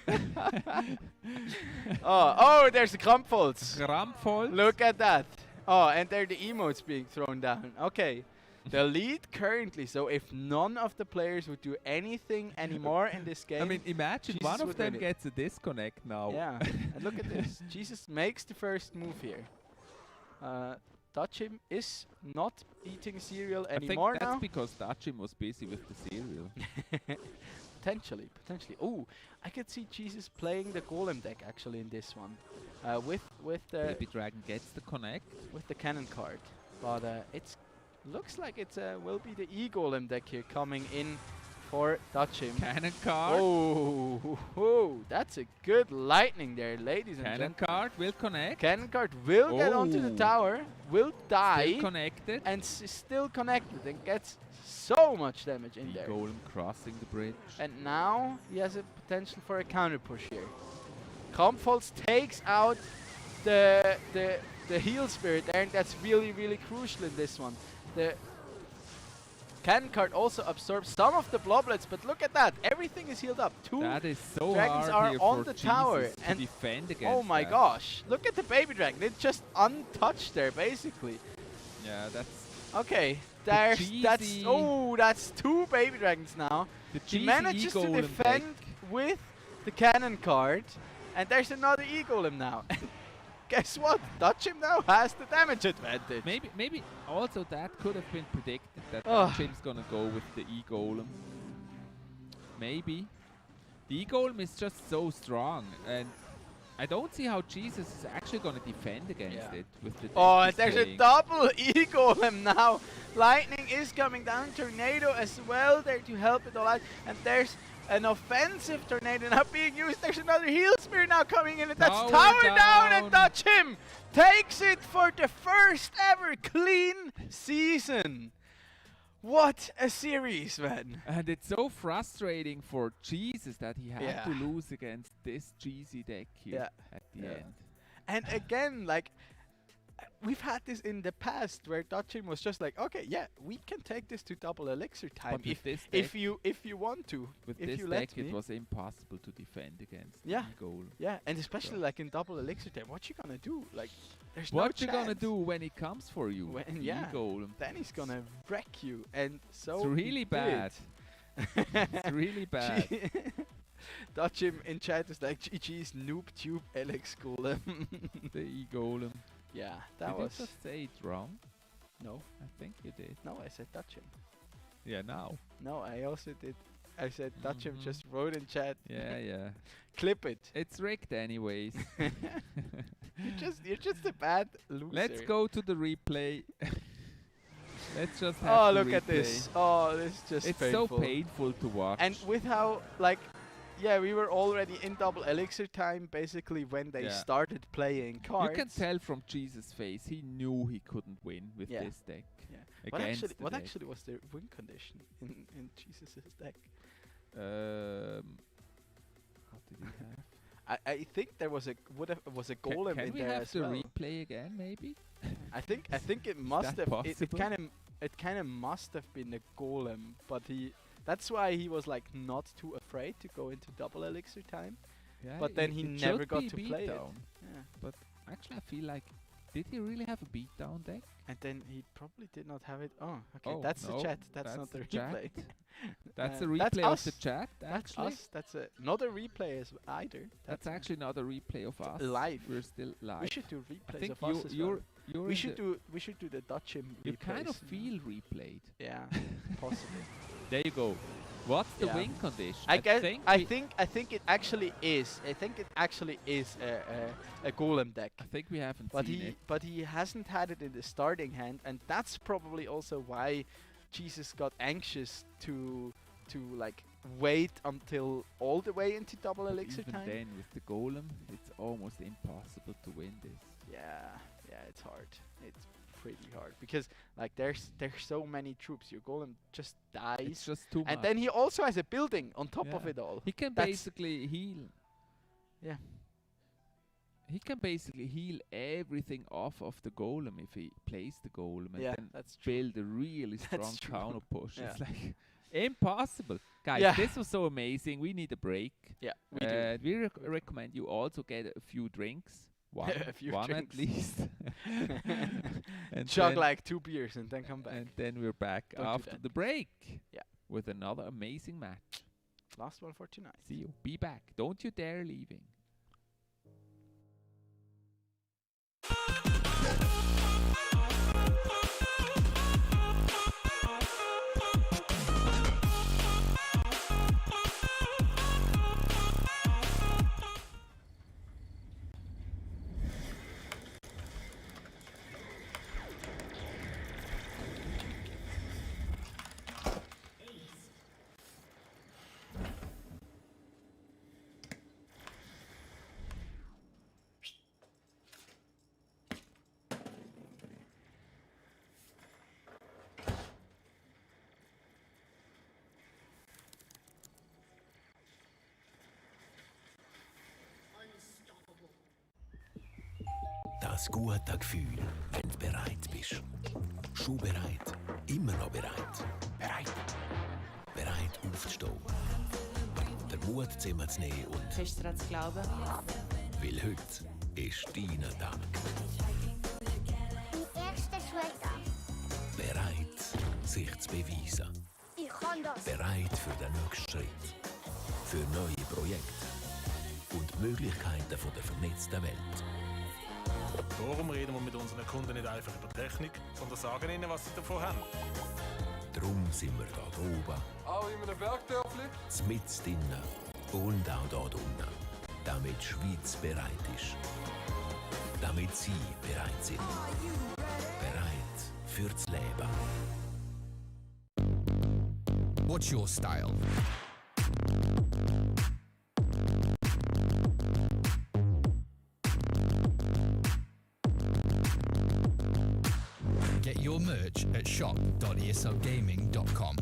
oh, there's the Krampholz. Krampholz. Look at that. Oh, and there are the emotes being thrown down. Okay. The lead currently, so if none of the players would do anything anymore in this game, I mean, imagine Jesus one of would them win it. gets a disconnect now. Yeah, and look at this. Jesus makes the first move here. Dutchim is not eating cereal anymore I think that's now. because Dutchim was busy with the cereal. Potentially. Oh, I could see Jesus playing the Golem deck actually in this one, with the Baby Dragon gets the connect with the cannon card, but it's looks like it will be the E-Golem deck here coming in for Dutchim. Cannon card. Oh, that's a good lightning there, ladies and gentlemen. Cannon card will connect. Cannon card will get onto the tower, will die, Still connected. and still connected, and gets so much damage in there. Golem crossing the bridge. And now he has a potential for a counter push here. Krampholz takes out the heal spirit there, and that's really, really crucial in this one. Cannon card also absorbs some of the bloblets, but look at that. Everything is healed up. Two That is so dragons hard are here on for the Jesus tower. to And defend against oh my that. gosh. Look at the baby dragon. It's just untouched there, basically. Yeah, that's... Okay. That's two baby dragons now. He manages to defend with the cannon card. And there's another E-Golem now. Guess what? Dutchim now has the damage advantage. Maybe also that could have been predicted that Ugh. Dutchim's gonna go with the E-Golem. Maybe. The E-Golem is just so strong, and I don't see how Jesus is actually gonna defend against it with the Oh, deck and he's there's a playing. double E-Golem now. Lightning is coming down. Tornado as well there to help it all out. And there's an offensive tornado now being used. There's another heal spear now coming in, and that's tower down, and Dutchim takes it for the first ever clean season. What a series, man. And it's so frustrating for Jesus that he had to lose against this cheesy deck here at the end. And again, like, we've had this in the past where Dutchim was just like, okay, yeah, we can take this to double elixir time if you want to. With if this you deck, let me. it was impossible to defend against Yeah, the goal. yeah, and especially like in double elixir time, what you gonna do? Like, there's what no you chance. gonna do when he comes for you? When, the E-Golem. then he's gonna wreck you, and so It's really bad. It's really bad. Dutchim in chat is like, GG's noob tube Alex Golem. The E-Golem. Yeah, that did was. you just say it wrong? No. I think you did. No, I said Dutchim. Yeah, now. No, I also did. I said Dutchim just wrote in chat. Yeah, yeah. Clip it. It's rigged anyways. You're just a bad loser. Let's go to the replay. Let's just have Oh, the look at replay. this. Oh, this is just It's painful. so painful to watch. And with how, like, yeah, we were already in double elixir time basically when they started playing cards. You can tell from Jesus' face, he knew he couldn't win with this deck. Yeah. Against What the deck. actually was the win condition in Jesus' deck? What did he have? I think there was a golem Can in we there have as the well. replay again, maybe? I think it must that have it possible? kind of must have been a golem, but that's why he was like not too afraid to go into double elixir time. Yeah, but then he it never should got be to play it. beatdown. Yeah. But actually, I feel like, did he really have a beatdown deck? And then he probably did not have it. Oh, okay, Oh, that's no, the chat. That's not the chat. replay. That's a that's replay of us. the chat, That's actually. us. That's not a replay as either. That's actually not a replay of us. live. We're still live. We should do I replays think of us as well. you're We in should the- do the Dutchim You kind of replays. feel replayed. Yeah, possibly. There you go. What's the Yeah. win condition? I guess think I we- think it actually is. I think it actually is a golem deck. I think we haven't But seen he it. but he hasn't had it in the starting hand, and that's probably also why Jesus got anxious to like wait until all the way into double But elixir even time. then, with the golem, it's almost impossible to win this. Yeah, it's hard. It's pretty hard because like there's so many troops. Your golem just dies. It's just too much. And then he also has a building on top of Yeah. it all. He can That's- basically heal. Yeah. He can basically heal everything off of the golem if he plays the golem and Yeah, then that's true. build a really strong That's true. counter push. Yeah. It's like impossible. Guys, Yeah. this was so amazing. We need a break. Yeah, we do. We recommend you also get a few drinks. One, A few one drinks. at least. And Chug then- like 2 beers and then come back. And then we're back Don't do after that. the break. Yeah. With another amazing match. Last one for tonight. See you. Be back. Don't you dare leaving. Das gute Gefühl, wenn du bereit bist. Schon bereit, immer noch bereit. Bereit. Bereit aufzustehen. Den Mut zusammenzunehmen und... Fest daran zu glauben. Weil heute ist dein Tag. Mein erster Schultag. Bereit, sich zu beweisen. Ich kann das. Bereit für den nächsten Schritt. Für neue Projekte. Und die Möglichkeiten von der vernetzten Welt. Darum reden wir mit unseren Kunden nicht einfach über Technik, sondern sagen ihnen, was sie davon haben. Darum sind wir da oben, Auch in einem Bergdörfli. mitten drinnen und auch da unten. Damit die Schweiz bereit ist. Damit Sie bereit sind. Bereit fürs Leben. What's your style? Get your merch at shop.esogaming.com.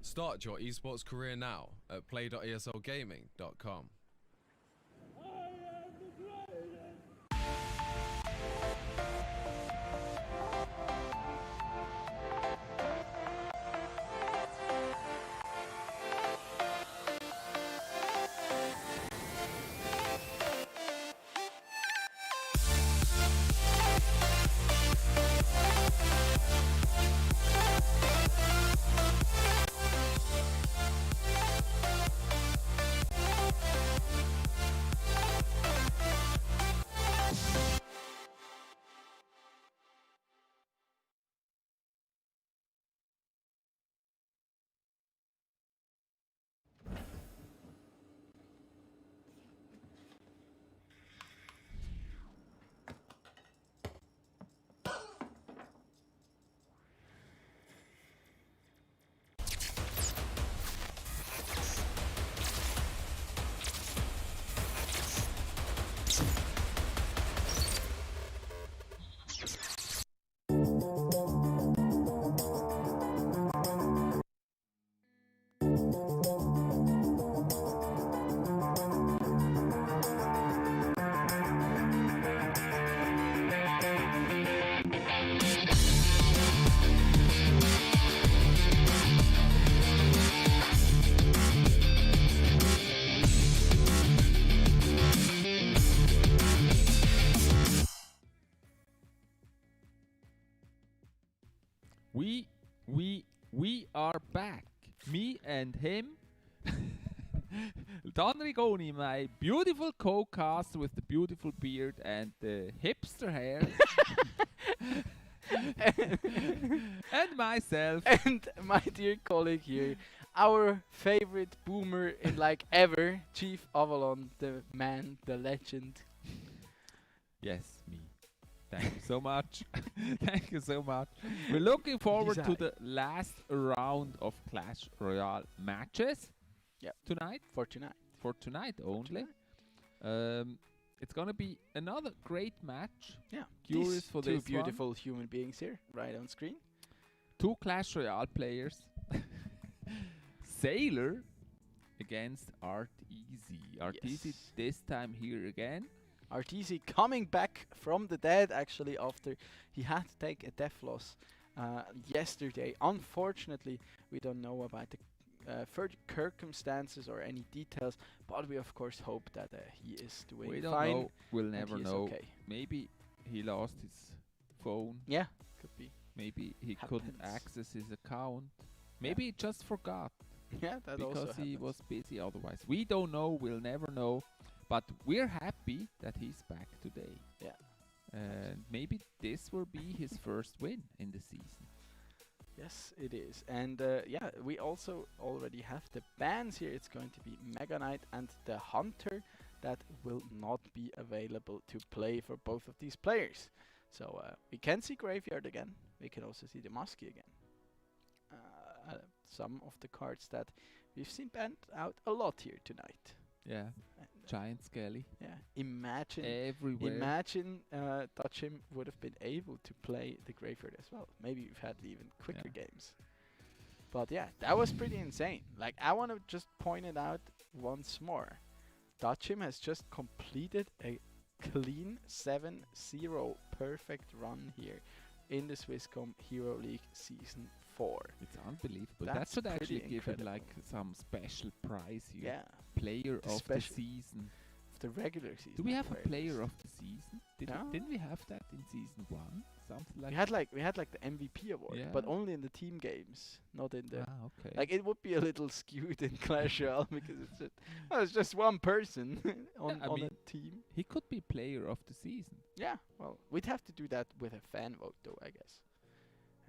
Start your esports career now at play.esogaming.com. We are back. Me and him. Don Rigoni, my beautiful co-caster with the beautiful beard and the hipster hair. And myself. And my dear colleague here, our favorite boomer in like ever, Chief Avalon, the man, the legend. Yes, me. Thank you so much. Thank you so much. We're looking forward to the last round of Clash Royale matches. Yeah. Tonight. For tonight. For tonight only. It's gonna be another great match. Yeah. Curious for two this beautiful one. human beings here, right on screen. Two Clash Royale players. Sailor against Art Easy. Art Easy this time here again. Arteezy coming back from the dead actually after he had to take a death loss yesterday. Unfortunately, we don't know about the further circumstances or any details, but we of course hope that he is doing fine. We don't know. We'll never he is know. okay. Maybe he lost his phone. Yeah, could be. Maybe he couldn't access his account. Maybe he just forgot. Yeah, that also because he happens. was busy otherwise. We don't know. We'll never know. But we're happy that he's back today. Yeah. And maybe this will be his first win in the season. Yes, it is. And yeah, we also already have the bans here. It's going to be Mega Knight and the Hunter that will not be available to play for both of these players. So we can see Graveyard again. We can also see the Muskie again. Some of the cards that we've seen banned out a lot here tonight. Yeah. Giant Skelly. Yeah. Imagine everywhere. Imagine Dutchim would have been able to play the Graveyard as well. Maybe we've had even quicker games. But yeah, that was pretty insane. Like, I want to just point it out once more. Dutchim has just completed a clean 7-0 perfect run here in the Swisscom Hero League Season 4. It's unbelievable. That should actually give him like some special prize here. Yeah. Player of the season. Of the regular season. Do we have a player of the season? Didn't we have that in season 1? Something like we had like the MVP award, Yeah. but only in the team games, not in the. Okay. Like, it would be a little skewed in Clash Royale because it's just one person on a team. He could be player of the season. Yeah, well, we'd have to do that with a fan vote, though, I guess.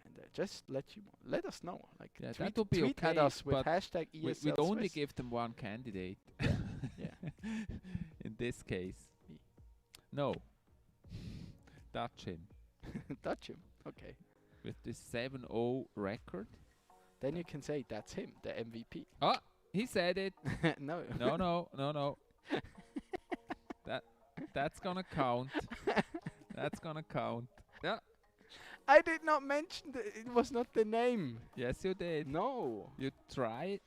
And just let us know. Like, Yeah, tweet, that would be tweet okay, at us with but hashtag ESL we'd only Swiss. give them one candidate. Yeah. In this case. Me. No. Dutchim. Dutchim. Okay. With this 7-0 record. Then you can say that's him, the MVP. Oh, he said it. No. No. That's gonna count. That's gonna count. Yeah. I did not mention that it was not the name. Yes, you did. No. You tried.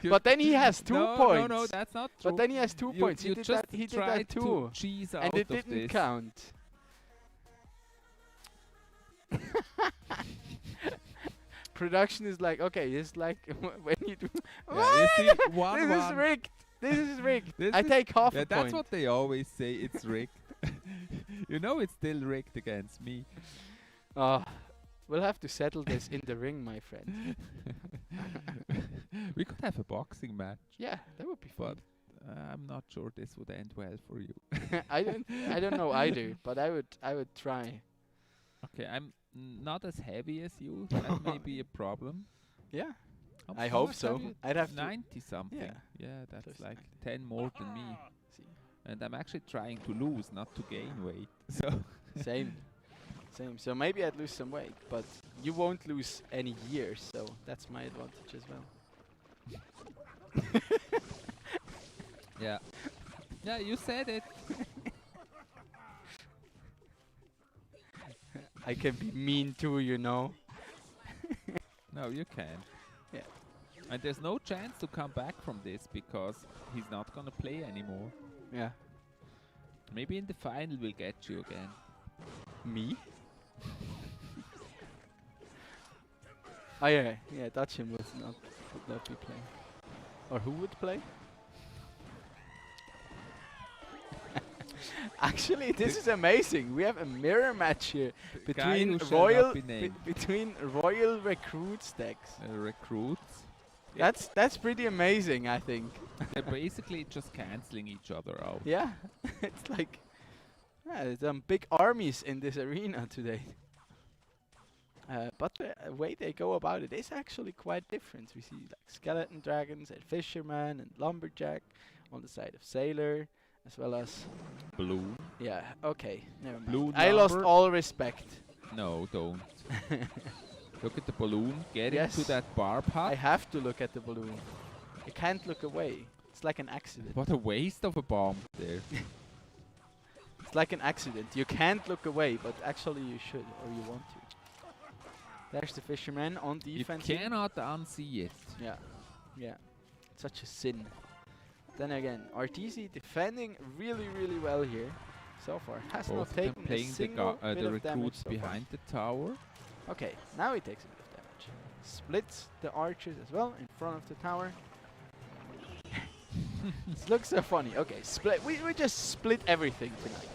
But then he has 2 points. No, that's not true. But then he has 2 points. He did that too. To cheese out and it of didn't this. count. Production is like, okay, it's like when you do. Yeah, you see, This is rigged. This is rigged. I take half a point. That's what they always say. It's rigged. You know, it's still rigged against me. We'll have to settle this in the ring, my friend. We could have a boxing match. Yeah, that would be fun. But I'm not sure this would end well for you. I don't know either, but I would try. Okay, I'm not as heavy as you. That may be a problem. Yeah. How I hope much so. have you? I'd have 90 something. Yeah. Yeah, that's Close to like 90. 10 more than me. See. And I'm actually trying to lose, not to gain weight. So Same. So maybe I'd lose some weight, but you won't lose any years, so that's my advantage as well. Yeah. Yeah, you said it. I can be mean too, you know. No, you can. Yeah. And there's no chance to come back from this because he's not gonna play anymore. Yeah. Maybe in the final we'll get you again. Me? Oh yeah, Dutchim would not be playing. Or who would play? Actually, this is amazing. We have a mirror match here between between Royal recruits decks. Recruits? That's pretty amazing, I think. They're basically just cancelling each other out. Yeah, it's like there's some big armies in this arena today. But the way they go about it is actually quite different. We see like skeleton dragons and fisherman and lumberjack on the side of sailor, as well as Balloon. Yeah. Okay. Never mind. Blue I lost number. all respect. No, don't. Look at the balloon. Get Yes. into that barb hut. I have to look at the balloon. I can't look away. It's like an accident. What a waste of a bomb there. It's like an accident. You can't look away, but actually you should, or you want to. There's the fisherman on defense. You cannot unsee it. Yeah. Yeah. Such a sin. Then again, RTZ defending really, really well here so far. Has Both not of them taken a playing single bit the of damage recruits so far. behind the tower. Okay, now he takes a bit of damage. Splits the archers as well in front of the tower. This looks so funny. Okay, split. We just split everything tonight.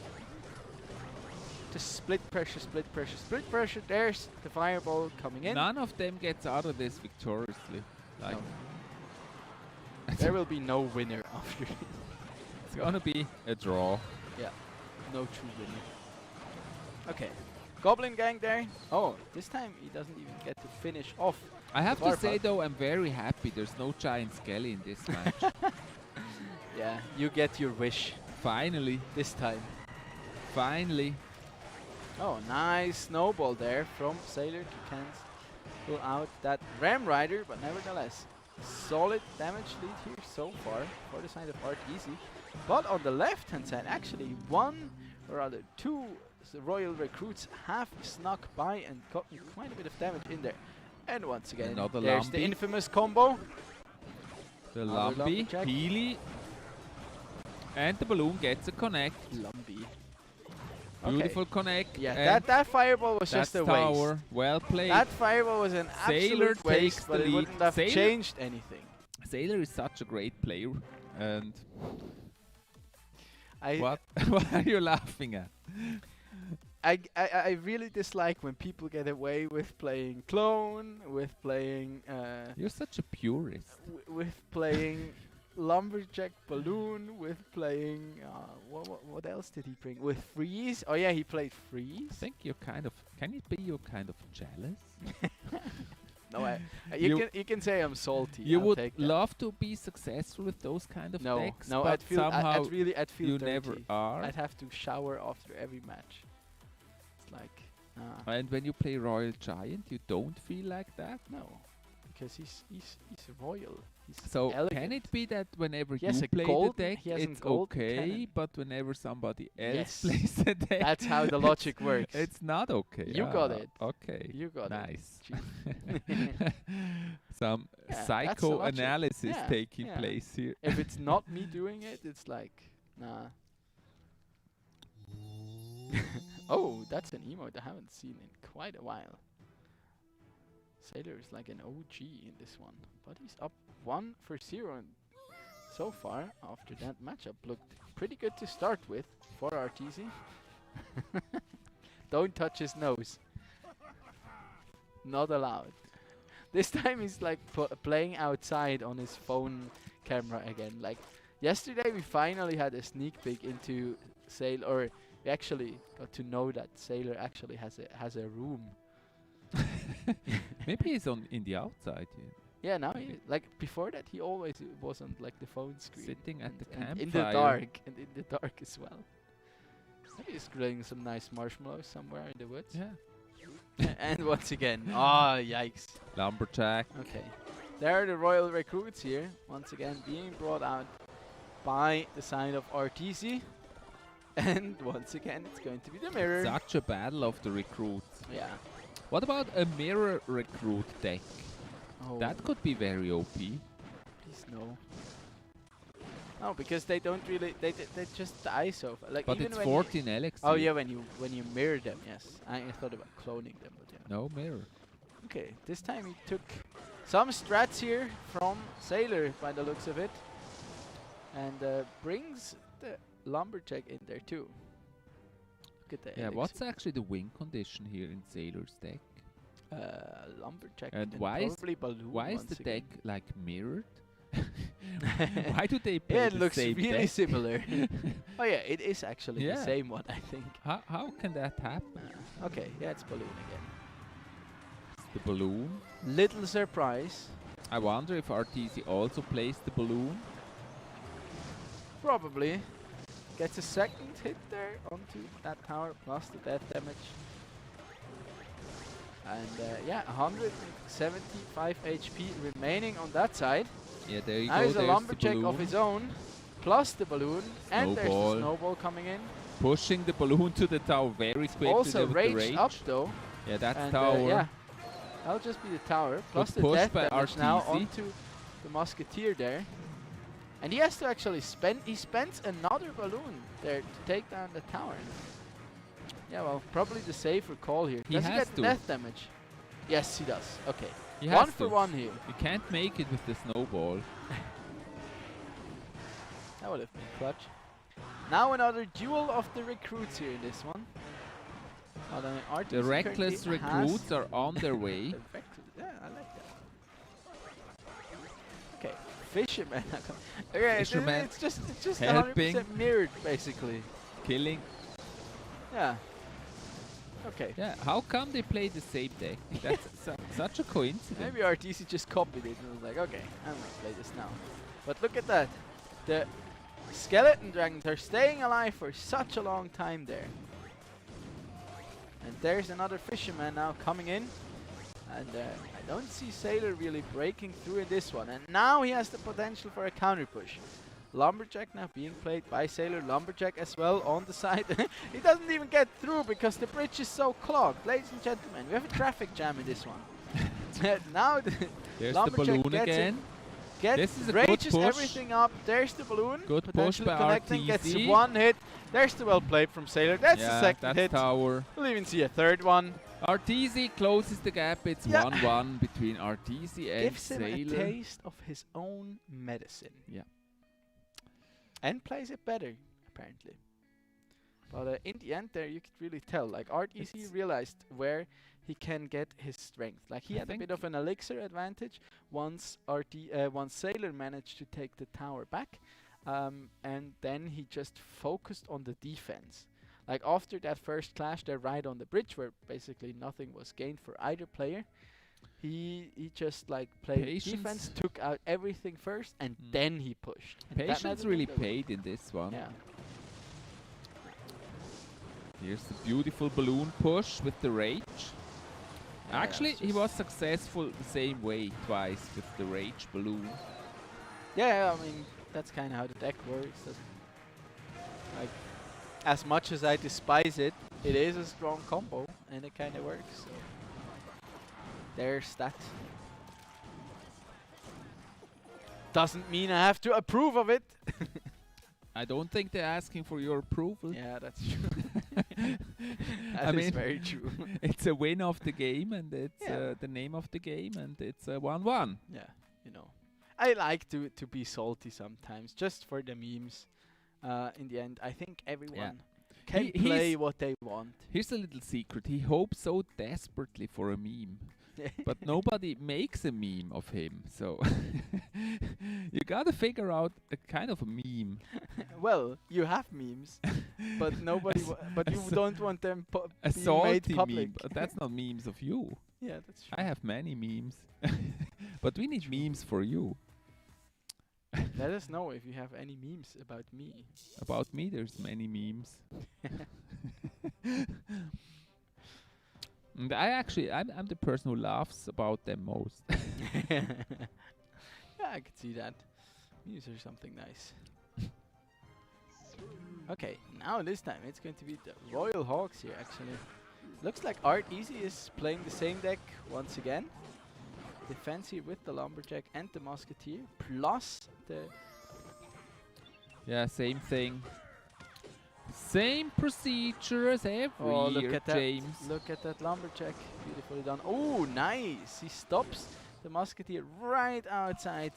Just split pressure, split pressure, split pressure. There's the fireball coming in. None of them gets out of this victoriously. Like No. There will be no winner after this. It's gonna be a draw. Yeah, no true winner. Okay, Goblin Gang there. Oh, this time he doesn't even get to finish off. I have the to say Warpath. though, I'm very happy there's no giant skelly in this match. Yeah, you get your wish. Finally. This time. Finally. Oh, nice snowball there from Sailor to cancel out that Ram Rider, but nevertheless, solid damage lead here so far for the side of Arteezy. But on the left-hand side, actually one, or rather two Royal recruits have snuck by and gotten quite a bit of damage in there. And once again, Another there's Lumpy. the infamous combo. The Another Lumpy, Lumberjack. Healy, and the balloon gets a connect. Lumpy. Beautiful connect. Yeah, that fireball was just a tower. waste. Well played. That fireball was an Sailor absolute waste, takes but the it lead. wouldn't have Sailor- changed anything. Sailor is such a great player, and I what are you laughing at? I really dislike when people get away with playing clone, with playing You're such a purist. with playing lumberjack balloon, with playing what else did he bring? With freeze? Oh yeah, he played I freeze. think you're kind of. Can it be you're kind of jealous? No, You- you can say I'm salty. You I'll would take that. love to be successful with those kind of No, decks, no, but I'd feel somehow I'd feel you dirty. never are. I'd have to shower after every match. It's like And when you play Royal Giant, you don't feel like that. no, because he's royal. He's So elegant. can it be that whenever He has you a play golden- the deck, he has a it's golden okay, cannon. but whenever somebody else Yes. plays the deck, That's how the logic works. It's not okay. You got Ah, it. Okay. You got it. nice. Chief. Some Yeah, that's the logic. psychoanalysis Yeah, taking yeah. place here. If it's not me doing it, it's like nah. Oh, that's an emote I haven't seen in quite a while. Sailor is like an OG in this one, but he's up 1-0 and so far after that matchup looked pretty good to start with for Arteezy. Don't touch his nose. Not allowed. This time he's like playing outside on his phone camera again. Like yesterday we finally had a sneak peek into Sailor, or we actually got to know that Sailor actually has a room. Maybe he's in the outside here. Yeah, now he, like before that he always was on like the phone screen. Sitting at the and in campfire. the dark, and in the dark as well. He's grilling some nice marshmallows somewhere in the woods. Yeah. And once again, ah, yikes. Lumberjack. Okay, there are the Royal recruits here, once again being brought out by the side of Arteezy. And once again, it's going to be the mirror. Such a battle of the recruits. Yeah. What about a mirror recruit deck? Oh, That could be very OP. please no. No, because they don't really, they just die so far. Like But even it's when 14 elixir. Oh yeah, when you mirror them, yes. I thought about cloning them, but yeah. No mirror. Okay, this time he took some strats here from Sailor by the looks of it, and brings the lumberjack in there too. Look at that. Yeah, what's actually the win condition here in Sailor's deck? Lumberjack And why is probably balloon. Why is once the again. deck like mirrored? Why do they play Yeah, it the looks same really deck? similar. Oh yeah, it is actually Yeah. the same one, I think. How can that happen? Okay, yeah, it's balloon again. It's the balloon. Little surprise. I wonder if Arteezy also plays the balloon. Probably. Gets a second hit there onto that tower, plus the death damage. And yeah, 175 HP remaining on that side. Yeah, there you Now go. he's a There's the lumberjack of balloon. his own, plus the balloon, and there's Snowball. the snowball coming in. Pushing the balloon to the tower very quickly. Also with rage, the rage up though. Yeah, that's And tower. yeah, that'll just be the tower, plus the pushed death by damage now Arteezy. onto the musketeer there. And he has to actually he spends another balloon there to take down the tower. Yeah, well, probably the safer call here. He Does he has get to. death damage? Yes, he does. Okay. He One has for to. one here. You can't make it with the snowball. That would have been clutch. Now another duel of the recruits here in this one. Well, The Arteezy reckless currently has recruits are on their way. the yeah, I like that. Okay, fisherman. Okay, Fisherman it's just helping. 100% mirrored basically. Killing. Yeah. Okay. Yeah, how come they play the same deck? That's such a coincidence. Maybe Arteezy just copied it and was like, okay, I'm gonna play this now. But look at that. The skeleton dragons are staying alive for such a long time there. And there's another fisherman now coming in. And I don't see Sailor really breaking through in this one. And now he has the potential for a counter push. Lumberjack now being played by Sailor. Lumberjack as well on the side. He doesn't even get through because the bridge is so clogged. Ladies and gentlemen, we have a traffic jam in this one. Now There's the Lumberjack balloon gets again. This is rages everything up. There's the balloon. Good push potentially by connecting. Gets RTZ. one hit. There's the well played from Sailor. That's the second hit. Tower. We'll even see a third one. RTZ closes the gap. It's 1-1 between RTZ and Gives him Sailor. a taste of his own medicine. Yeah. And plays it better, apparently. But in the end there, you could really tell. Like, RTZ realized where he can get his strength. Like, he had a bit of an elixir advantage once once Sailor managed to take the tower back. And then he just focused on the defense. Like, after that first clash there right on the bridge, where basically nothing was gained for either player, he just like played defense, took out everything first, and then he pushed. And Patience really paid in this one. Yeah. Here's the beautiful balloon push with the rage. Yeah, Actually, he was successful the same way twice with the rage balloon. Yeah, I mean, that's kind of how the deck works. Like, as much as I despise it, it is a strong combo, and it kind of works. So. There's that. Doesn't mean I have to approve of it. I don't think they're asking for your approval. Yeah, that's true. That is very true. It's a win of the game, and it's the name of the game, and it's a 1-1. Yeah, you know. I like to be salty sometimes, just for the memes. In the end, I think everyone can play what they want. Here's a little secret. He hopes so desperately for a meme. But nobody makes a meme of him, so you gotta figure out a kind of a meme. Well, you have memes, but nobody. But you don't want them a being salty made public. meme. But that's not memes of you. Yeah, that's true. I have many memes, but we need memes for you. Let us know if you have any memes about me. About me, there's many memes. And I'm the person who laughs about them most. Yeah, I could see that. Memes are something nice. Okay, now this time it's going to be the Royal Hawks here, actually. Looks like Art Easy is playing the same deck once again. Defense here with the Lumberjack and the Musketeer, plus the... Yeah, same thing. Same procedure as every look year, at that. James. Look at that Lumberjack. Beautifully done. Oh, nice. He stops the Musketeer right outside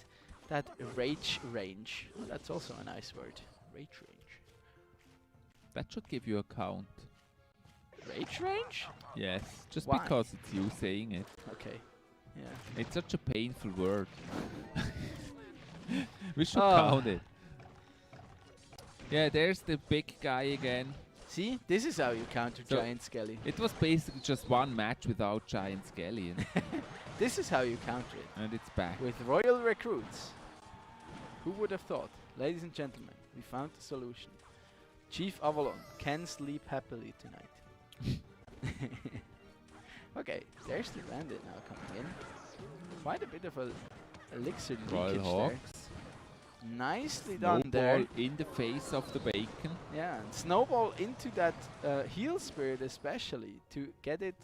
that rage range. Oh, that's also a nice word. Rage range. That should give you a count. Rage range? Yes, just Why? because it's you saying it. Okay. Yeah. It's such a painful word. We should count it. Yeah, there's the big guy again. See, this is how you counter Giant Skelly. It was basically just one match without Giant Skelly. And this is how you counter it. And it's back. With Royal Recruits. Who would have thought? Ladies and gentlemen, we found the solution. Chief Avalon can sleep happily tonight. Okay, there's the Bandit now coming in. Quite a bit of a elixir leakage there. Nicely done there. Snowball in the face of the bacon. Yeah, and Snowball into that heal spirit especially to get it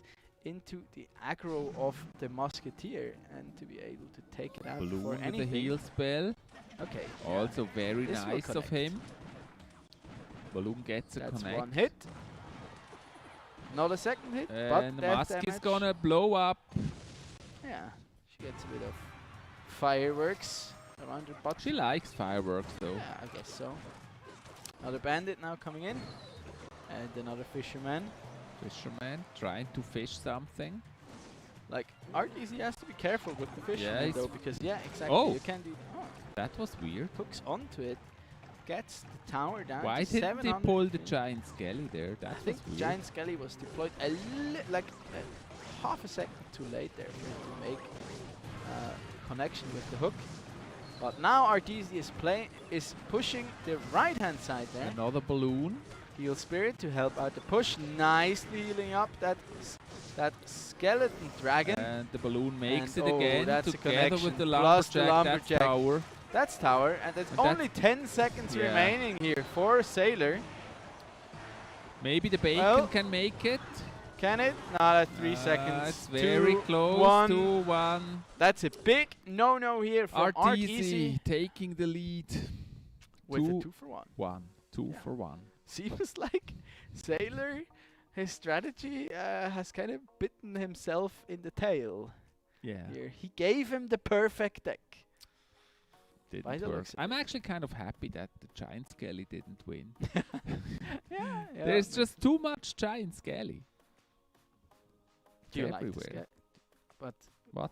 into the aggro of the Musketeer and to be able to take it out Balloon for with anything. the heal spell. Okay. Also very This will nice of connect. him. Balloon gets a That's connect. one hit. Not a second hit, And but the death Musk is damage. gonna blow up. Yeah, she gets a bit of fireworks around her butt. She likes fireworks though. Yeah, I guess so. Another Bandit now coming in. And another Fisherman. Fisherman trying to fish something. Like, RTZ has to be careful with the Fisherman he's though, because exactly, Oh. you can do... Oh, That was weird. hooks onto it, gets the tower down Why to didn't they 700. pull the Giant Skelly there? That I was think weird. Giant Skelly was deployed like half a second too late there for it to make connection with the hook. But now Arteezy is pushing the right-hand side there. Another balloon. Heal Spirit to help out the push. Nicely healing up that skeleton dragon. And the balloon makes And it again that's a together with connection. the Plus the lumberjack. That's tower. That's tower, and there's And only 10 seconds yeah. remaining here for Sailor. Maybe the bacon Well, can make it. Can it? No, that's 3 seconds. It's very 2, close. 1. 2-1. That's a big no-no here for Arteezy taking the lead. with a 2 for 1. 2 for 1. Seems like Sailor, his strategy has kind of bitten himself in the tail. Yeah. Here. He gave him the perfect deck. Didn't work. I'm actually kind of happy that the Giant Skelly didn't win. yeah, There's just too much Giant Skelly. Do you like everywhere. But what?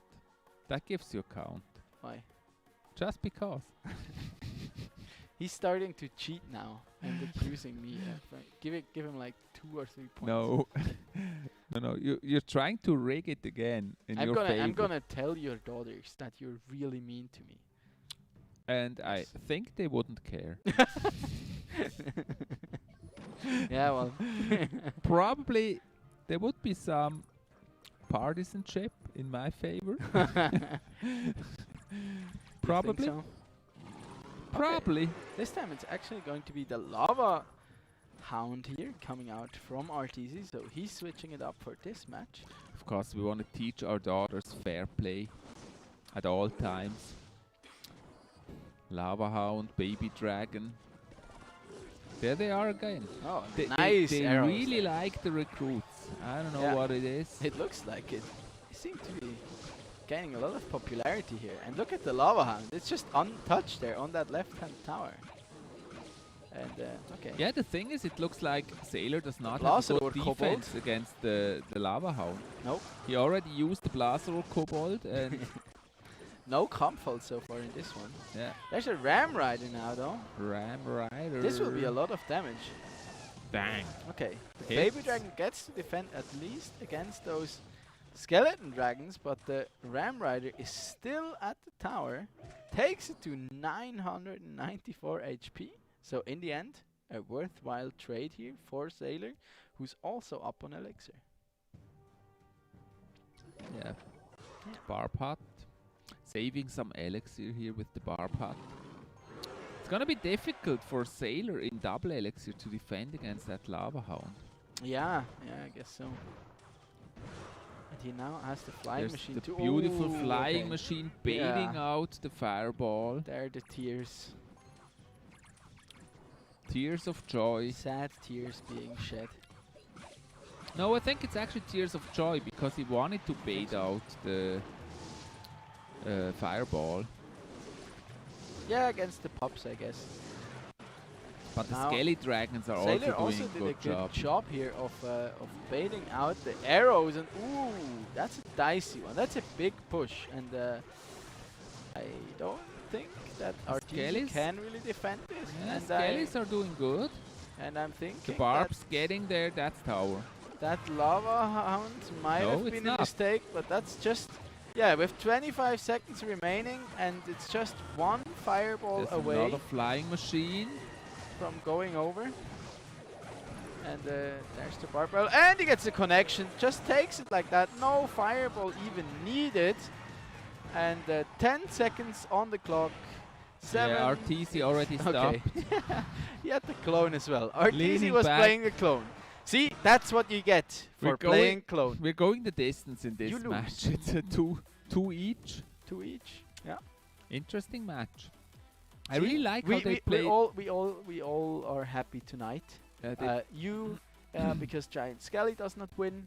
That gives you a count. Why? Just because. He's starting to cheat now and accusing me. Give him like 2 or 3 points. No, no. You're trying to rig it again in your favor. I'm gonna tell your daughters that you're really mean to me. And I think they wouldn't care. Yeah, well. Probably there would be some partisanship in my favor. Probably. So? Probably. Okay. This time it's actually going to be the Lava Hound here coming out from Arteezy, so he's switching it up for this match. Of course, we want to teach our daughters fair play at all times. Lava Hound, Baby Dragon. There they are again. Oh, They arrows really there. like the recruits. I don't know what it is. It looks like it. They seem to be gaining a lot of popularity here. And look at the Lava Hound. It's just untouched there on that left-hand tower. And, okay. Yeah, the thing is, it looks like Sailor does not Blaster have a or good Kobold? defense against the Lava Hound. Nope. He already used the Blaster or Kobold and... No comfort so far in this one. Yeah. There's a Ram Rider now, though. Ram Rider. This will be a lot of damage. Bang. Okay. The Hits. Baby Dragon gets to defend at least against those skeleton dragons, but the Ram Rider is still at the tower. Takes it to 994 HP. So in the end, a worthwhile trade here for Sailor, who's also up on Elixir. Yeah. Bar pot. Saving some elixir here with the bar pot. It's gonna be difficult for Sailor in double elixir to defend against that Lava Hound. Yeah, I guess so. And he now has the flying There's machine the too. beautiful Ooh, flying okay. machine bailing out the fireball. There are the tears. Tears of joy. Sad tears being shed. No, I think it's actually tears of joy because he wanted to bait out the fireball. Yeah, against the pups, I guess. But the Now Skelly Dragons are Sailor also doing did a a good good job here of baiting out the arrows, and ooh, that's a dicey one. That's a big push, and I don't think that Arteezy Skellies? can really defend this. Yeah, and Skellies are doing good. And I'm thinking The barb's getting there, that's tower. that Lava Hound might No, have it's been a not. mistake, but that's just... Yeah, with 25 seconds remaining, and it's just one fireball There's away another flying machine. from going over. And there's the barbell, and he gets the connection. Just takes it like that. No fireball even needed. And 10 seconds on the clock. 7. Yeah, Arteezy already stopped. Okay. He had the clone as well. Arteezy Leaning was back. playing a clone. See, that's what you get for playing clone. We're going the distance in this You lose. match. It's a two each. 2 each. Yeah. Interesting match. I See, really like how they play. We all are happy tonight. You because Giant Skelly does not win.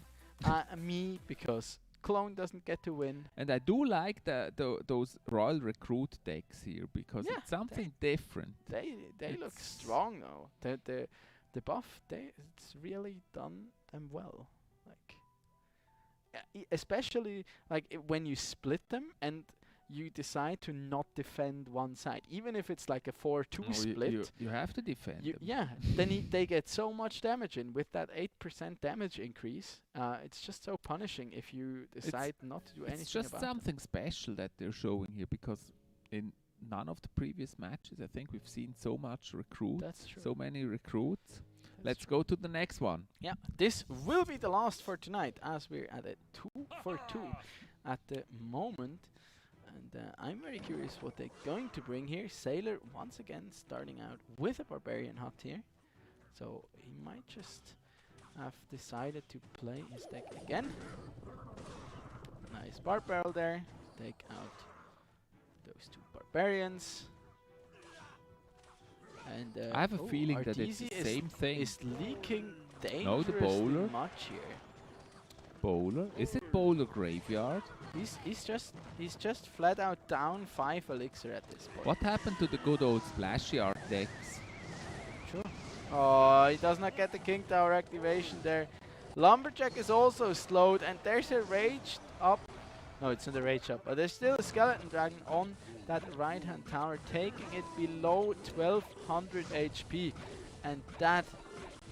Me because Clone doesn't get to win. And I do like those Royal Recruit decks here because Yeah, it's something different. They look strong though. The buff it's really done them well. Like especially like when you split them and you decide to not defend one side, even if it's like a 4-2 split. You have to defend them. Yeah, then they get so much damage in with that 8% damage increase. It's just so punishing if you decide not to do anything It's just about something special that they're showing here because in none of the previous matches. I think we've seen so much recruits. That's true. So many recruits. Let's go to the next one. Yeah, this will be the last for tonight, as we're at a 2-for-2 at the moment. And I'm very curious what they're going to bring here. Sailor once again starting out with a Barbarian Hut here. So he might just have decided to play his deck again. Nice Barb Barrel there. Take out those 2 Barbarians. And I have a feeling that it's the same thing. Is leaking dangerously No, the bowler. much here. Bowler? Is it bowler graveyard? He's just flat out down 5 elixir at this point. What happened to the good old splashy art decks? Sure. Oh, he does not get the King Tower activation there. Lumberjack is also slowed, and there's a rage up. No, it's not a rage up, but there's still a Skeleton Dragon on that right-hand tower, taking it below 1200 HP, and that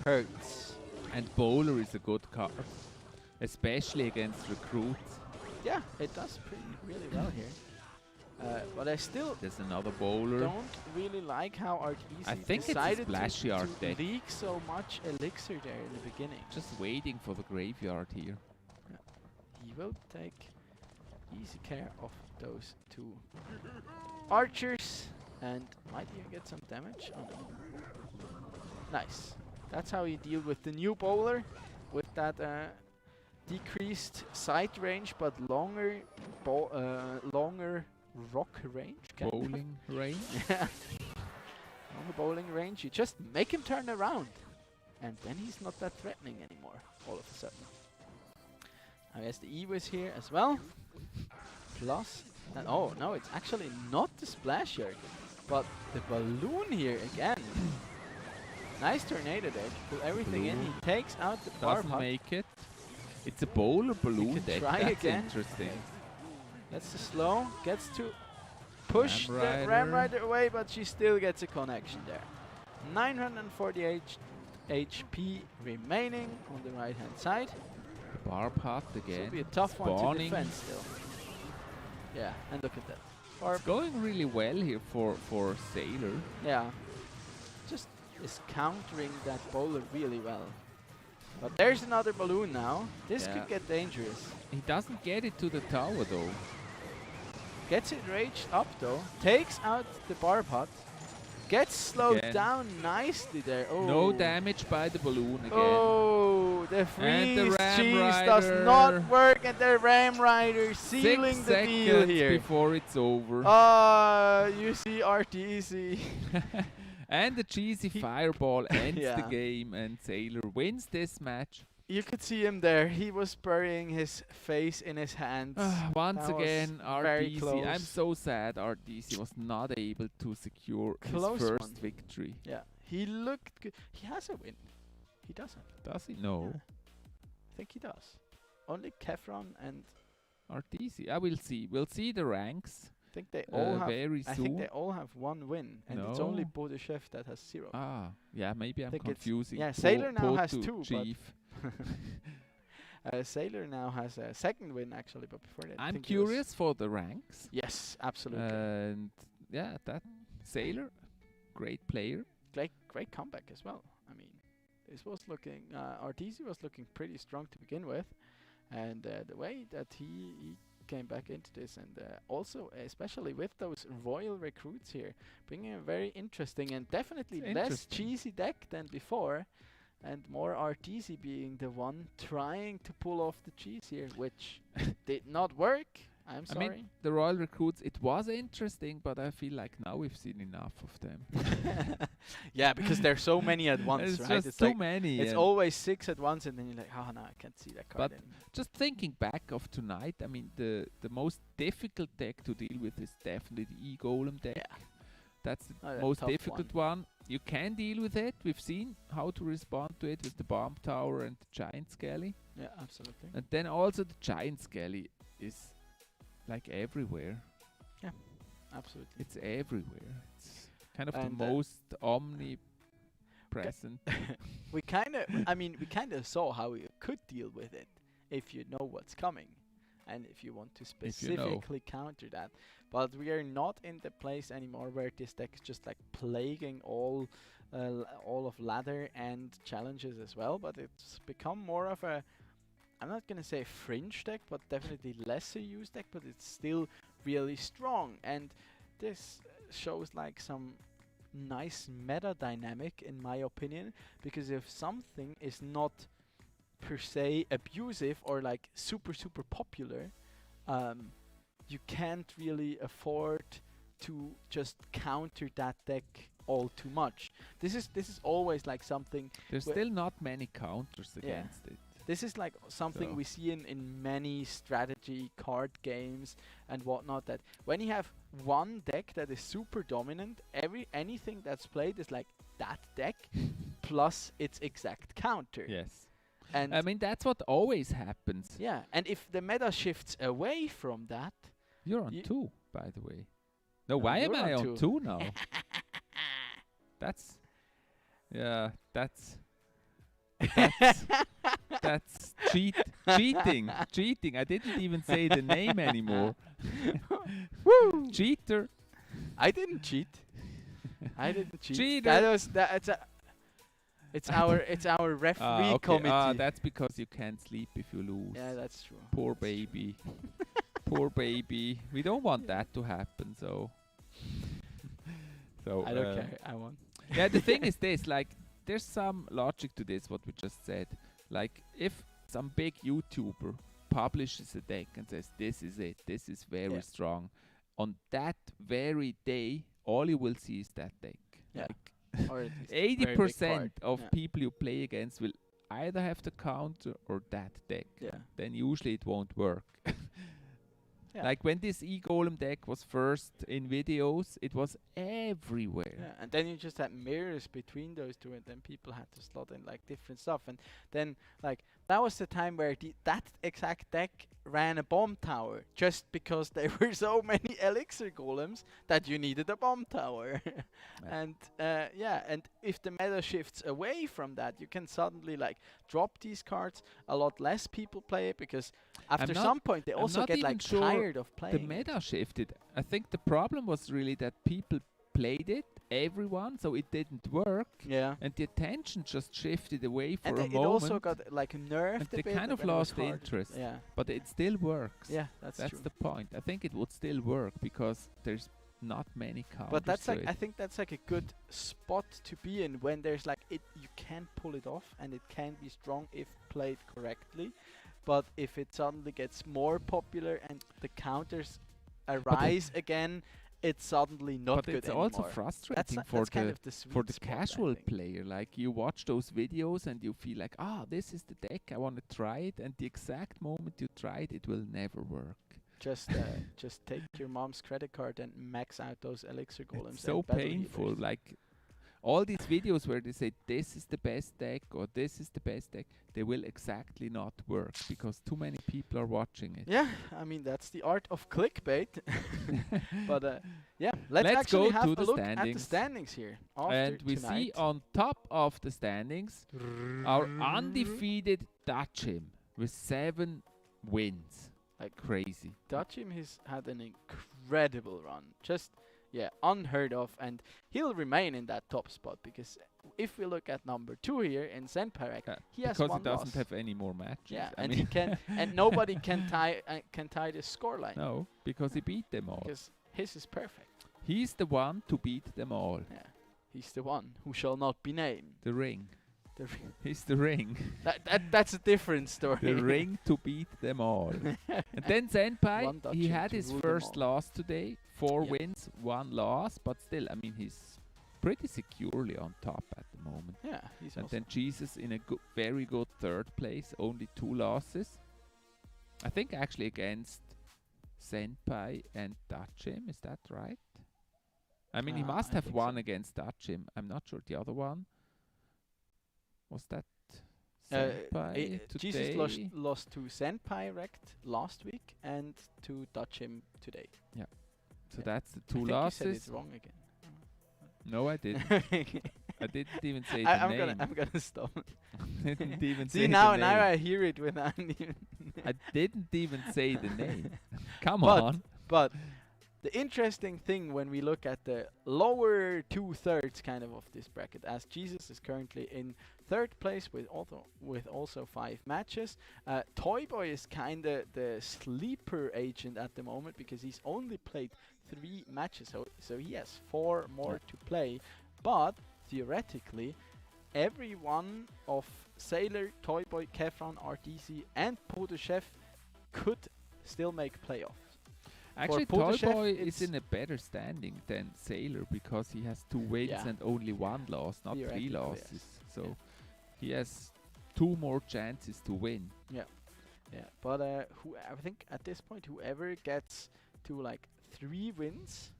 hurts. And bowler is a good card, especially against recruits. Yeah, it does really well here. But I still There's another bowler. don't really like how I Arteezy think it's a decided splashy to art deck. leak so much elixir there in the beginning. Just waiting for the graveyard here. Yeah. He will take easy care of those 2 archers and might even get some damage. Oh no. Nice. That's how you deal with the new bowler, with that decreased sight range but longer rock range. Bowling range? Yeah. Longer bowling range. You just make him turn around, and then he's not that threatening anymore all of a sudden. I guess the Eve is here as well. Plus, oh no, it's actually not the Splash Yard, but the balloon here again. Nice tornado deck. Pull everything in. He takes out the Barb Doesn't Hut. make it. It's a bowler balloon deck. Try That's again. interesting. That's the slow. Gets to push Ram the Rider. Ram Rider away, but she still gets a connection there. 948 HP remaining on the right hand side. Barb Hut again. This will be a tough one to Spawning. defend still. Yeah, and look at that. Barb. It's going really well here for Sailor. Yeah. Just is countering that bowler really well. But there's another balloon now. This could get dangerous. He doesn't get it to the tower though. Gets it raged up though. Takes out the Barb Hut. Gets slowed Again. down nicely there. Oh. No damage by the balloon again. Oh, the And freeze the Ram cheese does Rider. not work, and the Ram Rider 6 sealing the deal seconds here. before it's over. You see RTC. And the cheesy fireball ends the Yeah. game, and Sailor wins this match. You could see him there. He was burying his face in his hands. Once That was again, very RDC. close. I'm so sad RDC was not able to secure Close his one. first victory. Yeah, he looked good. He has a win. He doesn't. Does he? No. Yeah. I think he does. Only Kefron and RDC. I will see. We'll see the ranks. I think they all have. very I soon. think they all have 1 win, and it's only No. Bodechef that has 0. Ah, yeah, maybe I'm think it's- confusing. yeah, Sailor now has Potu 2, but Chief. Sailor now has a 2nd win actually, but before that, I I'm think he was- curious for the ranks. Yes, absolutely. And yeah, that Sailor, great player. Great comeback as well. I mean, this was looking. RTC was looking pretty strong to begin with, and the way that he came back into this, and also especially with those royal recruits here, bringing a very interesting and definitely It's less interesting. cheesy deck than before, and more RTC being the one trying to pull off the cheese here, which did not work. I'm sorry. I mean, the Royal Recruits, it was interesting, but I feel like now we've seen enough of them. Yeah, because there's so many at once, It's right? just too like many. It's and always 6 at once, and then you're like, oh no, I can't see that card. But just thinking back of tonight, I mean, the most difficult deck to deal with is definitely the E-Golem deck. Yeah. That's the that most tough difficult one. You can deal with it. We've seen how to respond to it with the Bomb Tower and the Giant Skelly. Yeah, absolutely. And then also the Giant Skelly is like everywhere. Yeah, absolutely. It's everywhere. It's kind of And, the most omnipresent. we kind of, I mean, we kind of saw how you could deal with it if you know what's coming. and if you want to If you know. specifically counter that. But we are not in the place anymore where this deck is just like plaguing all of ladder and challenges as well, but it's become more of a, I'm not gonna say fringe deck, but definitely lesser used deck, but it's still really strong, and this shows like some nice meta dynamic in my opinion, because if something is not per se abusive or like super popular, you can't really afford to just counter that deck all too much. This is always like something. There's still not many counters against it. This is like something we see in many strategy card games and whatnot, that when you have one deck that is super dominant, anything that's played is like that deck plus its exact counter. Yes. And I mean, that's what always happens. yeah, and if the meta shifts away from that, You're on 2, by the way. No, why am you're I on on 2. 2 now? That's... Yeah, that's cheating. Cheating. I didn't even say the name anymore. Woo! Cheater. I didn't cheat. I didn't cheat. Cheater. It's our referee committee. That's because you can't sleep if you lose. Yeah, that's true. Poor baby. Poor baby. We don't want that to happen, so I don't care. I won. Yeah, the thing is this, like, there's some logic to this, what we just said. Like, if some big YouTuber publishes a deck and says, this is it, this is very strong, on that very day, all you will see is that deck. Yeah. Like, Or at least 80% of people you play against will either have the counter or that deck. Yeah. Then usually it won't work. Yeah. Like when this E-Golem deck was first in videos, it was everywhere. Yeah, and then you just had mirrors between those two, and then people had to slot in like different stuff, and then like that was the time where that exact deck ran a bomb tower just because there were so many elixir golems that you needed a bomb tower. And and if the meta shifts away from that, you can suddenly like drop these cards. A lot less people play it because after some point they also get like tired of playing. The meta shifted. I think the problem was really that people played it, everyone, so it didn't work. Yeah. And the attention just shifted away for and a it moment. also got like nerfed and a they bit. kind of when it was lost hard. interest. Yeah. But it still works. Yeah, that's true. the point. I think it would still work because there's not many counters. But that's to like it. I think that's like a good spot to be in when there's like you can pull it off and it can be strong if played correctly. But if it suddenly gets more popular and the counters arise again, it's suddenly not good anymore. But it's also frustrating for the casual player. Like you watch those videos and you feel like, this is the deck, I want to try it, and the exact moment you try it, it will never work. Just take your mom's credit card and max out those elixir golems. It's so painful. Like all these videos where they say this is the best deck or this is the best deck, they will exactly not work because too many people are watching it. Yeah, I mean that's the art of clickbait. But let's go actually have to a the look at the standings here. And we see on top of the standings our undefeated Dutchim with 7 wins. Like crazy. Dutchim has had an incredible run. Just unheard of, and he'll remain in that top spot because if we look at number 2 here in Senpai, he has because one he doesn't loss. have any more matches. Yeah, I and mean he can, and nobody can tie the scoreline. No, because he beat them all. Because his is perfect. He's the one to beat them all. Yeah, he's the one who shall not be named. The ring. The ring. He's the ring. That's a different story. The ring to beat them all. And then Senpai, he had his first loss today. 4 wins, 1 loss, but still, I mean, he's pretty securely on top at the moment. Yeah, he's and awesome. then Jesus in a very good 3rd place, only 2 losses. I think actually against Senpai and Dutchim, is that right? I mean, he must have won against Dutchim. I'm not sure the other one. Was that Senpai today? Jesus lost to Senpai Rect last week and to Dutchim today. Yeah. So that's the 2 I think losses. you said it wrong again. No, I didn't. I didn't even say the name. I'm gonna stop. Didn't even See say now the name. I hear it without even I didn't even say the name. Come But- on. But the interesting thing when we look at the lower 2/3 kind of this bracket, as Jesus is currently in third place with also 5 matches. Toy Boy is kind of the sleeper agent at the moment because he's only played 3 matches, so he has 4 more to play. But theoretically, every one of Sailor, Toy Boy, Kefron, RTC, and Podushev could still make playoffs. Actually, For Toy Podushev, Boy is it's- in a better standing than Sailor because he has 2 wins Yeah. and only 1 loss, not 3 Theoretically, losses. yes. So he has 2 more chances to win. Yeah, but I think at this point, whoever gets to like 3 wins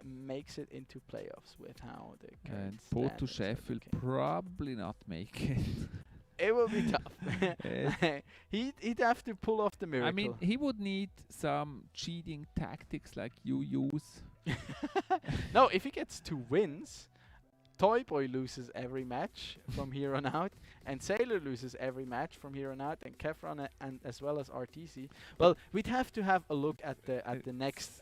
makes it into playoffs with how the And current standings are Podushev will looking. probably not make it. It will be tough. Yes. He'd have to pull off the miracle. I mean, he would need some cheating tactics like you use. no, if he gets 2 wins, Toy Boy loses every match from here on out, and Sailor loses every match from here on out, and Kefron and as well as RTC. Well, we'd have to have a look at the matches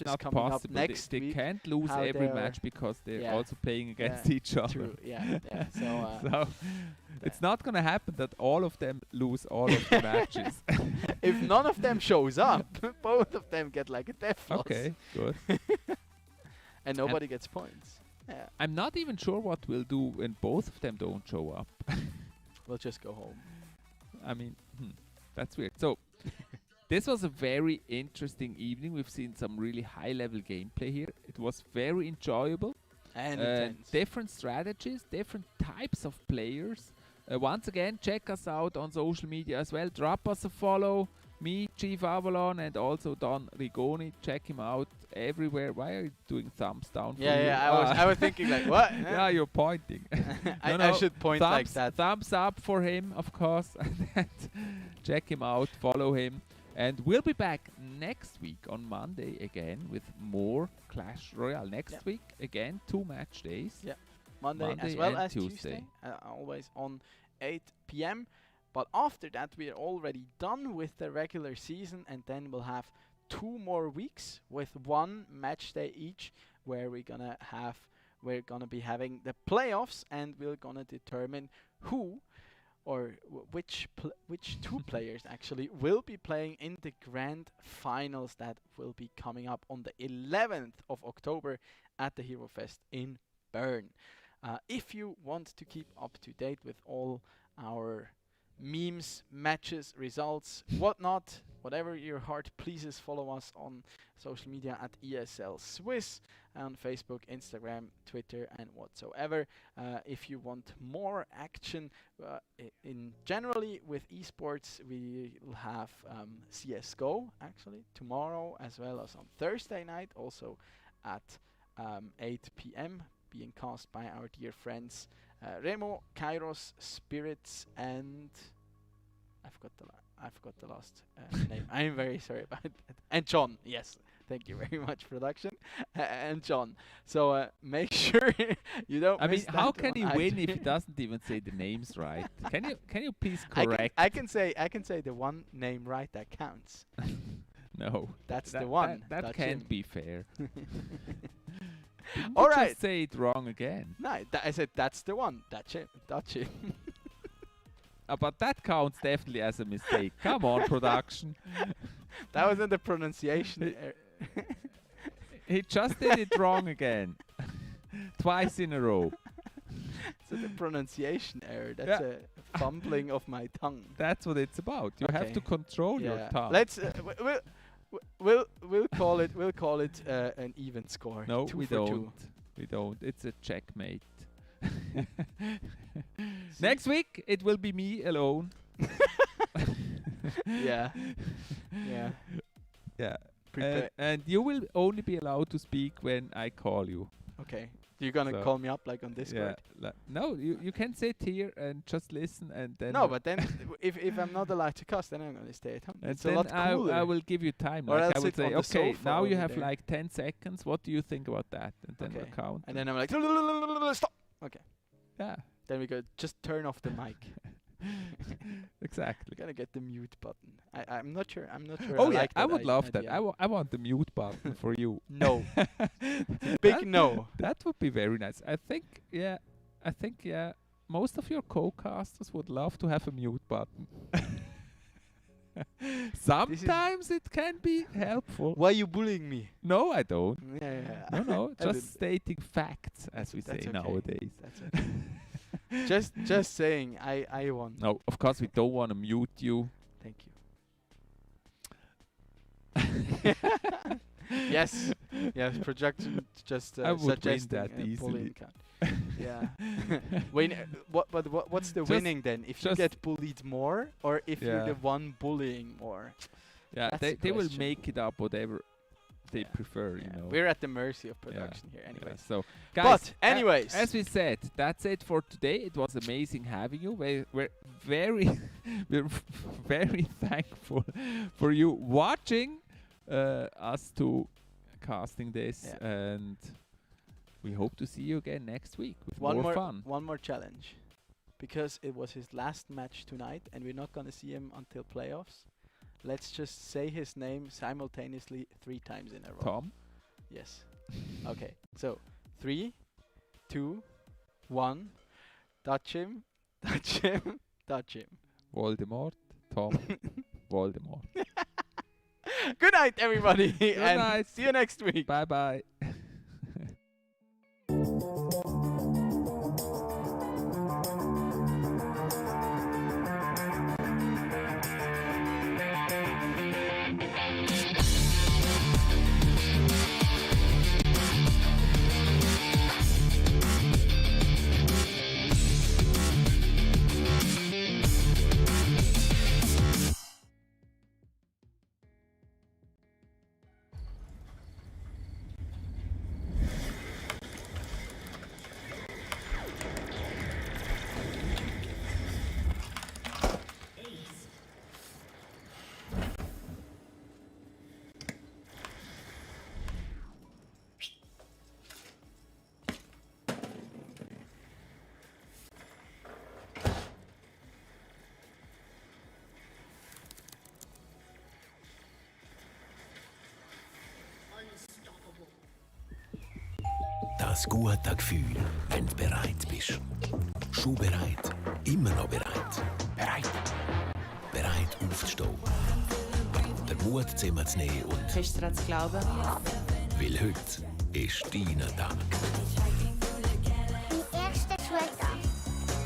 It's not coming up possible. next They week. can't lose how every they're- match because they're Yeah. also playing against Yeah, each other. True. Yeah. So, So it's not gonna happen that all of them lose all of the matches. if none of them shows up, both of them get like a death loss. Okay, good. And nobody gets points. Yeah. I'm not even sure what we'll do when both of them don't show up. We'll just go home. I mean, that's weird. So this was a very interesting evening. We've seen some really high-level gameplay here. It was very enjoyable. And intense. Different strategies, different types of players. Once again, check us out on social media as well. Drop us a follow. Me, Chief Avalon, and also Don Rigoni. Check him out everywhere. Why are you doing thumbs down? for you? I was thinking like, what? Yeah, you're pointing. I should point like thumbs, that. Thumbs up for him, of course. And check him out, follow him. And we'll be back next week on Monday again with more Clash Royale. Next week, again, 2 match days. Yeah, Monday as Monday well and as Tuesday. always on 8 p.m. But after that, we are already done with the regular season, and then we'll have 2 more weeks with 1 match day each, where we're gonna be having the playoffs, and we're gonna determine who or which 2 players actually will be playing in the grand finals that will be coming up on the 11th of October at the Hero Fest in Bern. If you want to keep up to date with all our memes, matches, results, whatnot, whatever your heart pleases, follow us on social media at ESL Swiss, on Facebook, Instagram, Twitter, and whatsoever. If you want more action in generally with esports, we will have CSGO actually tomorrow as well as on Thursday night, also at 8 p.m. being cast by our dear friends Remo, Kairos, Spirits, and I forgot the last name. I'm very sorry about that. And John, yes, thank you very much, production, and John. So make sure you don't. I mean, miss how that can he one win either. if he doesn't even say the names right? Can you please I correct? can say the one name right that counts. No, That's that, the one. That That's can't him. be fair. Didn't All you right. just say it wrong again. No, I said that's the one. That's it. That's it. But that counts definitely as a mistake. Come on, production. That wasn't the pronunciation. He just did it wrong again. Twice in a row. It's a pronunciation error. That's a fumbling of my tongue. That's what it's about. You have to control your tongue. Let's we'll call it an even score. No, 2 we for 2. don't. We don't. It's a checkmate. Next week it will be me alone. Yeah. Yeah. Prepare. And you will only be allowed to speak when I call you. Okay. You're gonna call me up like on Discord? Yeah. No, you can sit here and just listen, and then. No, but then if I'm not allowed to cuss, then I'm gonna stay at home. And It's a then lot cooler. I will give you time. Or Like I'll I will sit on say, the okay, sofa now you over have there. like 10 seconds. What do you think about that? And then we'll count. And then I'm like, stop. Okay. Yeah. Then we go, just turn off the mic. Exactly. Gotta get the mute button. I'm not sure. Oh I yeah, like I would love that. idea. I want the mute button for you. No. Big no. That would be very nice. I think most of your co-casters would love to have a mute button. Sometimes it can be helpful. Why are you bullying me? No, I don't. Yeah. No, just stating facts, as we say nowadays. That's okay. just saying, I won. No, of course we don't want to mute you. Thank you. Yes, projection just I would win suggesting that a easily. bullying count. Yeah. What's the Just- winning then? If you just- get bullied more, or if you're Yeah. the one bullying more? Yeah, That's the they will question. make it up whatever they prefer, you know. We're at the mercy of production here, Yeah, anyways. so, guys, anyways, as we said, that's it for today. It was amazing having you. We're very, we're very thankful for you watching us two casting this, and we hope to see you again next week with more fun. One more challenge, because it was his last match tonight, and we're not gonna see him until playoffs. Let's just say his name simultaneously 3 times in a row. Tom? Yes. Okay. So 3, 2, 1. Touch him. Touch him. Touch him. Voldemort, Tom, Voldemort. Good night, everybody. Good and night. See you next week. Bye bye. Das gute Gefühl, wenn du bereit bist. Schon bereit, immer noch bereit. Bereit. Bereit aufzustehen. Den Mut zusammenzunehmen und... Fest daran zu glauben. Weil heute ist dein Tag. Mein erster Sweater.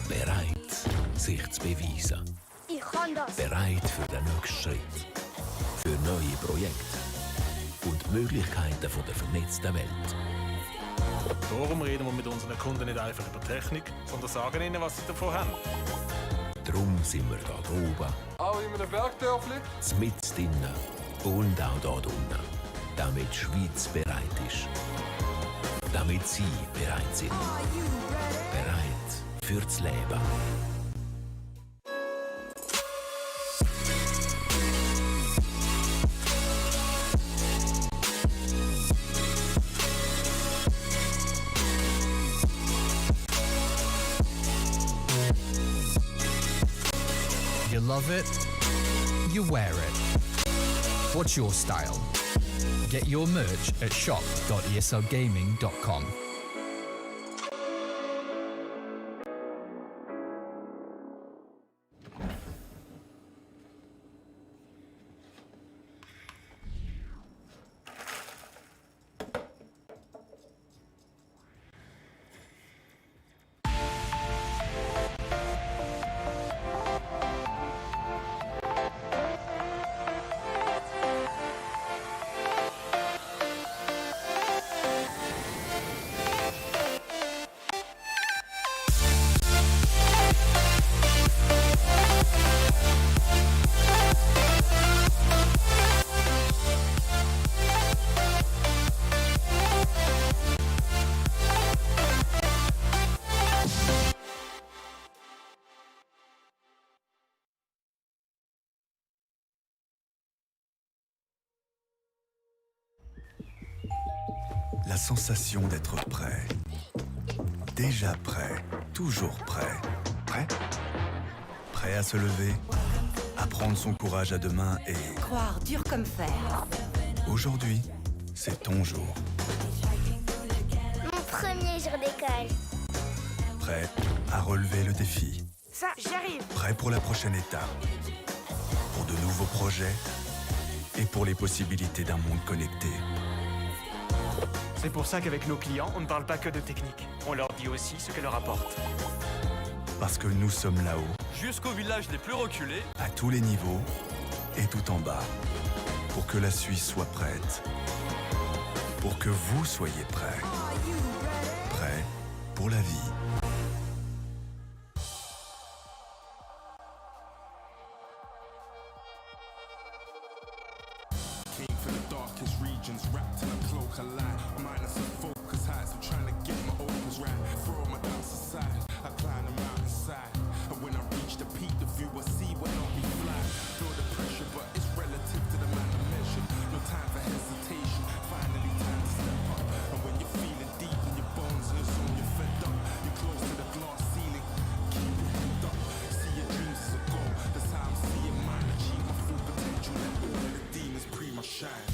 Bereit, sich zu beweisen. Ich kann das. Bereit für den nächsten Schritt. Für neue Projekte. Und die Möglichkeiten der vernetzten Welt. Darum reden wir mit unseren Kunden nicht einfach über Technik, sondern sagen ihnen, was sie davon haben. Darum sind wir da oben, Auch in einem Bergdörfli. mit drinnen und auch da unten. Damit die Schweiz bereit ist. Damit Sie bereit sind. Bereit fürs Leben. You love it, you wear it. What's your style? Get your merch at shop.eslgaming.com. La sensation d'être prêt. Déjà prêt, toujours prêt. Prêt? Prêt. Prêt à se lever, à prendre son courage à deux mains et... Croire dur comme fer. Aujourd'hui, c'est ton jour. Mon premier jour d'école. Prêt à relever le défi. Ça, j'y arrive. Prêt pour la prochaine étape. Pour de nouveaux projets et pour les possibilités d'un monde connecté. C'est pour ça qu'avec nos clients, on ne parle pas que de technique. On leur dit aussi ce qu'elle leur apporte. Parce que nous sommes là-haut, Jusqu'au village les plus reculés, à tous les niveaux et tout en bas. Pour que la Suisse soit prête. Pour que vous soyez prêts. Prêts pour la vie. Came from the darkest regions, wrapped in a cloak of light. Minus of focus heights, I'm trying to get my opens right. Throw my doubts aside, I climb the mountainside. And when I reach the peak, the view I see will not be flat. Feel the pressure, but it's relative to the man I measured. No time for hesitation, finally time to step up. And when you're feeling deep in your bones and it's on you're fed up, you're close to the glass ceiling. Keep your head up, see your dreams as a goal. That's how I'm seeing mine, achieve my full potential. Let all of the demons pre my shine.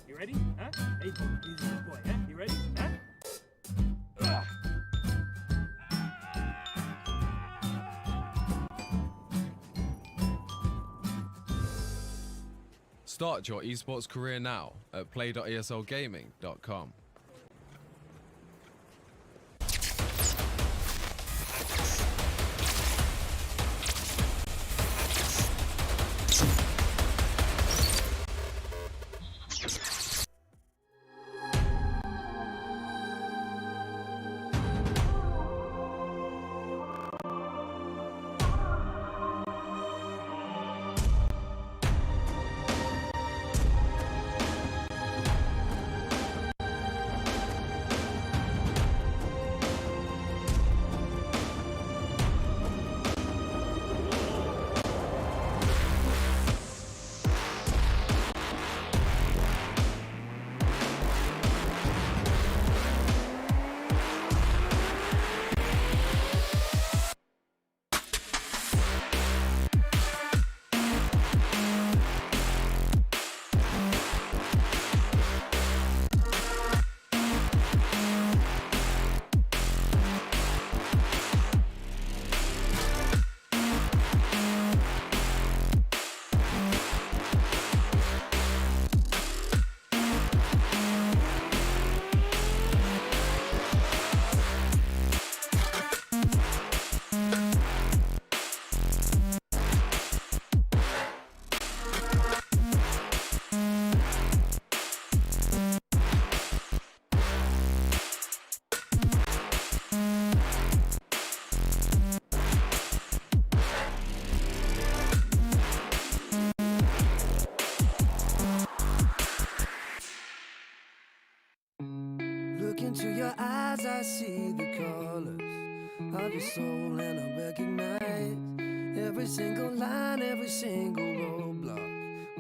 You ready? Huh? Hey, he's this boy, huh? You ready? Huh? Start your esports career now at play.eslgaming.com. Look into your eyes, I see the colors of your soul, and I recognize every single line, every single